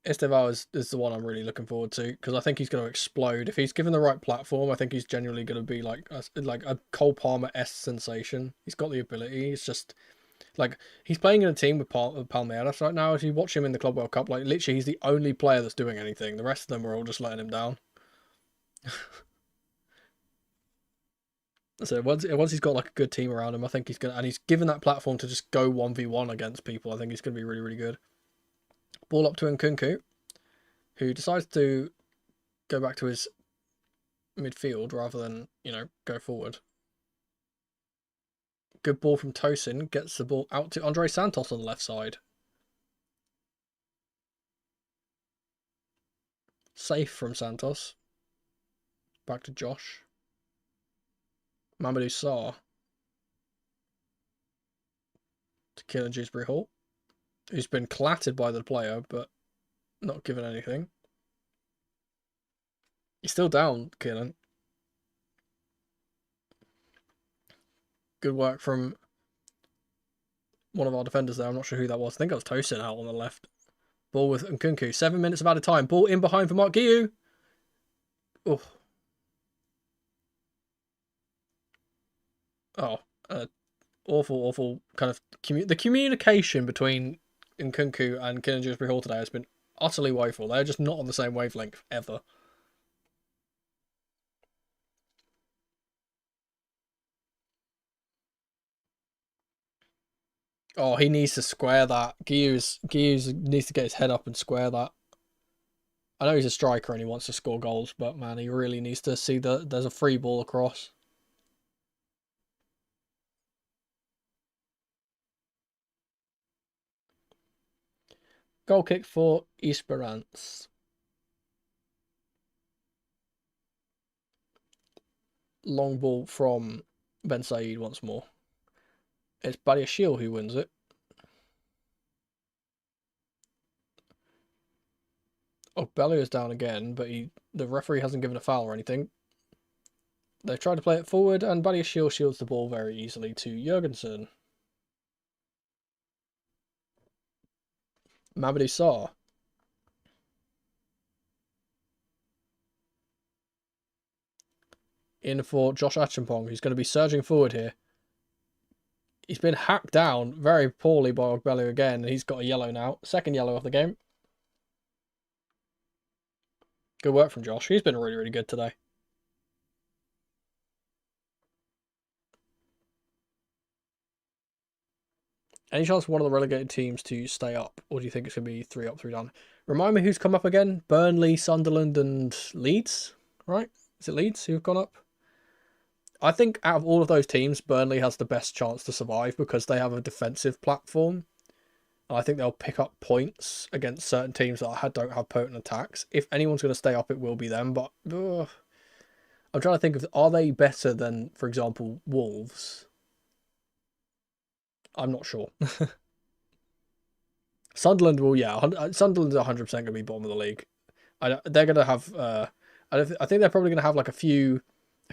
Estival is the one I'm really looking forward to, because I think he's going to explode. If he's given the right platform, I think he's genuinely going to be like a Cole Palmer-esque sensation. He's got the ability. It's just like he's playing in a team with Palmeiras right now. If you watch him in the Club World Cup, like literally he's the only player that's doing anything. The rest of them are all just letting him down. So once he's got like a good team around him, I think he's gonna, and he's given that platform to just go 1v1 against people. I think he's gonna be really, really good. Ball up to Nkunku, who decides to go back to his midfield rather than, go forward. Good ball from Tosin, gets the ball out to Andre Santos on the left side. Safe from Santos. Back to Josh. Mamadou Sarr to Kieran Dewsbury Hall, who's been clattered by the player, but not given anything. He's still down, Kieran. Good work from one of our defenders there. I'm not sure who that was. I think it was Tosin out on the left. Ball with Nkunku. 7 minutes of added time. Ball in behind for Mark Guiu. Oh. Oh. Awful kind of... The communication between Nkunku and Kieran Dewsbury Hall today has been utterly woeful. They're just not on the same wavelength, ever. Oh, he needs to square that. Guiu's needs to get his head up and square that. I know he's a striker and he wants to score goals, but man, he really needs to see that there's a free ball across. Goal kick for Esperance. Long ball from Ben Said once more. It's Badiashile who wins it. Oh, Bellew is down again, but the referee hasn't given a foul or anything. They've tried to play it forward, and Badiashile shields the ball very easily to Jurgensen. Mamadou Sarr. In for Josh Achampong, who's going to be surging forward here. He's been hacked down very poorly by Ogbellu again, and he's got a yellow now. Second yellow of the game. Good work from Josh. He's been really, really good today. Any chance for one of the relegated teams to stay up? Or do you think it's going to be 3 up, 3 down? Remind me who's come up again? Burnley, Sunderland and Leeds, right? Is it Leeds who've gone up? I think out of all of those teams, Burnley has the best chance to survive because they have a defensive platform. And I think they'll pick up points against certain teams that don't have potent attacks. If anyone's going to stay up, it will be them. But I'm trying to think of, are they better than, for example, Wolves? I'm not sure. Sunderland will, yeah. Sunderland's 100% going to be bottom of the league. They're going to have. I think they're probably going to have like a few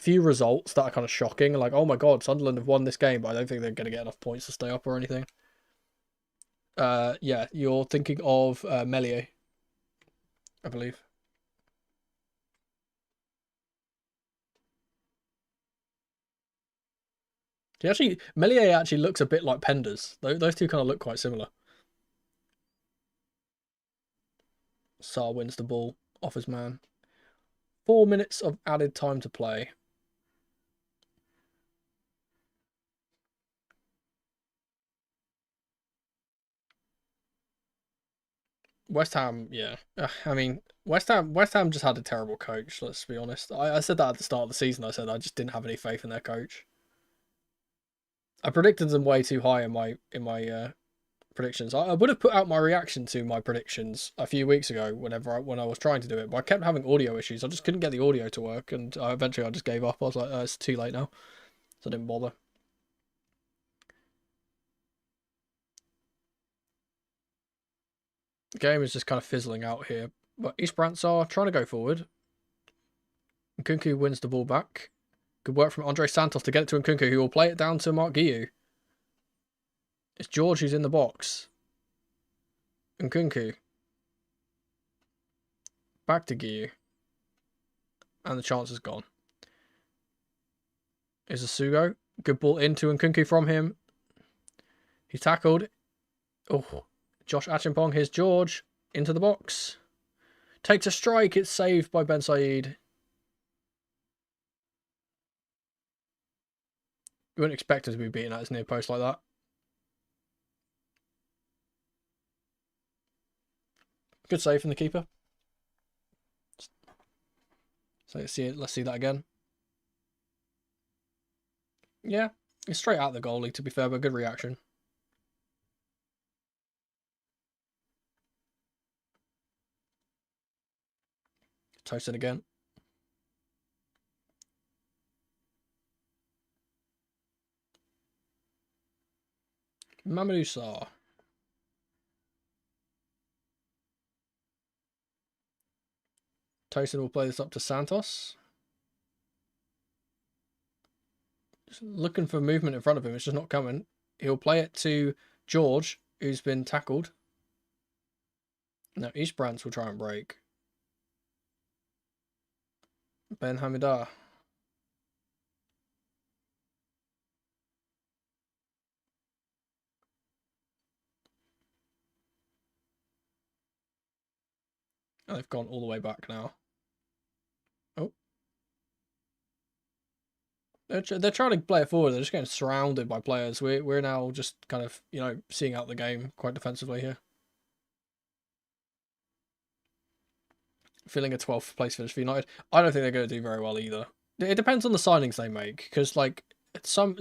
results that are kind of shocking. Like, oh my god, Sunderland have won this game, but I don't think they're going to get enough points to stay up or anything. Yeah, you're thinking of Meslier, I believe. Meslier actually looks a bit like Penders. Those two kind of look quite similar. Sarr wins the ball off his man. 4 minutes of added time to play. West Ham, yeah. I mean, West Ham just had a terrible coach. Let's be honest. I said that at the start of the season. I said I just didn't have any faith in their coach. I predicted them way too high in my predictions. I would have put out my reaction to my predictions a few weeks ago when I was trying to do it, but I kept having audio issues. I just couldn't get the audio to work, and eventually I just gave up. I was like, it's too late now, so I didn't bother. The game is just kind of fizzling out here, but East Brants are trying to go forward. Nkunku wins the ball back. Good work from Andre Santos to get it to Nkunku, who will play it down to Mark Guiu. It's George who's in the box. Nkunku. Back to Guiu. And the chance is gone. Is a Sugo. Good ball into Nkunku from him. He's tackled. Oh, Josh Achimpong. Here's George. Into the box. Takes a strike. It's saved by Ben Said. You wouldn't expect us to be beaten at his near post like that. Good save from the keeper. So let's see that again. Yeah, it's straight out the goalie, to be fair, but good reaction. Toasted again. Mamadou Sarr. Toasted will play this up to Santos. Just looking for movement in front of him. It's just not coming. He'll play it to George, who's been tackled. Now East Brants will try and break. Ben Hamida. Oh, they've gone all the way back now. Oh. They're trying to play it forward. They're just getting surrounded by players. We're now just kind of, seeing out the game quite defensively here. Feeling a 12th place finish for United. I don't think they're going to do very well either. It depends on the signings they make, because like some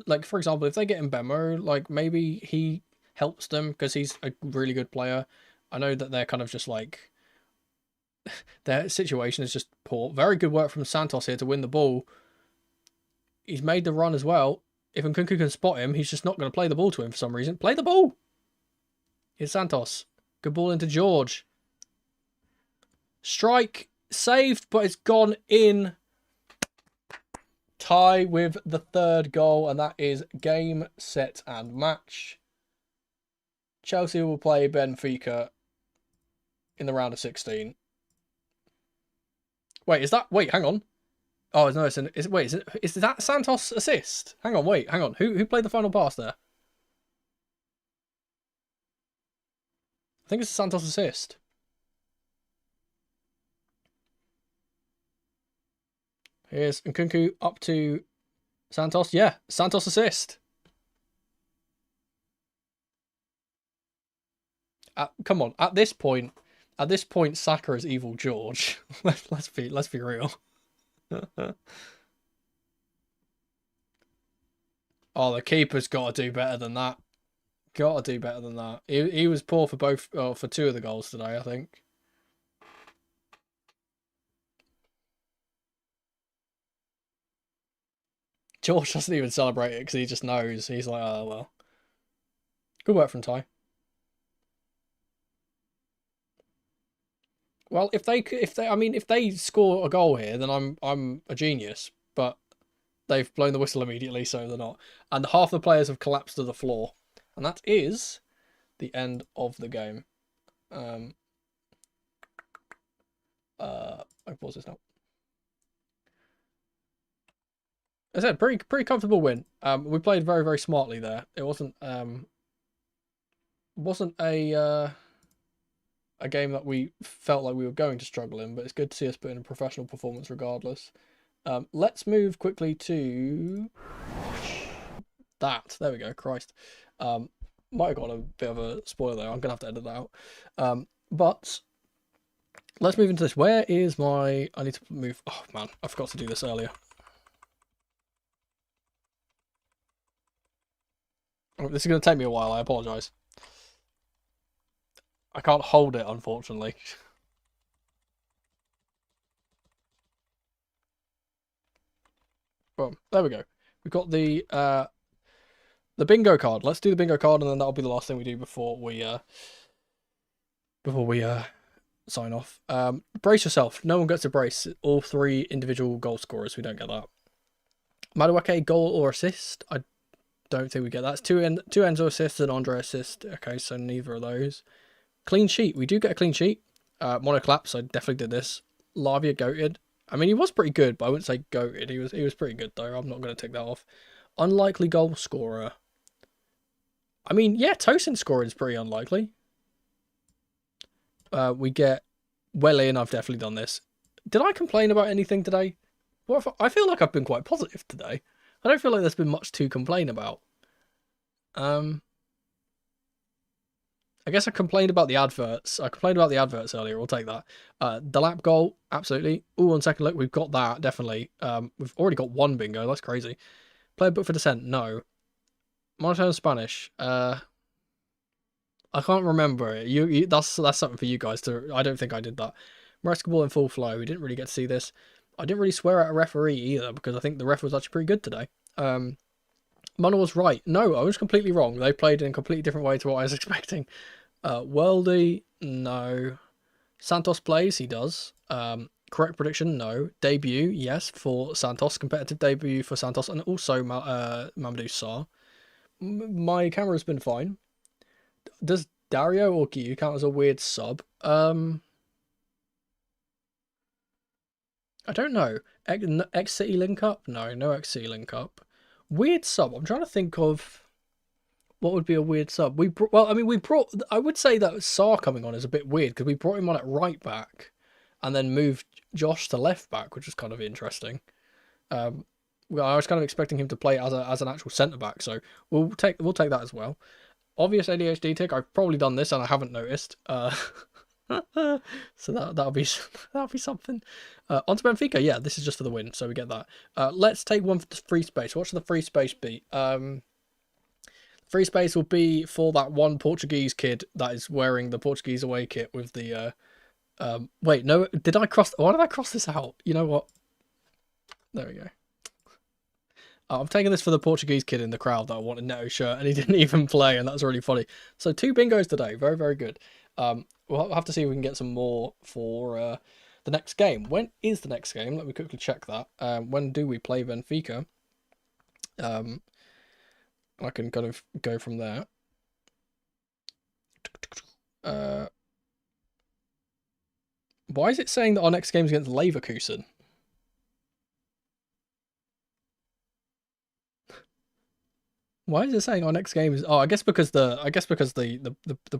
like, for example, if they get Mbemo, like maybe he helps them because he's a really good player. I know that they're kind of just like, their situation is just poor. Very good work from Santos here to win the ball. He's made the run as well. If Nkunku can spot him, he's just not going to play the ball to him for some reason. Play the ball! Here's Santos. Good ball into George. Strike. Saved, but it's gone in. Tie with the third goal, and that is game, set, and match. Chelsea will play Benfica in the round of 16. Wait, hang on. Oh, no, is that Santos' assist? Hang on. Who played the final pass there? I think it's a Santos assist. Here's Nkunku up to Santos. Yeah, Santos assist. Come on, at this point, Saka is evil George. let's be real. Oh, the keeper's got to do better than that. Got to do better than that. He was poor for both, for two of the goals today, I think. George doesn't even celebrate it because he just knows. He's like, oh well. Good work from Ty. Well, if they score a goal here, then I'm a genius. But they've blown the whistle immediately, so they're not. And half the players have collapsed to the floor, and that is the end of the game. I pause this now. As I said, pretty comfortable win. We played very, very smartly there. It wasn't a game that we felt like we were going to struggle in, but it's good to see us put in a professional performance regardless. Let's move quickly to that. There we go. Christ. Might have got a bit of a spoiler there. I'm gonna have to edit that out. But let's move into this. Where is my? I need to move. Oh man, I forgot to do this earlier. Oh, this is gonna take me a while. I apologise. I can't hold it, unfortunately. Well, there we go. We've got the bingo card. Let's do the bingo card, and then that'll be the last thing we do before we sign off. Brace yourself. No one gets a brace. All three individual goal scorers. We don't get that. Madueke, goal or assist? I don't think we get that. It's two Enzo assists and Andre assist. Okay, so neither of those. Clean sheet. We do get a clean sheet. Monoclaps. I definitely did this. Lavia goated. I mean, he was pretty good, but I wouldn't say goated. He was pretty good though. I'm not going to take that off. Unlikely goal scorer. I mean, yeah, Tosin scoring is pretty unlikely. We get well in. I've definitely done this. Did I complain about anything today? What if I feel like I've been quite positive today. I don't feel like there's been much to complain about. I guess I complained about the adverts. I complained about the adverts earlier. We'll take that. The lap goal, absolutely. Ooh, on second look, we've got that, definitely. We've already got one bingo. That's crazy. Player book for Descent, no. Monotone Spanish. I can't remember it. That's something for you guys to. I don't think I did that. Maresca ball in full flow. We didn't really get to see this. I didn't really swear at a referee either because I think the ref was actually pretty good today. Mono was right. No, I was completely wrong. They played in a completely different way to what I was expecting. Worldy, no. Santos plays, he does. Correct prediction, no. Debut, yes, for Santos. Competitive debut for Santos, and also Mamadou Sarr. My camera's been fine. Does Dario or Gyu count as a weird sub? I don't know. X-City link up? No X-City link up. Weird sub. I'm trying to think of what would be a weird sub. I would say that Sarr coming on is a bit weird because we brought him on at right back and then moved Josh to left back, which is kind of interesting. I was kind of expecting him to play as an actual centre back, so we'll take that as well. Obvious ADHD tick. I've probably done this and I haven't noticed. So that'll be something. Onto Benfica. Yeah, this is just for the win, so we get that. Let's take one for the free space. What should the free space be? Free space will be for that one Portuguese kid that is wearing the Portuguese away kit with the. Wait, no. Why did I cross this out? You know what? There we go. I'm taking this for the Portuguese kid in the crowd that wanted Neto's shirt and he didn't even play, and that's really funny. So 2 bingos today. Very, very good. We'll have to see if we can get some more for the next game. When is the next game? Let me quickly check that. When do we play Benfica? I can kind of go from there. Why is it saying that our next game is against Leverkusen? Why is it saying our next game is? Oh, I guess because the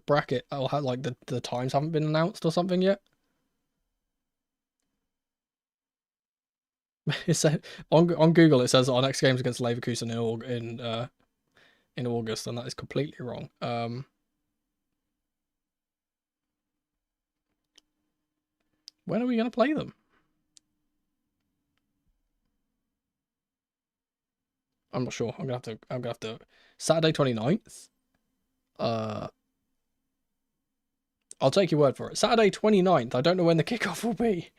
bracket will have like the times haven't been announced or something yet. It's on Google it says our next game is against Leverkusen in August, and that is completely wrong. When are we going to play them? I'm not sure. I'm gonna have to. Saturday 29th. I'll take your word for it. Saturday 29th. I don't know when the kickoff will be.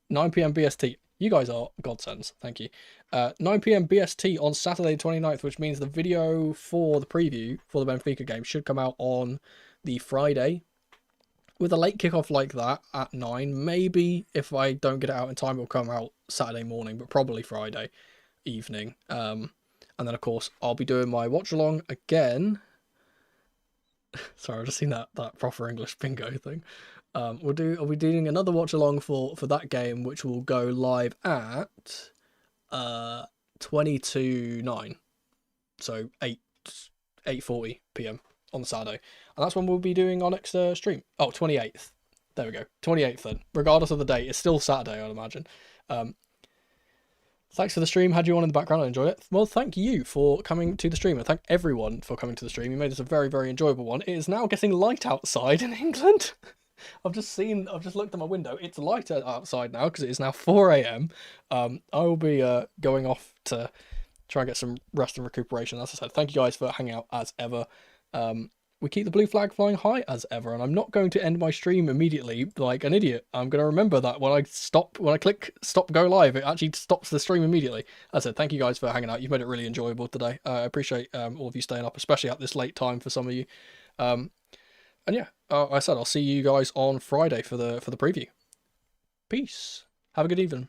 9 p.m. BST. You guys are godsends. Thank you. 9 p.m. BST on Saturday 29th, which means the video for the preview for the Benfica game should come out on the Friday. With a late kickoff like that at 9, maybe if I don't get it out in time, it'll come out Saturday morning, but probably Friday evening. And then, of course, I'll be doing my watch-along again. Sorry, I've just seen that proper English bingo thing. I'll be doing another watch-along for that game, which will go live at 20 to 9. So 8:40 p.m. on Saturday. And that's when we'll be doing our next stream. Oh, 28th. There we go. 28th then. Regardless of the date, it's still Saturday, I'd imagine. Thanks for the stream. Had you on in the background. I enjoyed it. Well, thank you for coming to the stream, and thank everyone for coming to the stream. You made this a very, very enjoyable one. It is now getting light outside in England. I've just looked at my window. It's light outside now because it is now 4 a.m. I will be going off to try and get some rest and recuperation. As I said, thank you guys for hanging out as ever. We keep the blue flag flying high as ever, and I'm not going to end my stream immediately like an idiot. I'm going to remember that when I click stop go live, it actually stops the stream immediately. As I said, thank you guys for hanging out. You've made it really enjoyable today. I appreciate all of you staying up, especially at this late time for some of you. And yeah, I said I'll see you guys on Friday for the preview. Peace. Have a good evening.